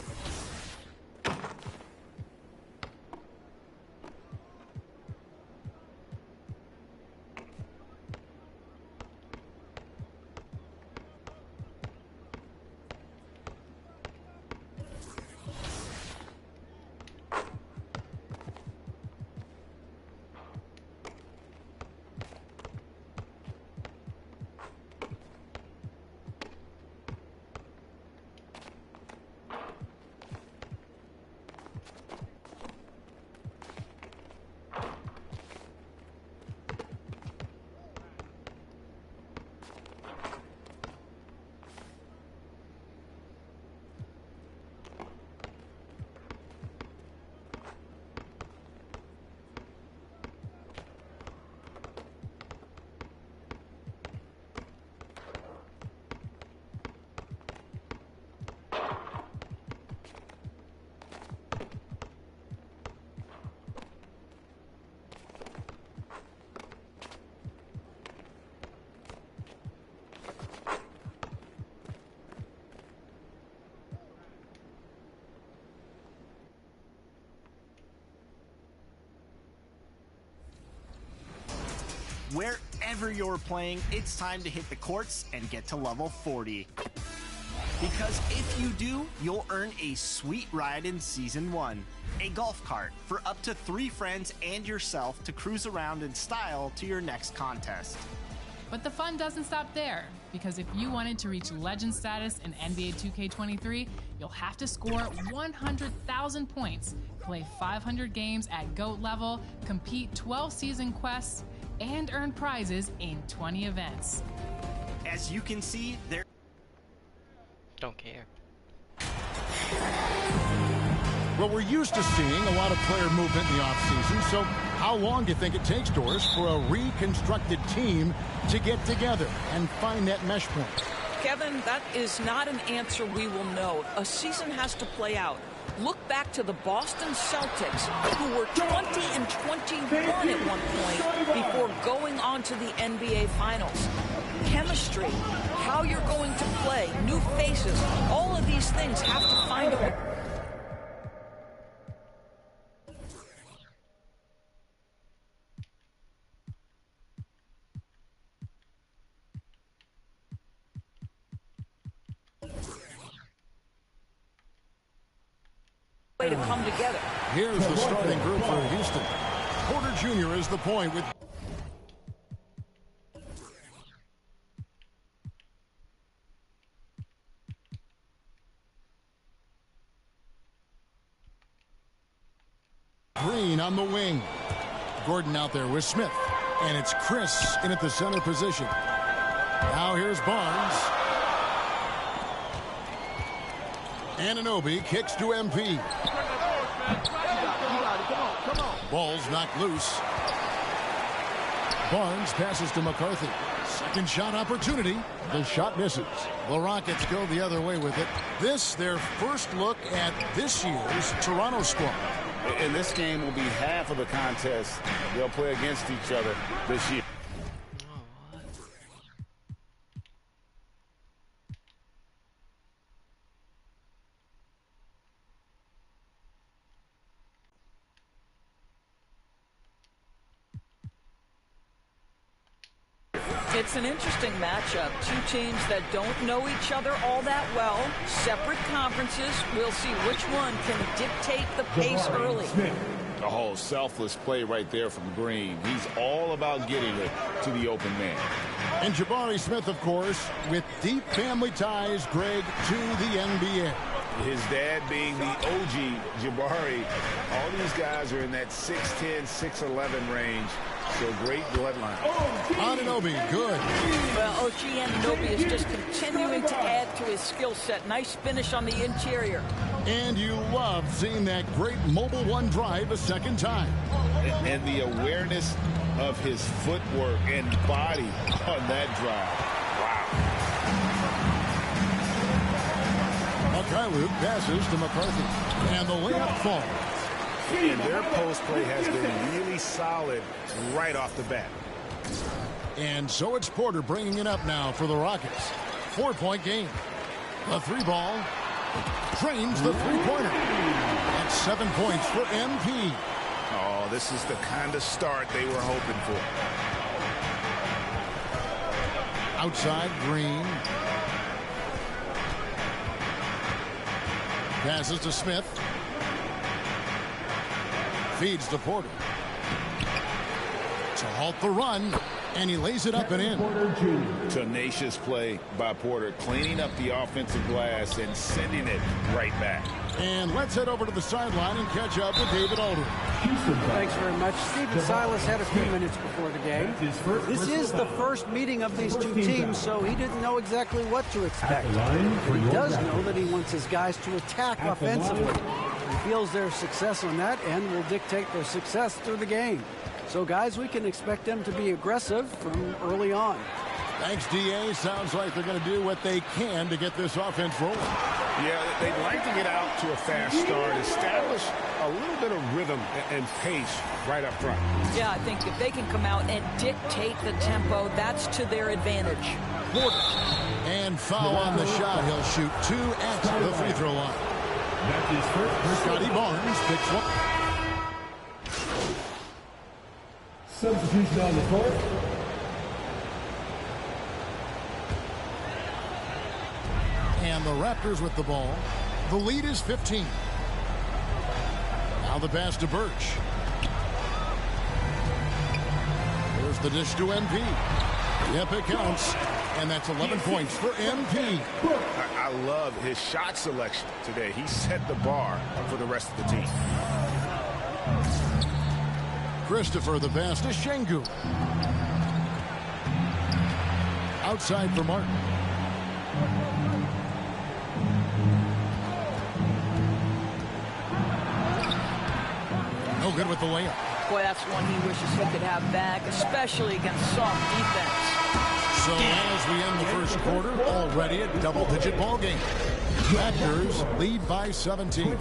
Wherever you're playing, it's time to hit the courts and get to level 40. Because if you do, you'll earn a sweet ride in Season 1. A golf cart for up to 3 friends and yourself to cruise around in style to your next contest. But the fun doesn't stop there, because if you wanted to reach legend status in NBA 2K23, you'll have to score 100,000 points, play 500 games at GOAT level, complete 12 season quests, and earn prizes in 20 events. As you can see, there... Don't care. Well, we're used to seeing a lot of player movement in the offseason, so how long do you think it takes, Doris, for a reconstructed team to get together and find that mesh point? Kevin, that is not an answer we will know. A season has to play out. Look back to the Boston Celtics, who were 20-21 at one point before going on to the NBA Finals. Chemistry, how you're going to play, new faces, all of these things have to find a... way to come together. Here's the starting group for Houston. Porter Jr. is the point with... Green on the wing. Gordon out there with Smith. And it's Chris in at the center position. Now here's Barnes. Anunoby kicks to MP. Ball's knocked loose. Barnes passes to McCarthy. Second shot opportunity. The shot misses. The Rockets go the other way with it. This, their first look at this year's Toronto squad. And this game will be half of the contest they'll play against each other this year. It's an interesting matchup. Two teams that don't know each other all that well. Separate conferences. We'll see which one can dictate the pace early. Oh, selfless play right there from Green. He's all about getting it to the open man. And Jabari Smith, of course, with deep family ties, Greg, to the NBA. His dad being the OG Jabari. All these guys are in that 6'10", 6'11 range. So great bloodline. Anunoby, good. Well, OG Anunoby is just continuing to add to his skill set. Nice finish on the interior. And you love seeing that great mobile one drive a second time. And the awareness of his footwork and body on that drive. Wow. Mykhailiuk passes to McCarthy. And the layup falls. And their post play has been really solid right off the bat. And so it's Porter bringing it up now for the Rockets. 4-point game. The three ball drains the three-pointer. That's 7 points for MP. Oh, this is the kind of start they were hoping for. Outside, Green. Passes to Smith. Feeds to Porter. To halt the run. And he lays it up and in. Tenacious play by Porter, cleaning up the offensive glass and sending it right back. And let's head over to the sideline and catch up with David Aldridge. Thanks very much. Stephen Silas had a few minutes before the game. This is the first meeting of these two teams, so he didn't know exactly what to expect. But he does know that he wants his guys to attack offensively. He feels their success on that end will dictate their success through the game. So, guys, we can expect them to be aggressive from early on. Thanks, D.A. Sounds like they're going to do what they can to get this offense rolling. Yeah, they'd like to get out to a fast start, establish a little bit of rhythm and pace right up front. Yeah, I think if they can come out and dictate the tempo, that's to their advantage. Porter. And foul on the shot. He'll shoot 2 at the free throw line. That's his first. Scotty Barnes picks one. Substitution on the court. And the Raptors with the ball. The lead is 15. Now the pass to Birch. There's the dish to MP. Yep, it counts. And that's 11 points for MP. I love his shot selection today. He set the bar for the rest of the team. Christopher, the pass to Şengün. Outside for Martin. No good with the layup. Boy, that's one he wishes he could have back, especially against soft defense. So as we end the first quarter, already a double-digit ball game. Raptors lead by 17.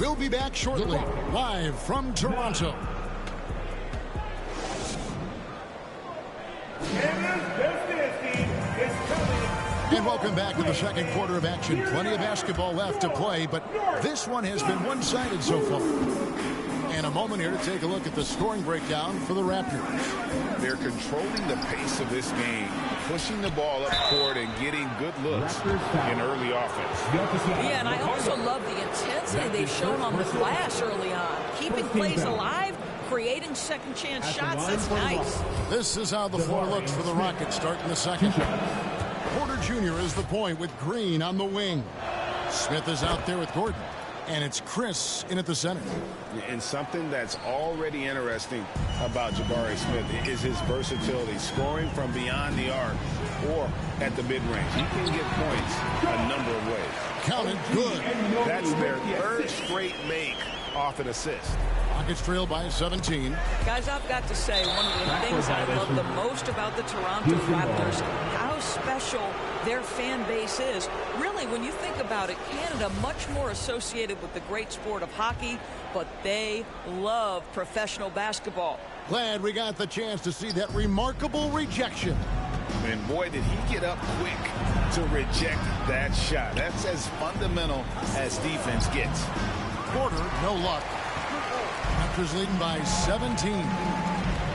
We'll be back shortly, live from Toronto. And welcome back to the second quarter of action. Plenty of basketball left to play, but this one has been one-sided so far. And a moment here to take a look at the scoring breakdown for the Raptors. They're controlling the pace of this game, pushing the ball up court and getting good looks in early offense. Yeah, and I also love the intensity they've shown on the glass early on. Keeping plays alive, creating second chance shots. That's nice. This is how the floor looks for the Rockets starting the second. Porter Jr. is the point with Green on the wing. Smith is out there with Gordon. And it's Chris in at the center. And something that's already interesting about Jabari Smith is his versatility, scoring from beyond the arc or at the mid-range. He can get points a number of ways. Counted good. That's their third straight make off an assist. Rockets trail by 17. Guys, I've got to say, one of the things I love the most about the Toronto Raptors, how special their fan base is. Really, when you think about it, Canada much more associated with the great sport of hockey, but they love professional basketball. Glad we got the chance to see that remarkable rejection. And boy, did he get up quick to reject that shot. That's as fundamental as defense gets. Porter, no luck. Raptors leading by 17.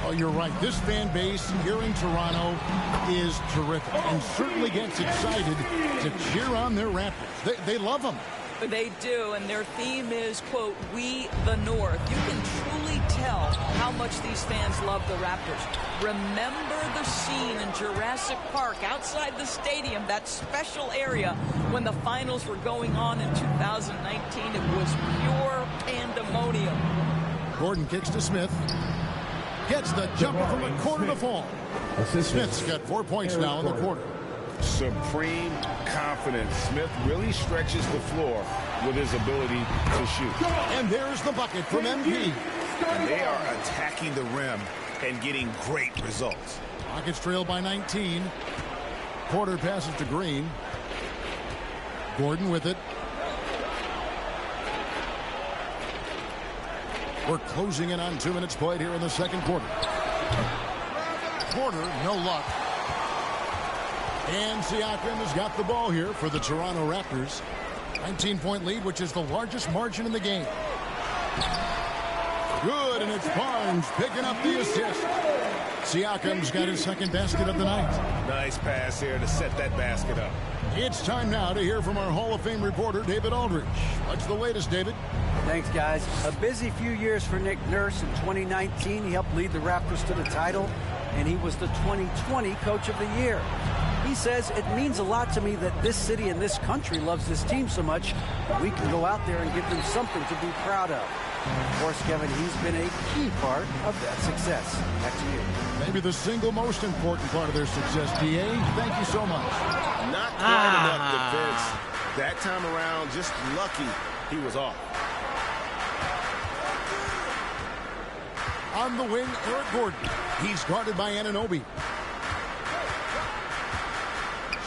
Oh, you're right. This fan base here in Toronto is terrific and certainly gets excited to cheer on their Raptors. They love them. They do, and their theme is, quote, "We the North." You can truly tell how much these fans love the Raptors. Remember the scene in Jurassic Park outside the stadium, that special area when the finals were going on in 2019. It was pure pandemonium. Gordon kicks to Smith. Gets the jumper from a quarter to fall. Smith's got 4 points now in the quarter. Supreme confidence. Smith really stretches the floor with his ability to shoot. And there's the bucket from MP. And they are attacking the rim and getting great results. Rockets trail by 19. Porter passes to Green. Gordon with it. We're closing in on 2 minutes played here in the second quarter. Porter, no luck. And Siakam has got the ball here for the Toronto Raptors. 19-point lead, which is the largest margin in the game. Good, and it's Barnes picking up the assist. Siakam's got his second basket of the night. Nice pass here to set that basket up. It's time now to hear from our Hall of Fame reporter, David Aldridge. What's the latest, David? Thanks, guys. A busy few years for Nick Nurse. In 2019, he helped lead the Raptors to the title, and he was the 2020 Coach of the Year. He says, "It means a lot to me that this city and this country loves this team so much that we can go out there and give them something to be proud of." Of course, Kevin, he's been a key part of that success. Back to you. Maybe the single most important part of their success, DA. Thank you so much. Not quite enough defense. That time around, just lucky he was off. On the wing, Eric Gordon. He's guarded by Anunoby.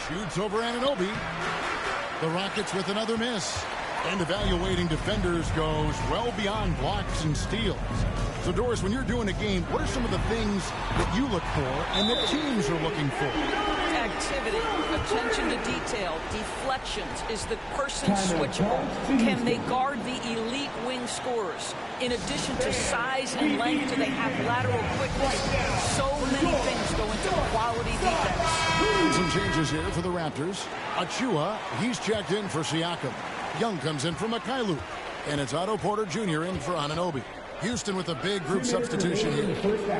Shoots over Anunoby. The Rockets with another miss. And evaluating defenders goes well beyond blocks and steals. So, Doris, when you're doing a game, what are some of the things that you look for and that teams are looking for? Activity, attention to detail, deflections. Is the person switchable? Can they guard the elite wing scorers? In addition to size and length, do they have lateral quickness? So many things go into quality defense. Some changes here for the Raptors. Achua, he's checked in for Siakam. Young comes in for Mikhailuk. And it's Otto Porter Jr. in for Anunoby. Houston with a big group substitution here.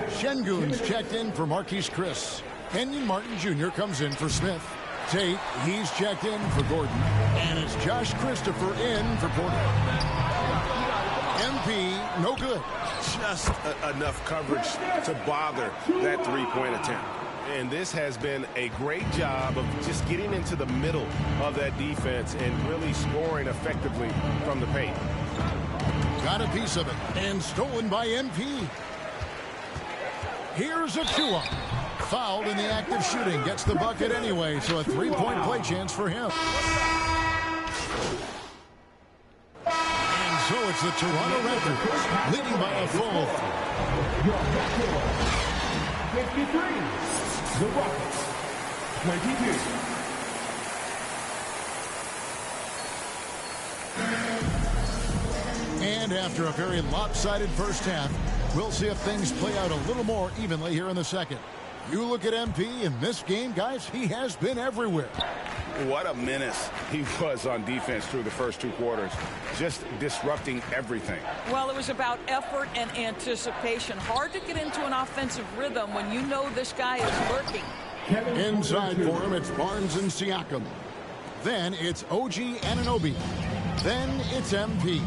Şengün's checked in for Marquise Chris. Kenyon Martin Jr. comes in for Smith. Tate, he's checked in for Gordon. And it's Josh Christopher in for Porter. MP, no good. Just enough coverage to bother that three-point attempt. And this has been a great job of just getting into the middle of that defense and really scoring effectively from the paint. Got a piece of it and stolen by MP. Here's Achua. Fouled in the act of shooting. Gets the bucket anyway, so a three-point play chance for him. And so it's the Toronto Raptors leading by a full. 53. The Rockets, 22. And after a very lopsided first half, we'll see if things play out a little more evenly here in the second. You look at MP in this game, guys, he has been everywhere. What a menace he was on defense through the first 2 quarters, just disrupting everything. Well, it was about effort and anticipation. Hard to get into an offensive rhythm when you know this guy is lurking. Inside for him, it's Barnes and Siakam. Then it's OG Anunoby. Then it's MP.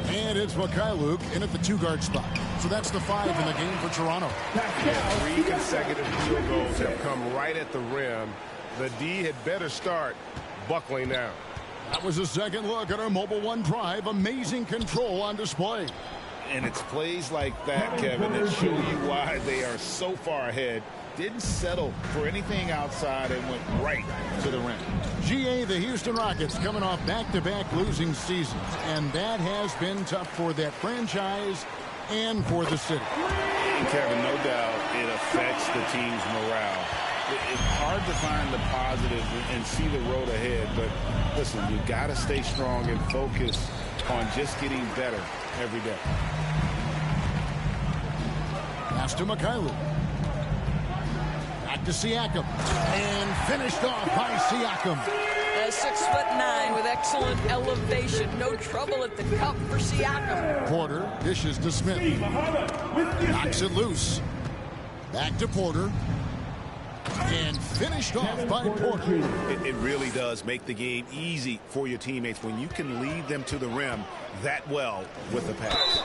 And it's Mikhailuk in at the 2-guard spot. So that's the 5 in the game for Toronto. 3 consecutive field goals have come right at the rim. The D had better start buckling down. That was a second look at our Mobile One drive. Amazing control on display. And it's plays like that, Kevin, that show you why they are so far ahead. Didn't settle for anything outside and went right to the rim. GA, the Houston Rockets coming off back-to-back losing seasons. And that has been tough for that franchise and for the city. And Kevin, no doubt it affects the team's morale. It's hard to find the positive and see the road ahead, but listen, you got to stay strong and focus on just getting better every day. Pass to Mikhailuk. Back to Siakam. And finished off by Siakam. at 6'9" with excellent elevation. No trouble at the cup for Siakam. Porter dishes to Smith. Knocks it loose. Back to Porter. And finished off by Porter. It really does make the game easy for your teammates when you can lead them to the rim that well with the pass.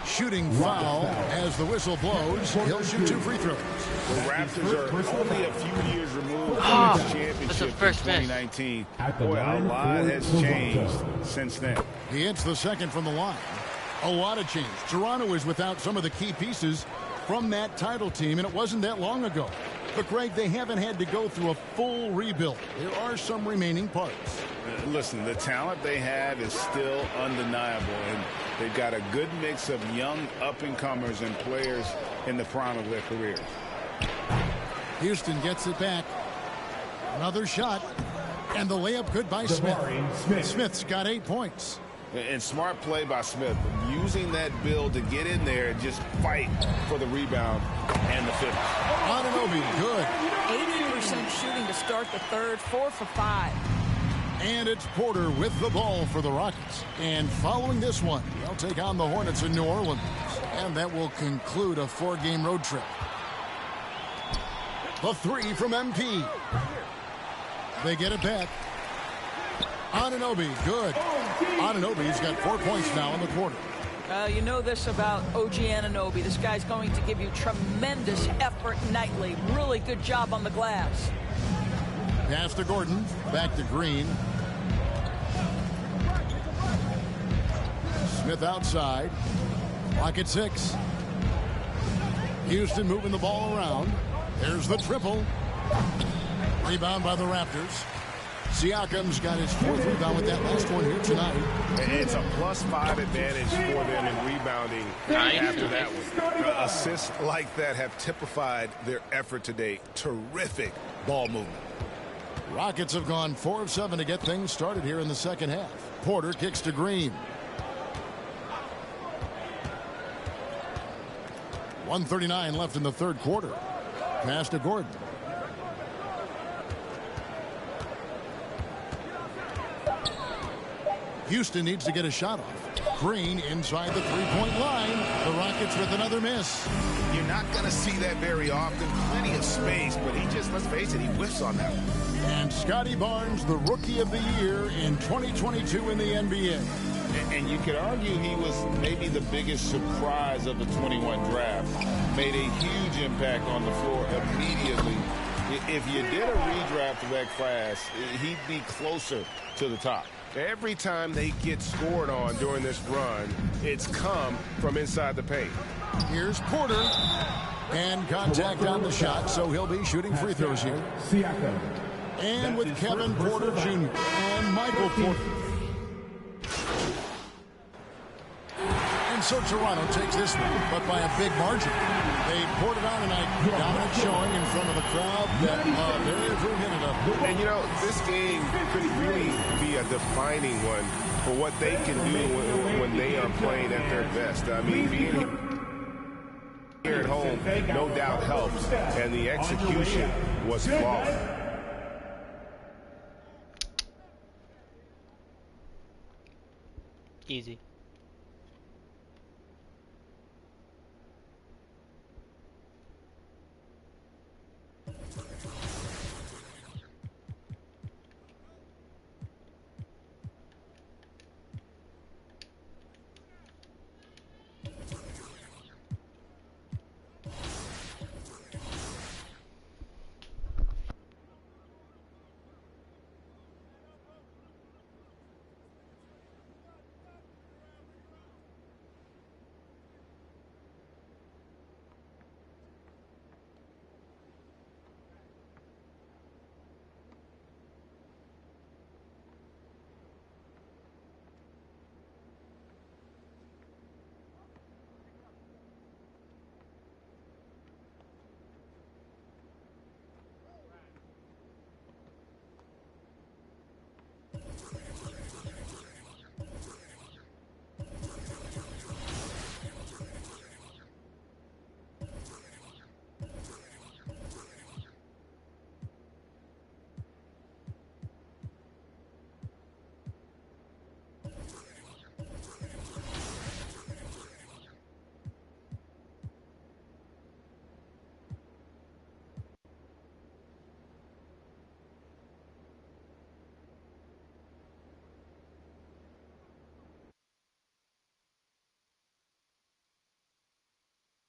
Shooting foul as the whistle blows. He'll shoot 2 free throws. The Raptors are only a few years removed from this championship in 2019. Boy, a lot has changed since then. He hits the second from the line. A lot of change. Toronto is without some of the key pieces from that title team, and it wasn't that long ago. But, Greg, they haven't had to go through a full rebuild. There are some remaining parts. Listen, the talent they have is still undeniable, and they've got a good mix of young up-and-comers and players in the prime of their careers. Houston gets it back. Another shot, and the layup good by Smith. Smith's got 8 points. And smart play by Smith, using that build to get in there and just fight for the rebound and the finish. Anunoby, good. 80% shooting to start the third, 4 for 5. And it's Porter with the ball for the Rockets. And following this one, they'll take on the Hornets in New Orleans. And that will conclude a 4-game road trip. The 3 from MP. They get it back. Anunoby, good. Anunoby's got 4 points now in the quarter. You know this about OG Anunoby. This guy's going to give you tremendous effort nightly. Really good job on the glass. Pass to Gordon. Back to Green. Smith outside. Clock at 6. Houston moving the ball around. There's the triple. Rebound by the Raptors. Siakam's got his 4th rebound with that last one here tonight. And it's a +5 advantage for them in rebounding after that one. Assists like that have typified their effort today. Terrific ball movement. Rockets have gone 4 of 7 to get things started here in the second half. Porter kicks to Green. 1:39 left in the third quarter. Pass to Gordon. Houston needs to get a shot off. Green inside the 3-point line. The Rockets with another miss. You're not going to see that very often. Plenty of space, but he just, let's face it, he whiffs on that one. And Scotty Barnes, the Rookie of the Year in 2022 in the NBA. And you could argue he was maybe the biggest surprise of the 21 draft. Made a huge impact on the floor immediately. If you did a redraft of that class, he'd be closer to the top. Every time they get scored on during this run, it's come from inside the paint. Here's Porter. And contact on the shot, so he'll be shooting free throws here. And with Kevin Porter Jr. and Michael Porter. And so Toronto takes this one, but by a big margin. They poured it on tonight. Dominant showing in front of the crowd that they're through minute of. And, you know, this game could really be a defining one for what they can do when they are playing at their best. I mean, being here at home, no doubt helps, and the execution was flawed. Easy.